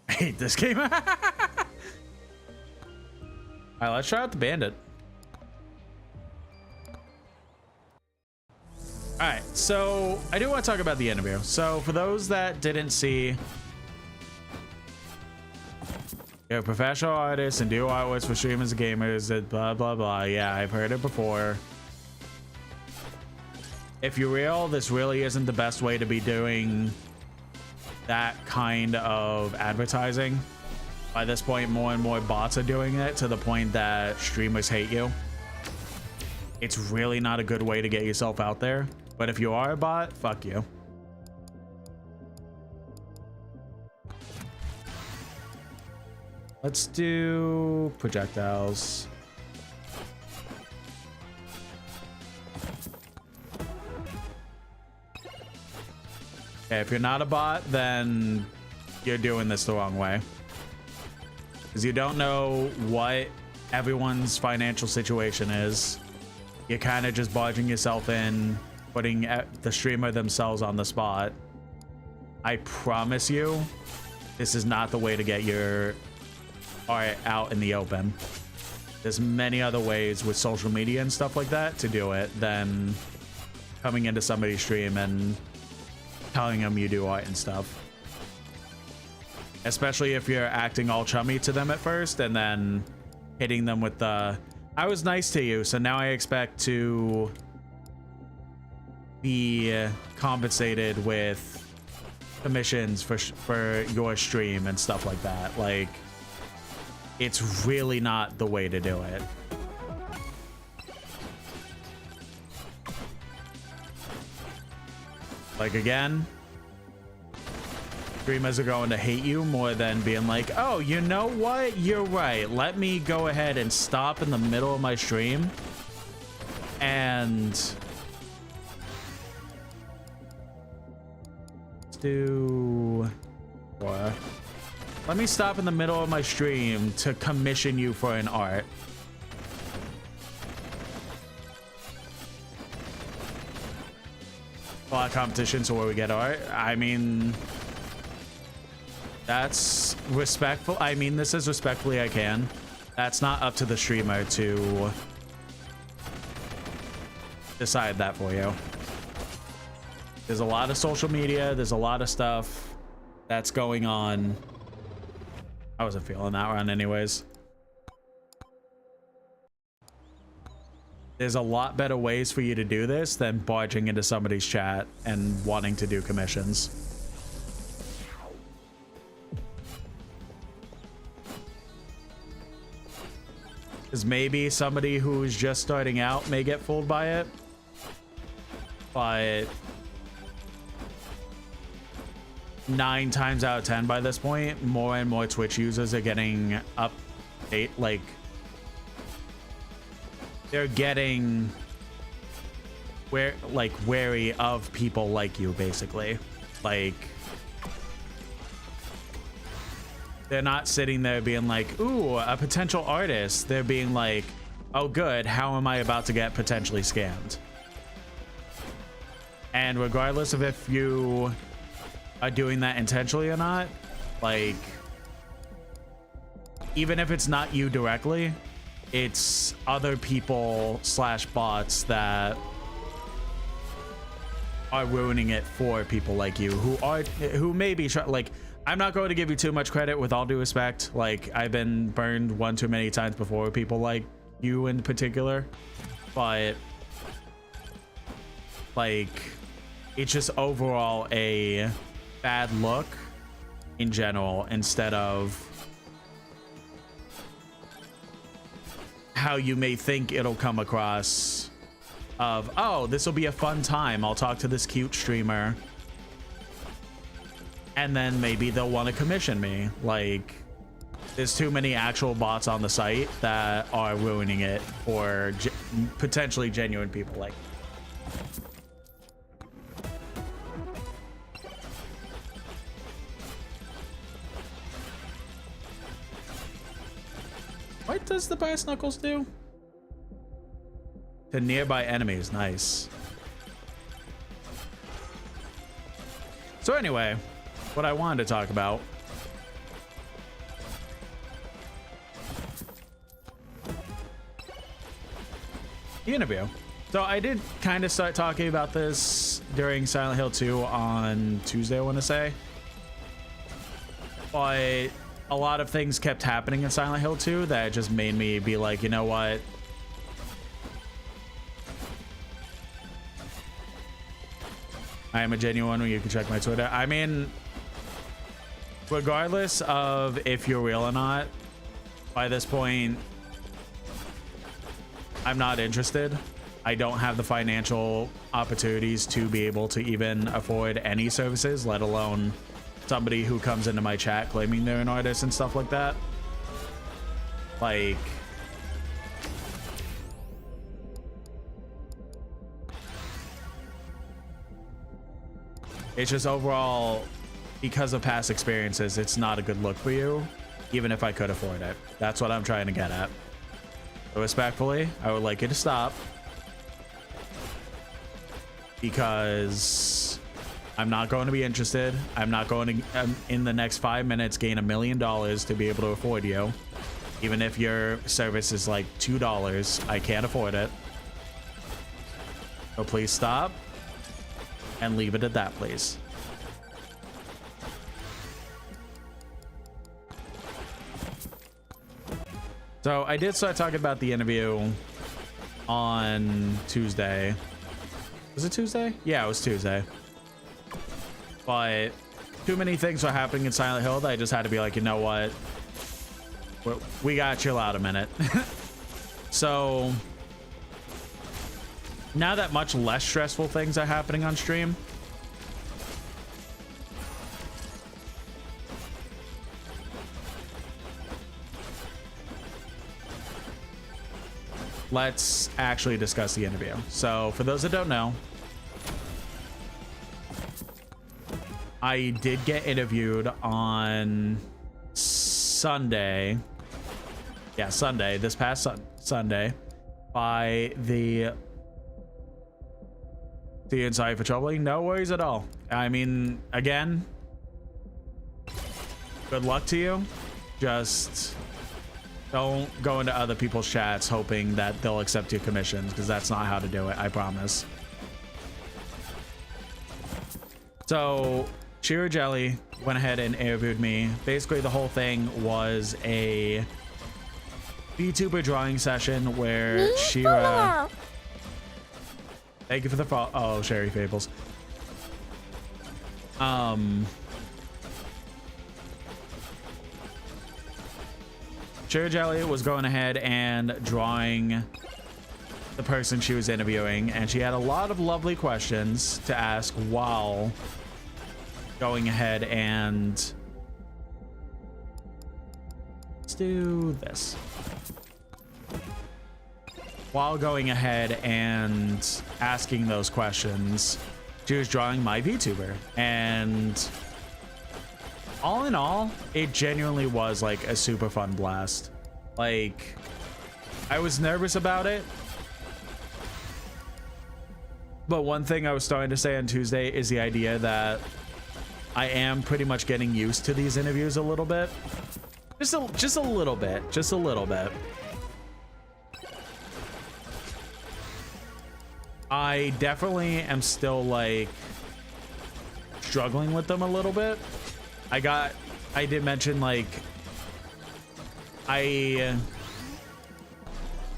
I hate this game. All right, let's try out the Bandit. All right, so I do want to talk about the interview. So for those that didn't see, you're a professional artist and do artworks for streamers and gamers, blah, blah, blah. Yeah, I've heard it before. If you're real, this really isn't the best way to be doing that kind of advertising. By this point, more and more bots are doing it to the point that streamers hate you. It's really not a good way to get yourself out there. But if you are a bot, fuck you. Let's do projectiles. Okay, if you're not a bot, then you're doing this the wrong way. Because you don't know what everyone's financial situation is. You're kind of just barging yourself in, putting the streamer themselves on the spot. I promise you, this is not the way to get your art out in the open. There's many other ways with social media and stuff like that to do it than coming into somebody's stream and telling them you do art and stuff. Especially if you're acting all chummy to them at first and then hitting them with the, I was nice to you, so now I expect to be compensated with commissions for your stream and stuff like that. Like, it's really not the way to do it. Like, again, streamers are going to hate you more than being like, oh, you know what? You're right. Let me go ahead and stop in the middle of my stream and let me stop in the middle of my stream to commission you for an art. A lot of competition, so where we get art. I mean, that's respectful. I mean, this is respectfully I can. That's not up to the streamer to decide that for you. There's a lot of social media. There's a lot of stuff that's going on. I wasn't feeling that one anyways. There's a lot better ways for you to do this than barging into somebody's chat and wanting to do commissions. Because maybe somebody who's just starting out may get fooled by it, but 9 times out of 10 by this point, more and more Twitch users are getting like they're getting wary of people like you, basically. Like, they're not sitting there being like, ooh, a potential artist. They're being like, oh good, how am I about to get potentially scammed? And regardless of if you are doing that intentionally or not, like, even if it's not you directly, it's other people / bots that are ruining it for people like you who may be like, I'm not going to give you too much credit, with all due respect. Like, I've been burned one too many times before with people like you in particular, but like, it's just overall a bad look in general, instead of how you may think it'll come across of, oh, this will be a fun time, I'll talk to this cute streamer and then maybe they'll want to commission me. Like, there's too many actual bots on the site that are ruining it for potentially genuine people like me. What does the brass knuckles do? To nearby enemies. Nice. So anyway, what I wanted to talk about. The interview. So I did kind of start talking about this during Silent Hill 2 on Tuesday, I want to say. But a lot of things kept happening in Silent Hill 2 that just made me be like, you know what? I am a genuine one. You can check my Twitter. I mean, regardless of if you're real or not, by this point, I'm not interested. I don't have the financial opportunities to be able to even afford any services, let alone somebody who comes into my chat claiming they're an artist and stuff like that. Like, it's just overall, because of past experiences, it's not a good look for you, even if I could afford it. That's what I'm trying to get at. So respectfully, I would like you to stop, because I'm not going to be interested. I'm not going to, in the next 5 minutes, gain $1 million to be able to afford you. Even if your service is like $2, I can't afford it. So please stop and leave it at that, please. So I did start talking about the interview on Tuesday. Was it Tuesday? Yeah, it was Tuesday. But too many things were happening in Silent Hill that I just had to be like, you know what? We gotta chill out a minute. So now that much less stressful things are happening on stream, let's actually discuss the interview. So for those that don't know, I did get interviewed on Sunday. Yeah, Sunday, this past Sunday, by the Sorry for troubling. No worries at all. I mean, again, good luck to you. Just don't go into other people's chats hoping that they'll accept your commissions, because that's not how to do it, I promise. So Shira Jelly went ahead and interviewed me. Basically, the whole thing was a VTuber drawing session where Shira... Thank you for the follow. Oh, Sherry Fables. Shira Jelly was going ahead and drawing the person she was interviewing, and she had a lot of lovely questions to ask while going ahead and... Let's do this. While going ahead and asking those questions, she was drawing my VTuber, and all in all, it genuinely was like a super fun blast. Like, I was nervous about it, but one thing I was starting to say on Tuesday is the idea that I am pretty much getting used to these interviews a little bit. Just a little bit. Just a little bit. I definitely am still like struggling with them a little bit. I did mention like I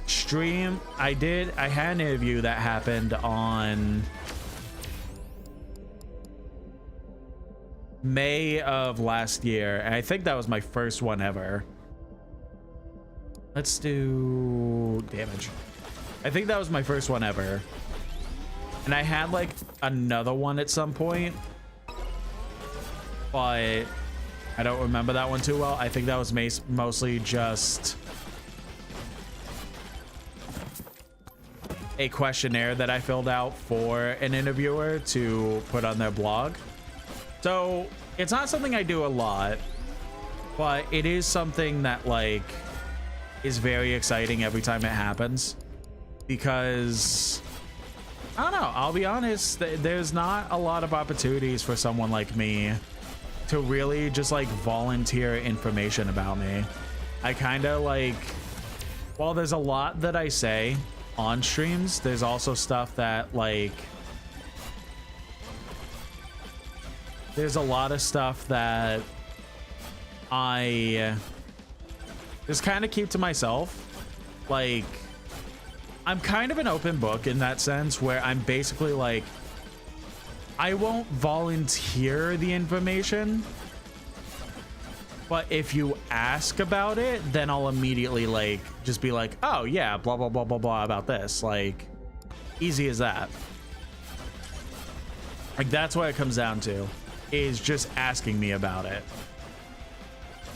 had an interview that happened on May of last year, and I think that was my first one ever. Let's do damage. I think that was my first one ever. And I had like another one at some point, but I don't remember that one too well. I think that was mostly just a questionnaire that I filled out for an interviewer to put on their blog. So it's not something I do a lot, but it is something that like is very exciting every time it happens, because I don't know, I'll be honest, there's not a lot of opportunities for someone like me to really just like volunteer information about me. I kind of like, while there's a lot that I say on streams, there's also stuff that like, there's a lot of stuff that I just kind of keep to myself. Like, I'm kind of an open book in that sense, where I'm basically like, I won't volunteer the information, but if you ask about it, then I'll immediately like just be like, oh yeah, blah blah blah blah blah about this. Like, easy as that. Like, that's what it comes down to, is just asking me about it.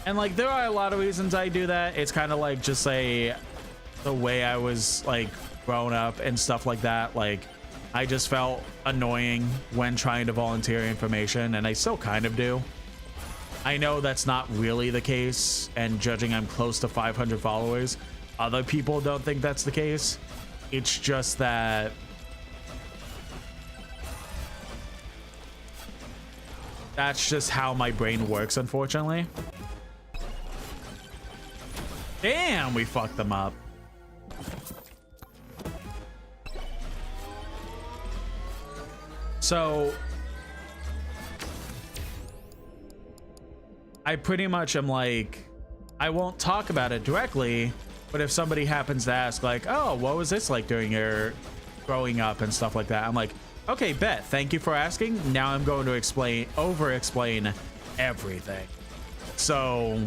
And like, there are a lot of reasons I do that. It's kind of like just the way I was like grown up and stuff like that. Like, I just felt annoying when trying to volunteer information, and I still kind of do. I know that's not really the case, and judging I'm close to 500 followers, other people don't think that's the case. It's just that that's just how my brain works, unfortunately. Damn, we fucked them up. So I pretty much am like, I won't talk about it directly But if somebody happens to ask like, oh, what was this like during your growing up and stuff like that, I'm like, okay, bet, thank you for asking. Now I'm going to over explain everything. So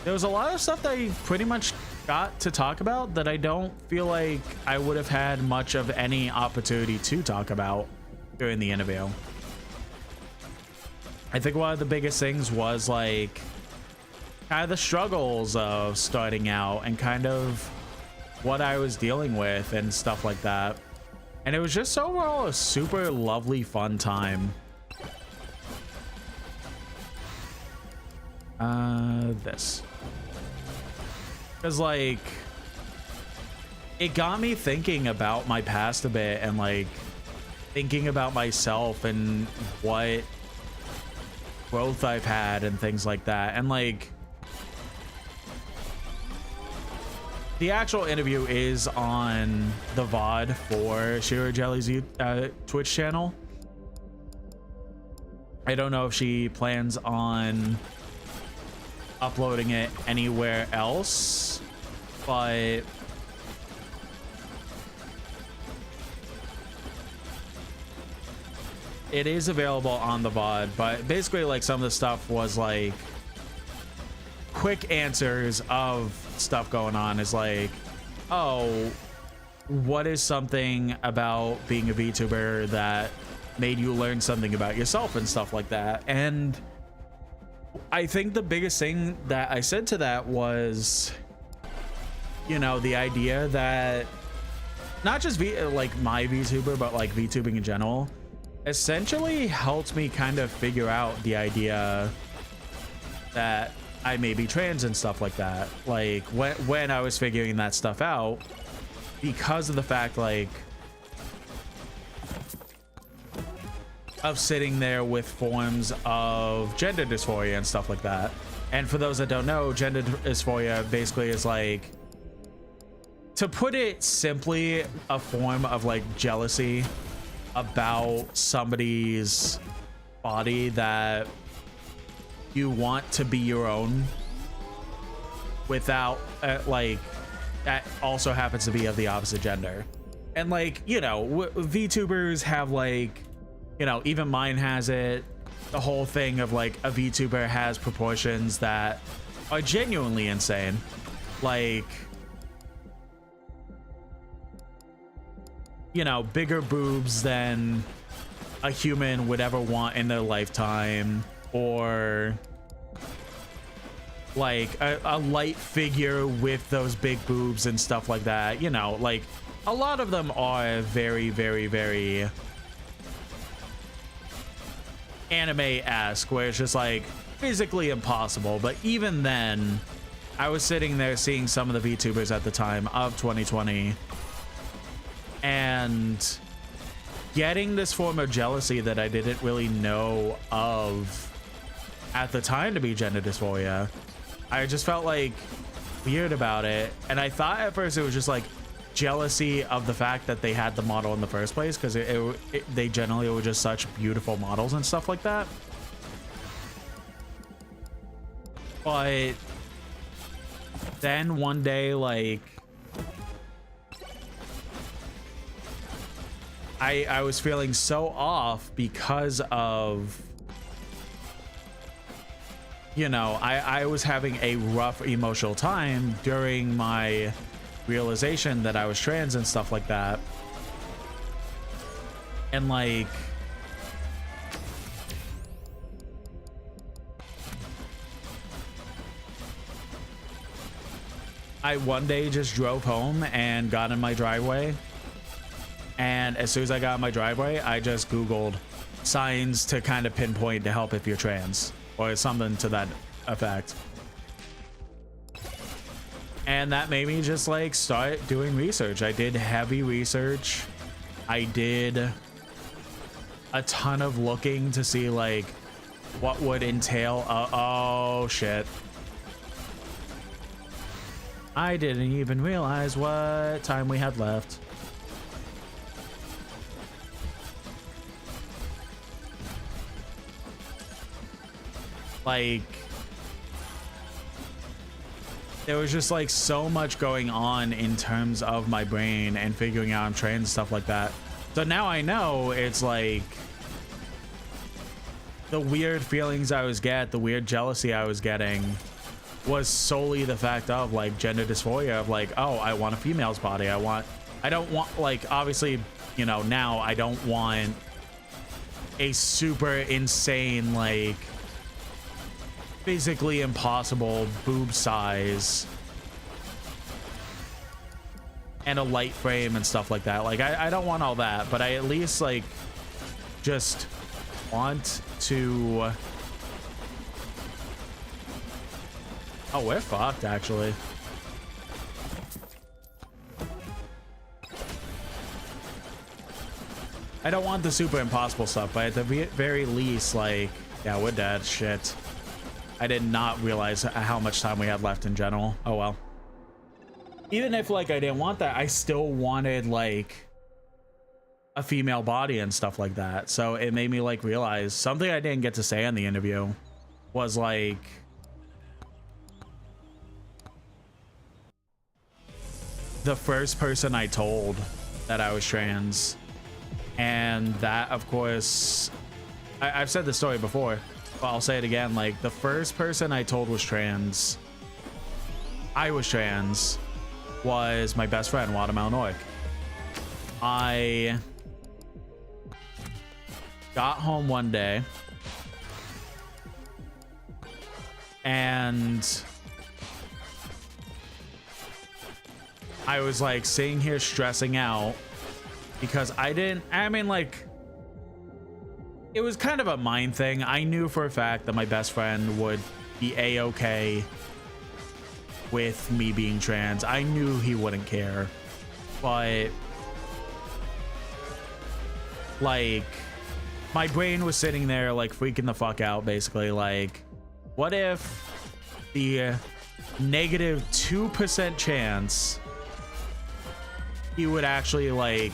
there was a lot of stuff that I pretty much got to talk about that I don't feel like I would have had much of any opportunity to talk about during the interview. I think one of the biggest things was like kind of the struggles of starting out and kind of what I was dealing with and stuff like that. And it was just overall a super lovely, fun time. This. Because like it got me thinking about my past a bit and like thinking about myself and what growth I've had and things like that. And like the actual interview is on the VOD for Shira Jelly's Twitch channel. I don't know if she plans on uploading it anywhere else, but it is available on the VOD. But basically like some of the stuff was like quick answers of stuff going on, is like, oh, what is something about being a VTuber that made you learn something about yourself and stuff like that. And I think the biggest thing that I said to that was, you know, the idea that not just like my VTuber, but like VTubing in general essentially helped me kind of figure out the idea that I may be trans and stuff like that. Like when I was figuring that stuff out, because of the fact like of sitting there with forms of gender dysphoria and stuff like that. And for those that don't know, gender dysphoria basically is like, to put it simply, a form of like jealousy about somebody's body that you want to be your own without like that also happens to be of the opposite gender. And like, you know, VTubers have like, you know, even mine has it, the whole thing of like a VTuber has proportions that are genuinely insane, like, you know, bigger boobs than a human would ever want in their lifetime, or like a light figure with those big boobs and stuff like that. You know, like a lot of them are very, very, very anime-esque, where it's just like physically impossible. But even then, I was sitting there seeing some of the VTubers at the time of 2020 and getting this form of jealousy that I didn't really know of at the time to be gender dysphoria. I just felt like weird about it, and I thought at first it was just like jealousy of the fact that they had the model in the first place, because they generally were just such beautiful models and stuff like that. But then one day, like, I was feeling so off because of, you know, I was having a rough emotional time during my realization that I was trans and stuff like that. And like, I one day just drove home and got in my driveway, and as soon as I got in my driveway, I just Googled signs to kind of pinpoint to help if you're trans, or something to that effect. And that made me just like start doing research. I did heavy research. I did a ton of looking to see like what would entail. Oh shit. I didn't even realize what time we had left. Like, there was just like so much going on in terms of my brain and figuring out I'm trans and stuff like that. So now I know it's like the weird feelings I was the weird jealousy I was getting was solely the fact of like gender dysphoria of like, oh, I want a female's body. I don't want, like, obviously, you know, now I don't want a super insane, like, physically impossible boob size and a light frame and stuff like that. Like, I don't want all that, but I at least, like, just want to... Oh, we're fucked, actually. I don't want the super impossible stuff, but at the very least, like, yeah, we're dead. Shit. I did not realize how much time we had left in general. Oh, well. Even if, like, I didn't want that, I still wanted, like, a female body and stuff like that. So it made me, like, realize something I didn't get to say in the interview was, like... the first person I told that I was trans, and that, of course, I've said this story before, but I'll say it again. Like, the first person I told was trans, was my best friend, Watermelon Orc. I got home one day and I was like sitting here stressing out because I mean, like, it was kind of a mind thing. I knew for a fact that my best friend would be a-okay with me being trans. I knew he wouldn't care, but like my brain was sitting there like freaking the fuck out, basically. Like, what if the negative 2% chance he would actually like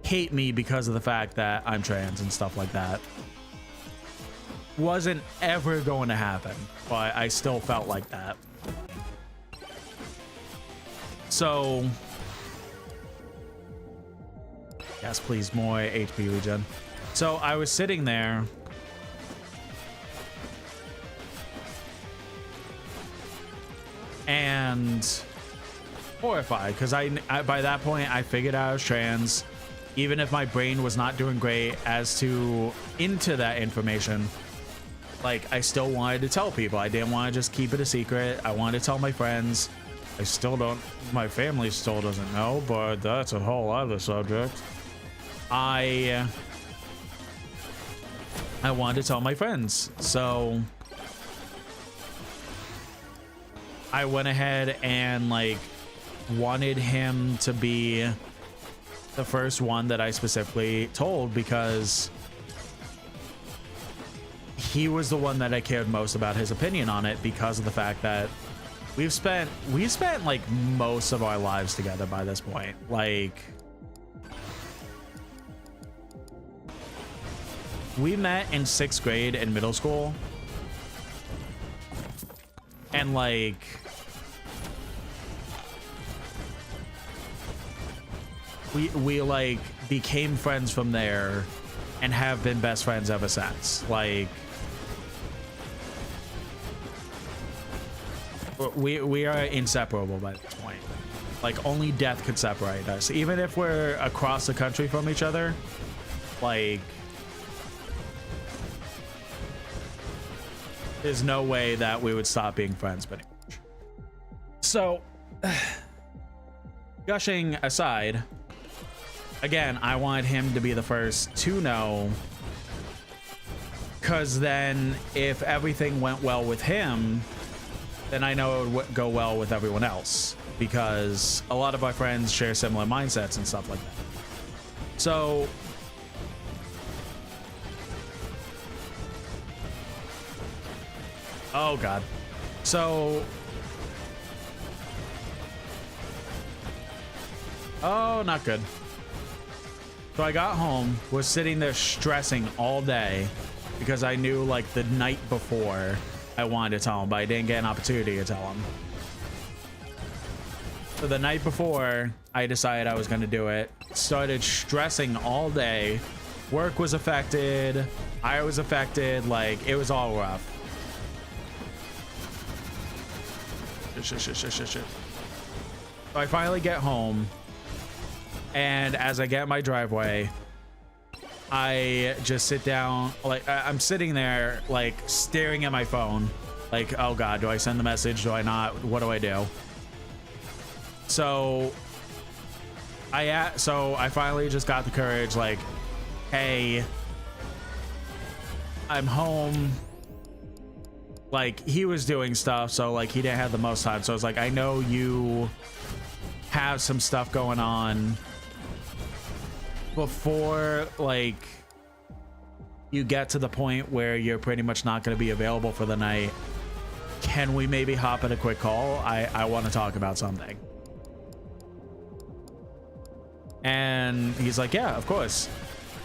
hate me because of the fact that I'm trans and stuff like that wasn't ever going to happen, but I still felt like that. So yes, please, more HP regen. So I was sitting there and horrified because I by that point I figured out I was trans. Even if my brain was not doing great as to into that information, like, I still wanted to tell people. I didn't want to just keep it a secret. I wanted to tell my friends. I still don't, my family still doesn't know, but that's a whole other subject. I wanted to tell my friends, so I went ahead and like wanted him to be the first one that I specifically told because he was the one that I cared most about his opinion on it, because of the fact that we've spent like most of our lives together by this point. Like, we met in 6th grade in middle school, and like we like became friends from there and have been best friends ever since. Like, we are inseparable by this point. Like, only death could separate us, even if we're across the country from each other. Like, there's no way that we would stop being friends. But so gushing aside, again, I wanted him to be the first to know, because then if everything went well with him, then I know it would go well with everyone else, because a lot of my friends share similar mindsets and stuff like that. So oh god. So oh, not good. So I got home, was sitting there stressing all day because I knew, like, the night before I wanted to tell him, but I didn't get an opportunity to tell him. So the night before I decided I was going to do it, started stressing all day. Work was affected. I was affected. Like, it was all rough. Shit. So I finally get home, and as I get in my driveway, I just sit down. Like, I'm sitting there, like, staring at my phone. Like, oh God, do I send the message? Do I not? What do I do? So I finally just got the courage, like, hey, I'm home. Like, he was doing stuff, so like he didn't have the most time. So I was like, I know you have some stuff going on. Before like you get to the point where you're pretty much not going to be available for the night, can we maybe hop at a quick call? I want to talk about something. And he's like, yeah, of course.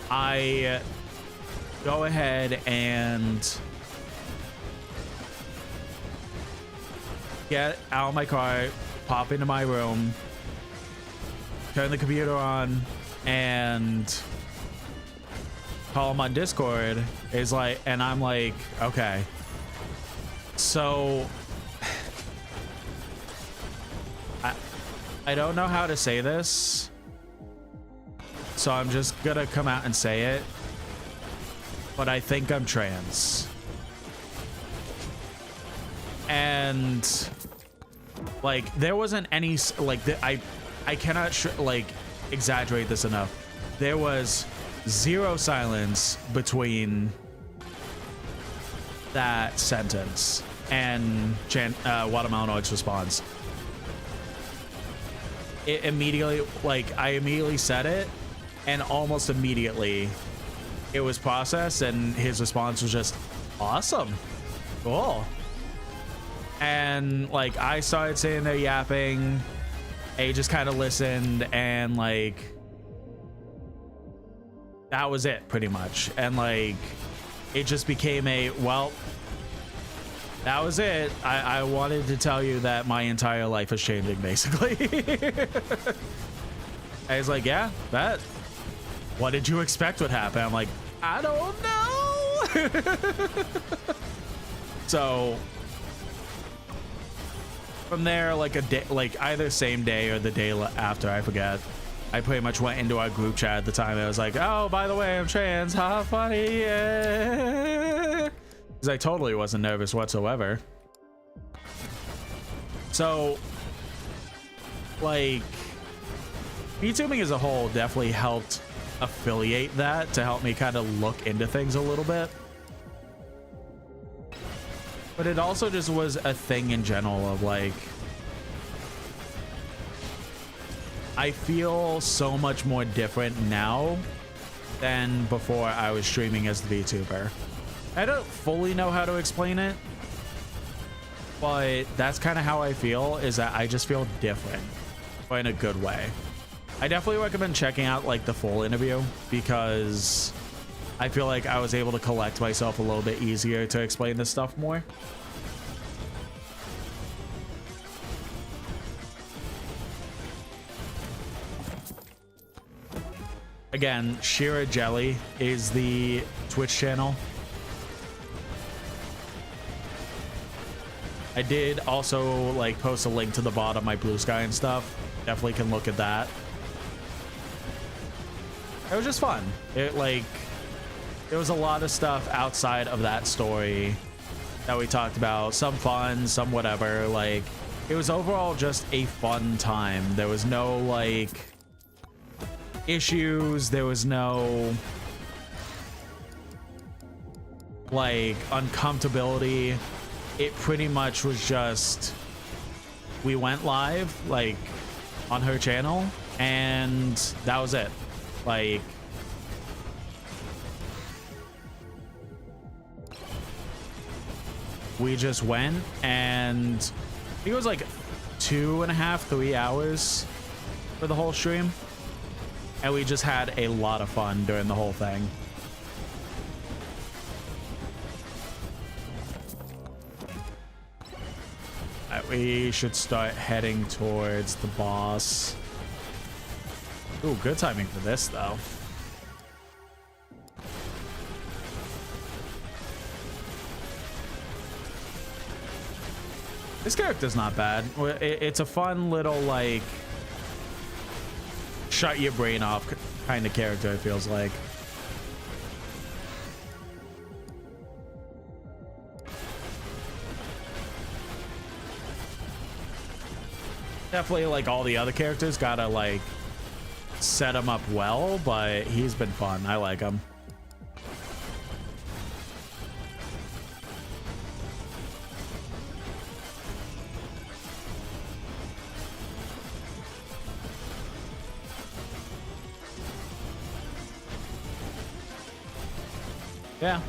I go ahead and get out of my car, pop into my room, turn the computer on, and call him on Discord. Is like, and I'm like, okay. So I don't know how to say this, so I'm just gonna come out and say it, but I think I'm trans. And like, there wasn't any like I cannot like exaggerate this enough. There was zero silence between that sentence and Watermelon response. It immediately, like, I immediately said it, and almost immediately it was processed, and his response was just awesome, cool. And like, I started sitting there yapping. A just kind of listened, and like, that was it pretty much. And like, it just became a, well, that was it. I wanted to tell you that my entire life is changing, basically. I was like, yeah, that. What did you expect would happen? I'm like, I don't know. So from there, like a day, like either same day or the day after, I forget, I pretty much went into our group chat at the time. I was like, oh, by the way, I'm trans. How funny. Yeah. Because I totally wasn't nervous whatsoever. So like, VTubing as a whole definitely helped affiliate that to help me kind of look into things a little bit. But it also just was a thing in general of like, I feel so much more different now than before I was streaming as the VTuber. I don't fully know how to explain it, but that's kind of how I feel, is that I just feel different, but in a good way. I definitely recommend checking out like the full interview, because I feel like I was able to collect myself a little bit easier to explain this stuff more. Again, Shira Jelly is the Twitch channel. I did also like post a link to the bot on my Blue Sky and stuff. Definitely can look at that. It was just fun. It like, there was a lot of stuff outside of that story that we talked about. Some fun, some whatever. Like, it was overall just a fun time. There was no like issues. There was no like uncomfortability. It pretty much was just, we went live like on her channel, and that was it. Like, we just went, and I think it was like 2.5, 3 hours for the whole stream, and we just had a lot of fun during the whole thing. we should start heading towards the boss. Ooh, good timing for this, though. This character's not bad. It's a fun little, like, shut your brain off kind of character, it feels like. Definitely, like, all the other characters gotta, like, set him up well, but he's been fun. I like him. Yeah,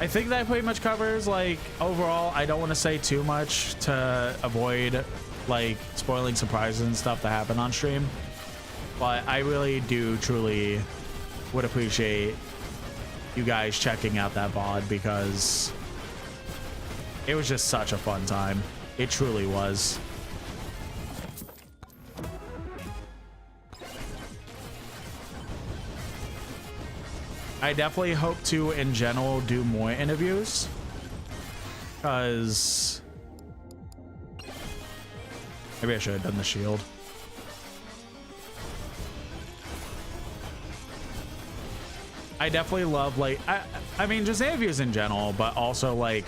I think that pretty much covers, like, overall. I don't want to say too much to avoid, like, spoiling surprises and stuff that happen on stream, but I really do truly would appreciate you guys checking out that VOD, because it was just such a fun time. It truly was. I definitely hope to, in general, do more interviews, because maybe I should have done the shield. I definitely love, like, I mean, just interviews in general, but also, like,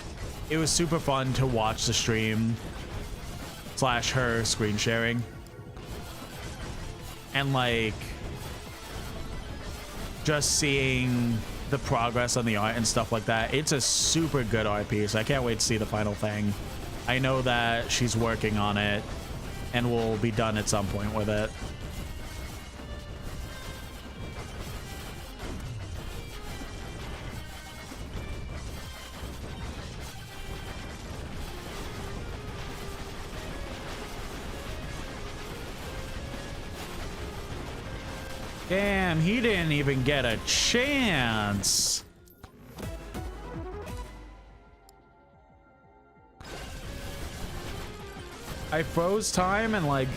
it was super fun to watch the stream / her screen sharing, and, like, just seeing the progress on the art and stuff like that. It's a super good art piece. I can't wait to see the final thing. I know that she's working on it and will be done at some point with it. Damn, he didn't even get a chance. I froze time and, like,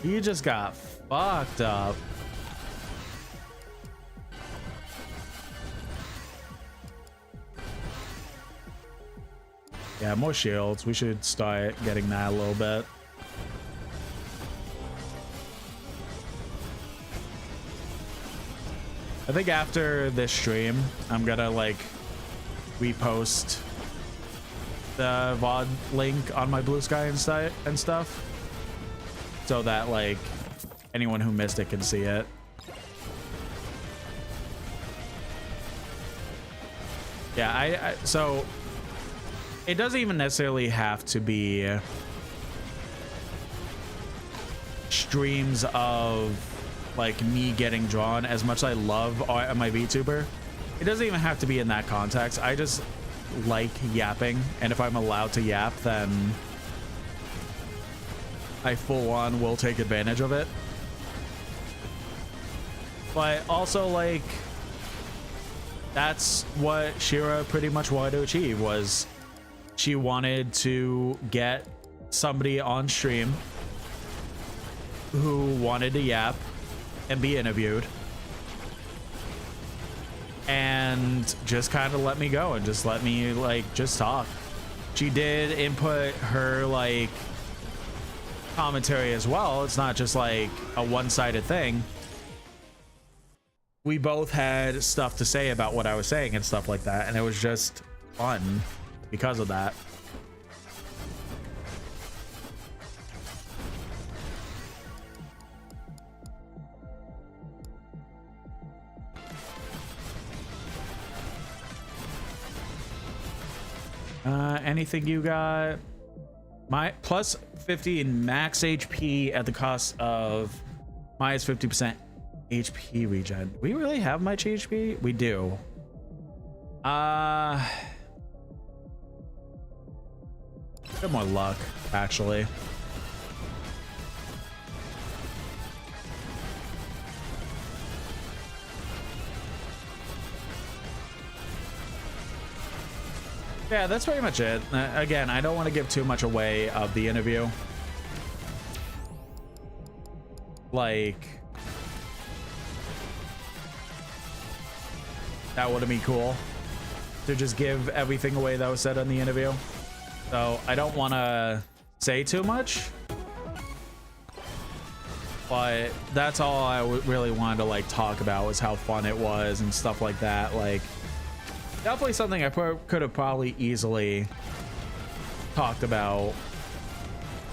he just got fucked up. Yeah, more shields. We should start getting that a little bit. I think after this stream, I'm gonna, like, repost the VOD link on my Blue Sky and stuff, so that, like, anyone who missed it can see it. Yeah, so it doesn't even necessarily have to be streams of, like, me getting drawn. As much as I love my VTuber, it doesn't even have to be in that context. I just like yapping, and if I'm allowed to yap, then I full on will take advantage of it. But also, like, that's what Shira pretty much wanted to achieve, was she wanted to get somebody on stream who wanted to yap and be interviewed, and just kind of let me go and just let me, like, just talk. She did input her, like, commentary as well. It's not just, like, a one-sided thing. We both had stuff to say about what I was saying and stuff like that, and it was just fun because of that. Anything you got? My plus 50 in max HP at the cost of minus 50% HP regen. We really have much HP? We do. Get more luck, actually. Yeah, that's pretty much it. Again, I don't want to give too much away of the interview. Like, that would have been cool to just give everything away that was said in the interview. So I don't want to say too much, but that's all I really wanted to like talk about, was how fun it was and stuff like that. Like, definitely something I could have probably easily talked about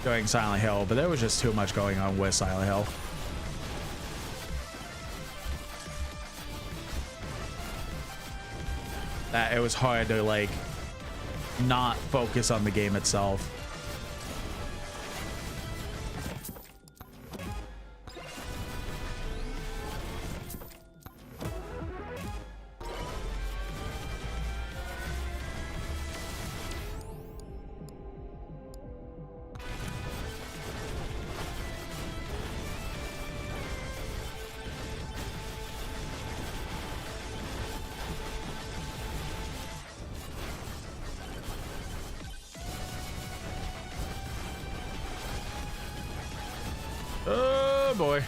during Silent Hill, but there was just too much going on with Silent Hill. That it was hard to like not focus on the game itself. Oh boy.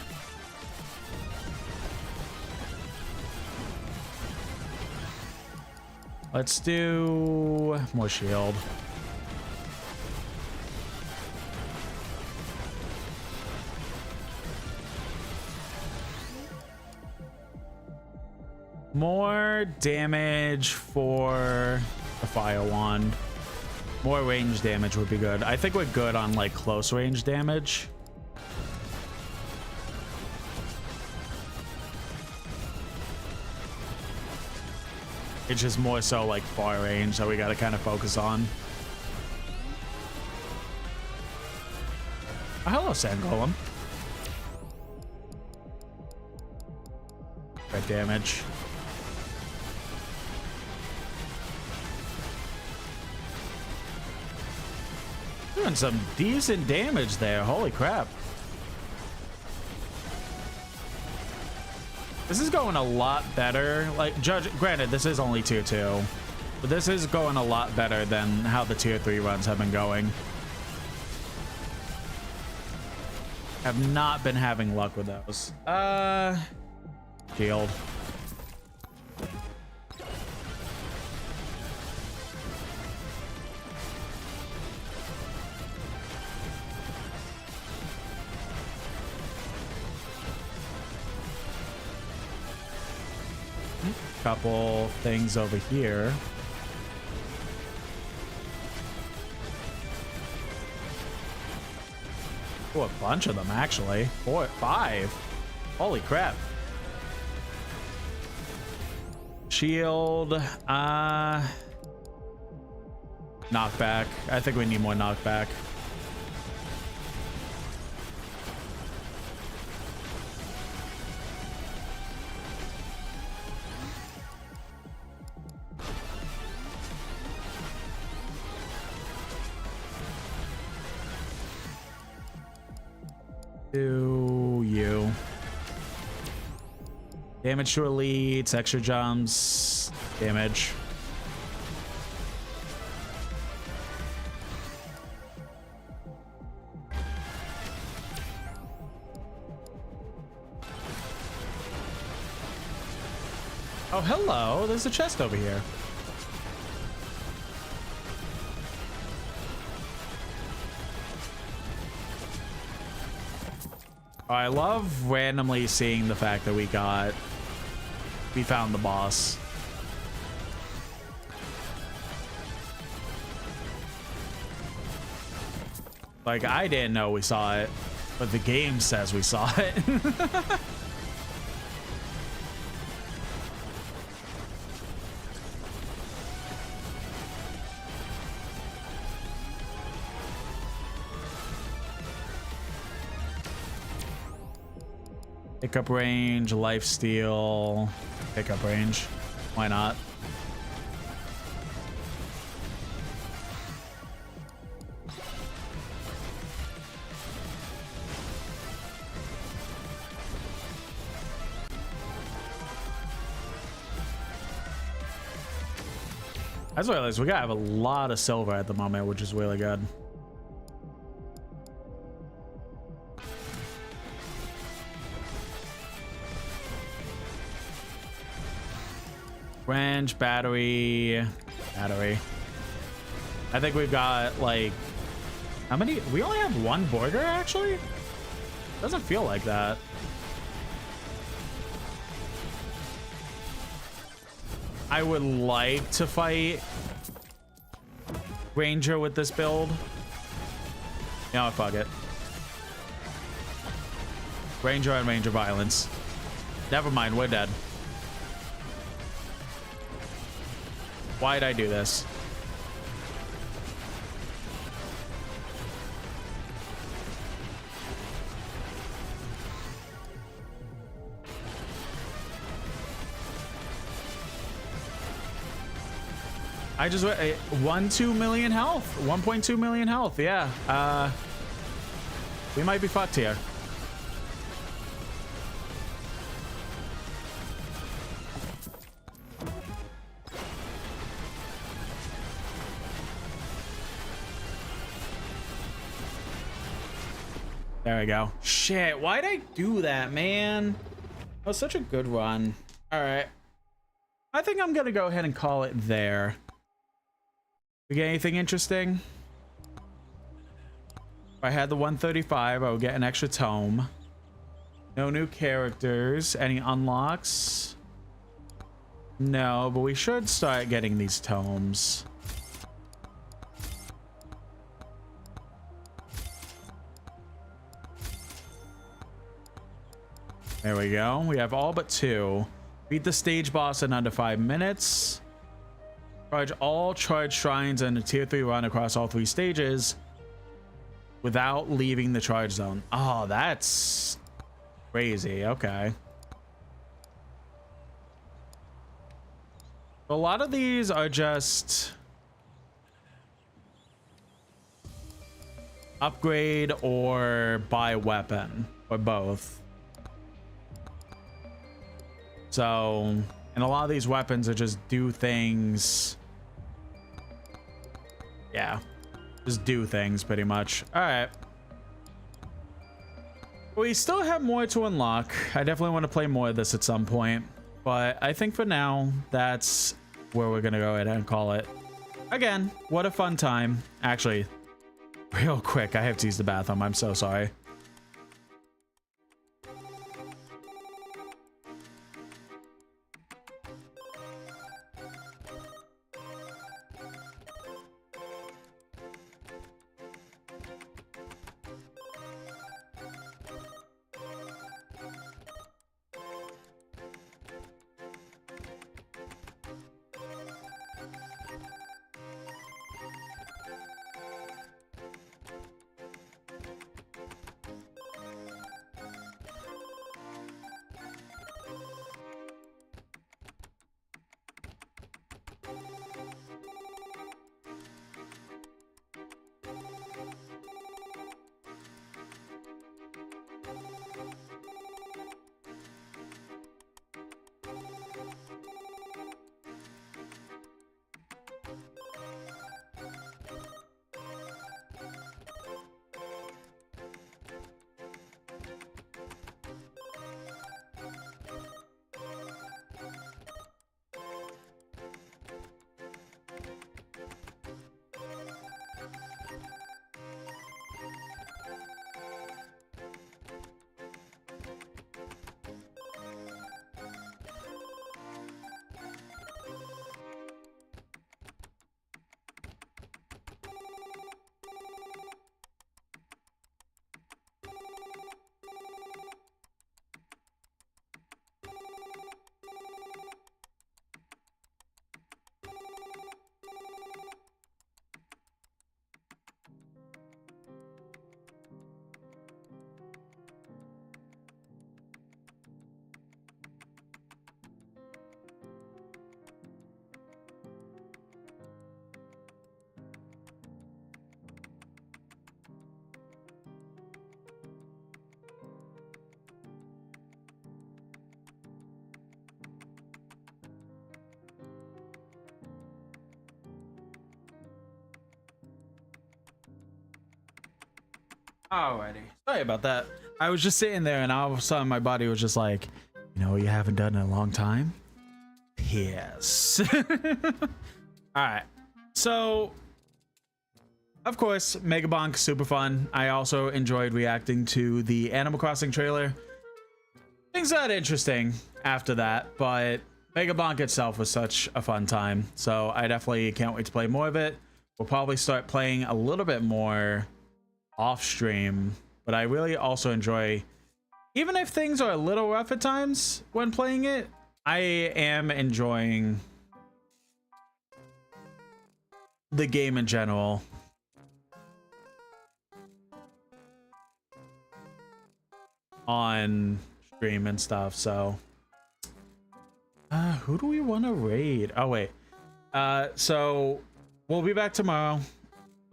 Let's do more shield. More damage for the fire wand. More range damage would be good. I think we're good on like close range damage. It's just more so like far range that we got to kind of focus on. Oh, hello, Sand Golem. Red damage. Doing some decent damage there. Holy crap. This is going a lot better. Like, granted, this is only tier 2, but this is going a lot better than how the tier 3 runs have been going. Have not been having luck with those. Shield. Couple things over here. Oh, a bunch of them actually. 4, 5. Holy crap. Shield. Knockback. I think we need more knockback. To you. Damage to elites, extra jumps, damage. Oh, hello. There's a chest over here. I love randomly seeing the fact that we found the boss. Like, I didn't know we saw it, but the game says we saw it. Pickup range, lifesteal, pickup range. Why not? I just realized we gotta have a lot of silver at the moment, which is really good. Wrench, battery. I think we've got like, how many? We only have one burger actually? Doesn't feel like that. I would like to fight Ranger with this build. No, fuck it. Ranger and Ranger violence. Never mind, we're dead. Why'd I do this? I just 1.2 million health. 1.2 million health. Yeah. We might be fucked here. There we go. Shit, why'd I do that, man? That was such a good run. All right. I think I'm gonna go ahead and call it there. We get anything interesting? If I had the 135, I would get an extra tome. No new characters. Any unlocks? No, but we should start getting these tomes. There we go. We have all but 2. Beat the stage boss in under 5 minutes. Charge all charged shrines in a tier 3 run across all 3 stages without leaving the charge zone. Oh, that's crazy. Okay. A lot of these are just upgrade or buy weapon or both. So, and a lot of these weapons are just do things. Yeah, just do things pretty much. All right. We still have more to unlock. I definitely want to play more of this at some point, but I think for now, that's where we're going to go ahead and call it. Again, what a fun time. Actually, real quick, I have to use the bathroom. I'm so sorry. Alrighty. Sorry about that. I was just sitting there and all of a sudden my body was just like, you know what you haven't done in a long time? Yes. Alright. So, of course, Megabonk, super fun. I also enjoyed reacting to the Animal Crossing trailer. Things got interesting after that, but Megabonk itself was such a fun time. So I definitely can't wait to play more of it. We'll probably start playing a little bit more off stream, but I really also enjoy, even if things are a little rough at times when playing it, I am enjoying the game in general. On stream and stuff. So who do we want to raid? Oh wait, so we'll be back tomorrow.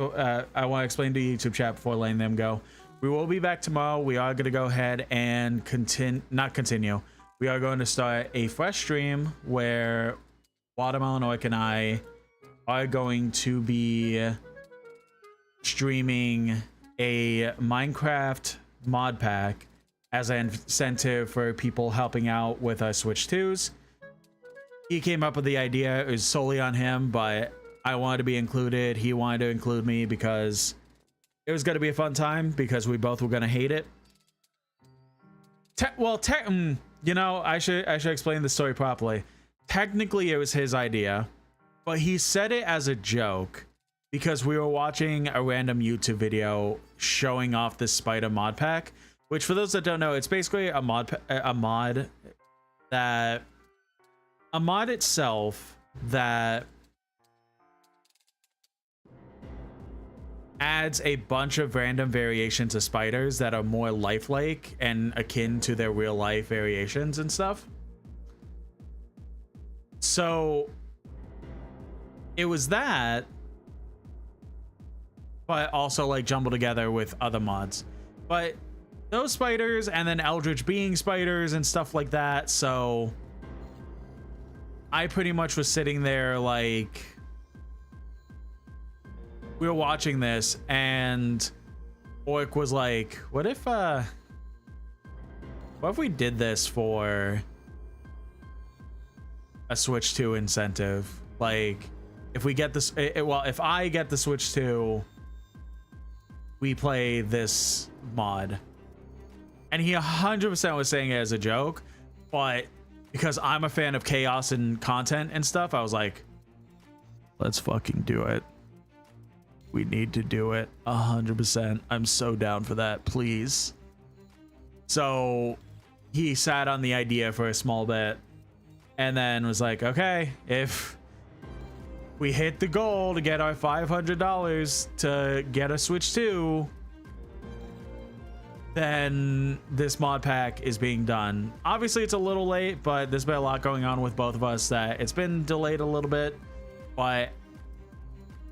I want to explain to the YouTube chat before letting them go. We will be back tomorrow. We are going to go ahead and we are going to start a fresh stream where Watermelon Oik and I are going to be streaming a Minecraft mod pack as an incentive for people helping out with our Switch 2s. He came up with the idea. It was solely on him, but I wanted to be included. He wanted to include me because it was going to be a fun time because we both were going to hate it. You know, I should explain the story properly. Technically, it was his idea, but he said it as a joke because we were watching a random YouTube video showing off this spider mod pack, which for those that don't know, it's basically a mod itself that adds a bunch of random variations of spiders that are more lifelike and akin to their real life variations and stuff. So it was that, but also like jumbled together with other mods. But those spiders and then Eldritch Being spiders and stuff like that. So I pretty much was sitting there like, we were watching this and Oik was like, what if we did this for a Switch 2 incentive? Like if we get this, if I get the Switch 2, we play this mod. And he 100% was saying it as a joke, but because I'm a fan of chaos and content and stuff, I was like, let's fucking do it. We need to do it 100%. I'm so down for that, please. So he sat on the idea for a small bit and then was like, okay, if we hit the goal to get our $500 to get a Switch 2, then this mod pack is being done. Obviously it's a little late, but there's been a lot going on with both of us that it's been delayed a little bit, but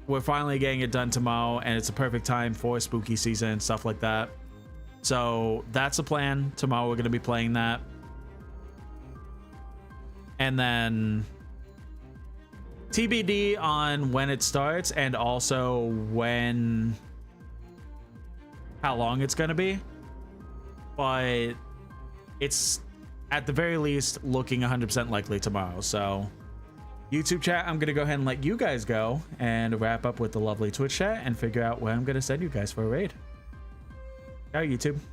we're finally getting it done tomorrow, and it's a perfect time for spooky season and stuff like that. So that's the plan. Tomorrow we're going to be playing that. And then TBD on when it starts and also how long it's going to be. But it's at the very least looking 100% likely tomorrow. So YouTube chat, I'm going to go ahead and let you guys go and wrap up with the lovely Twitch chat and figure out where I'm going to send you guys for a raid. Ciao, YouTube.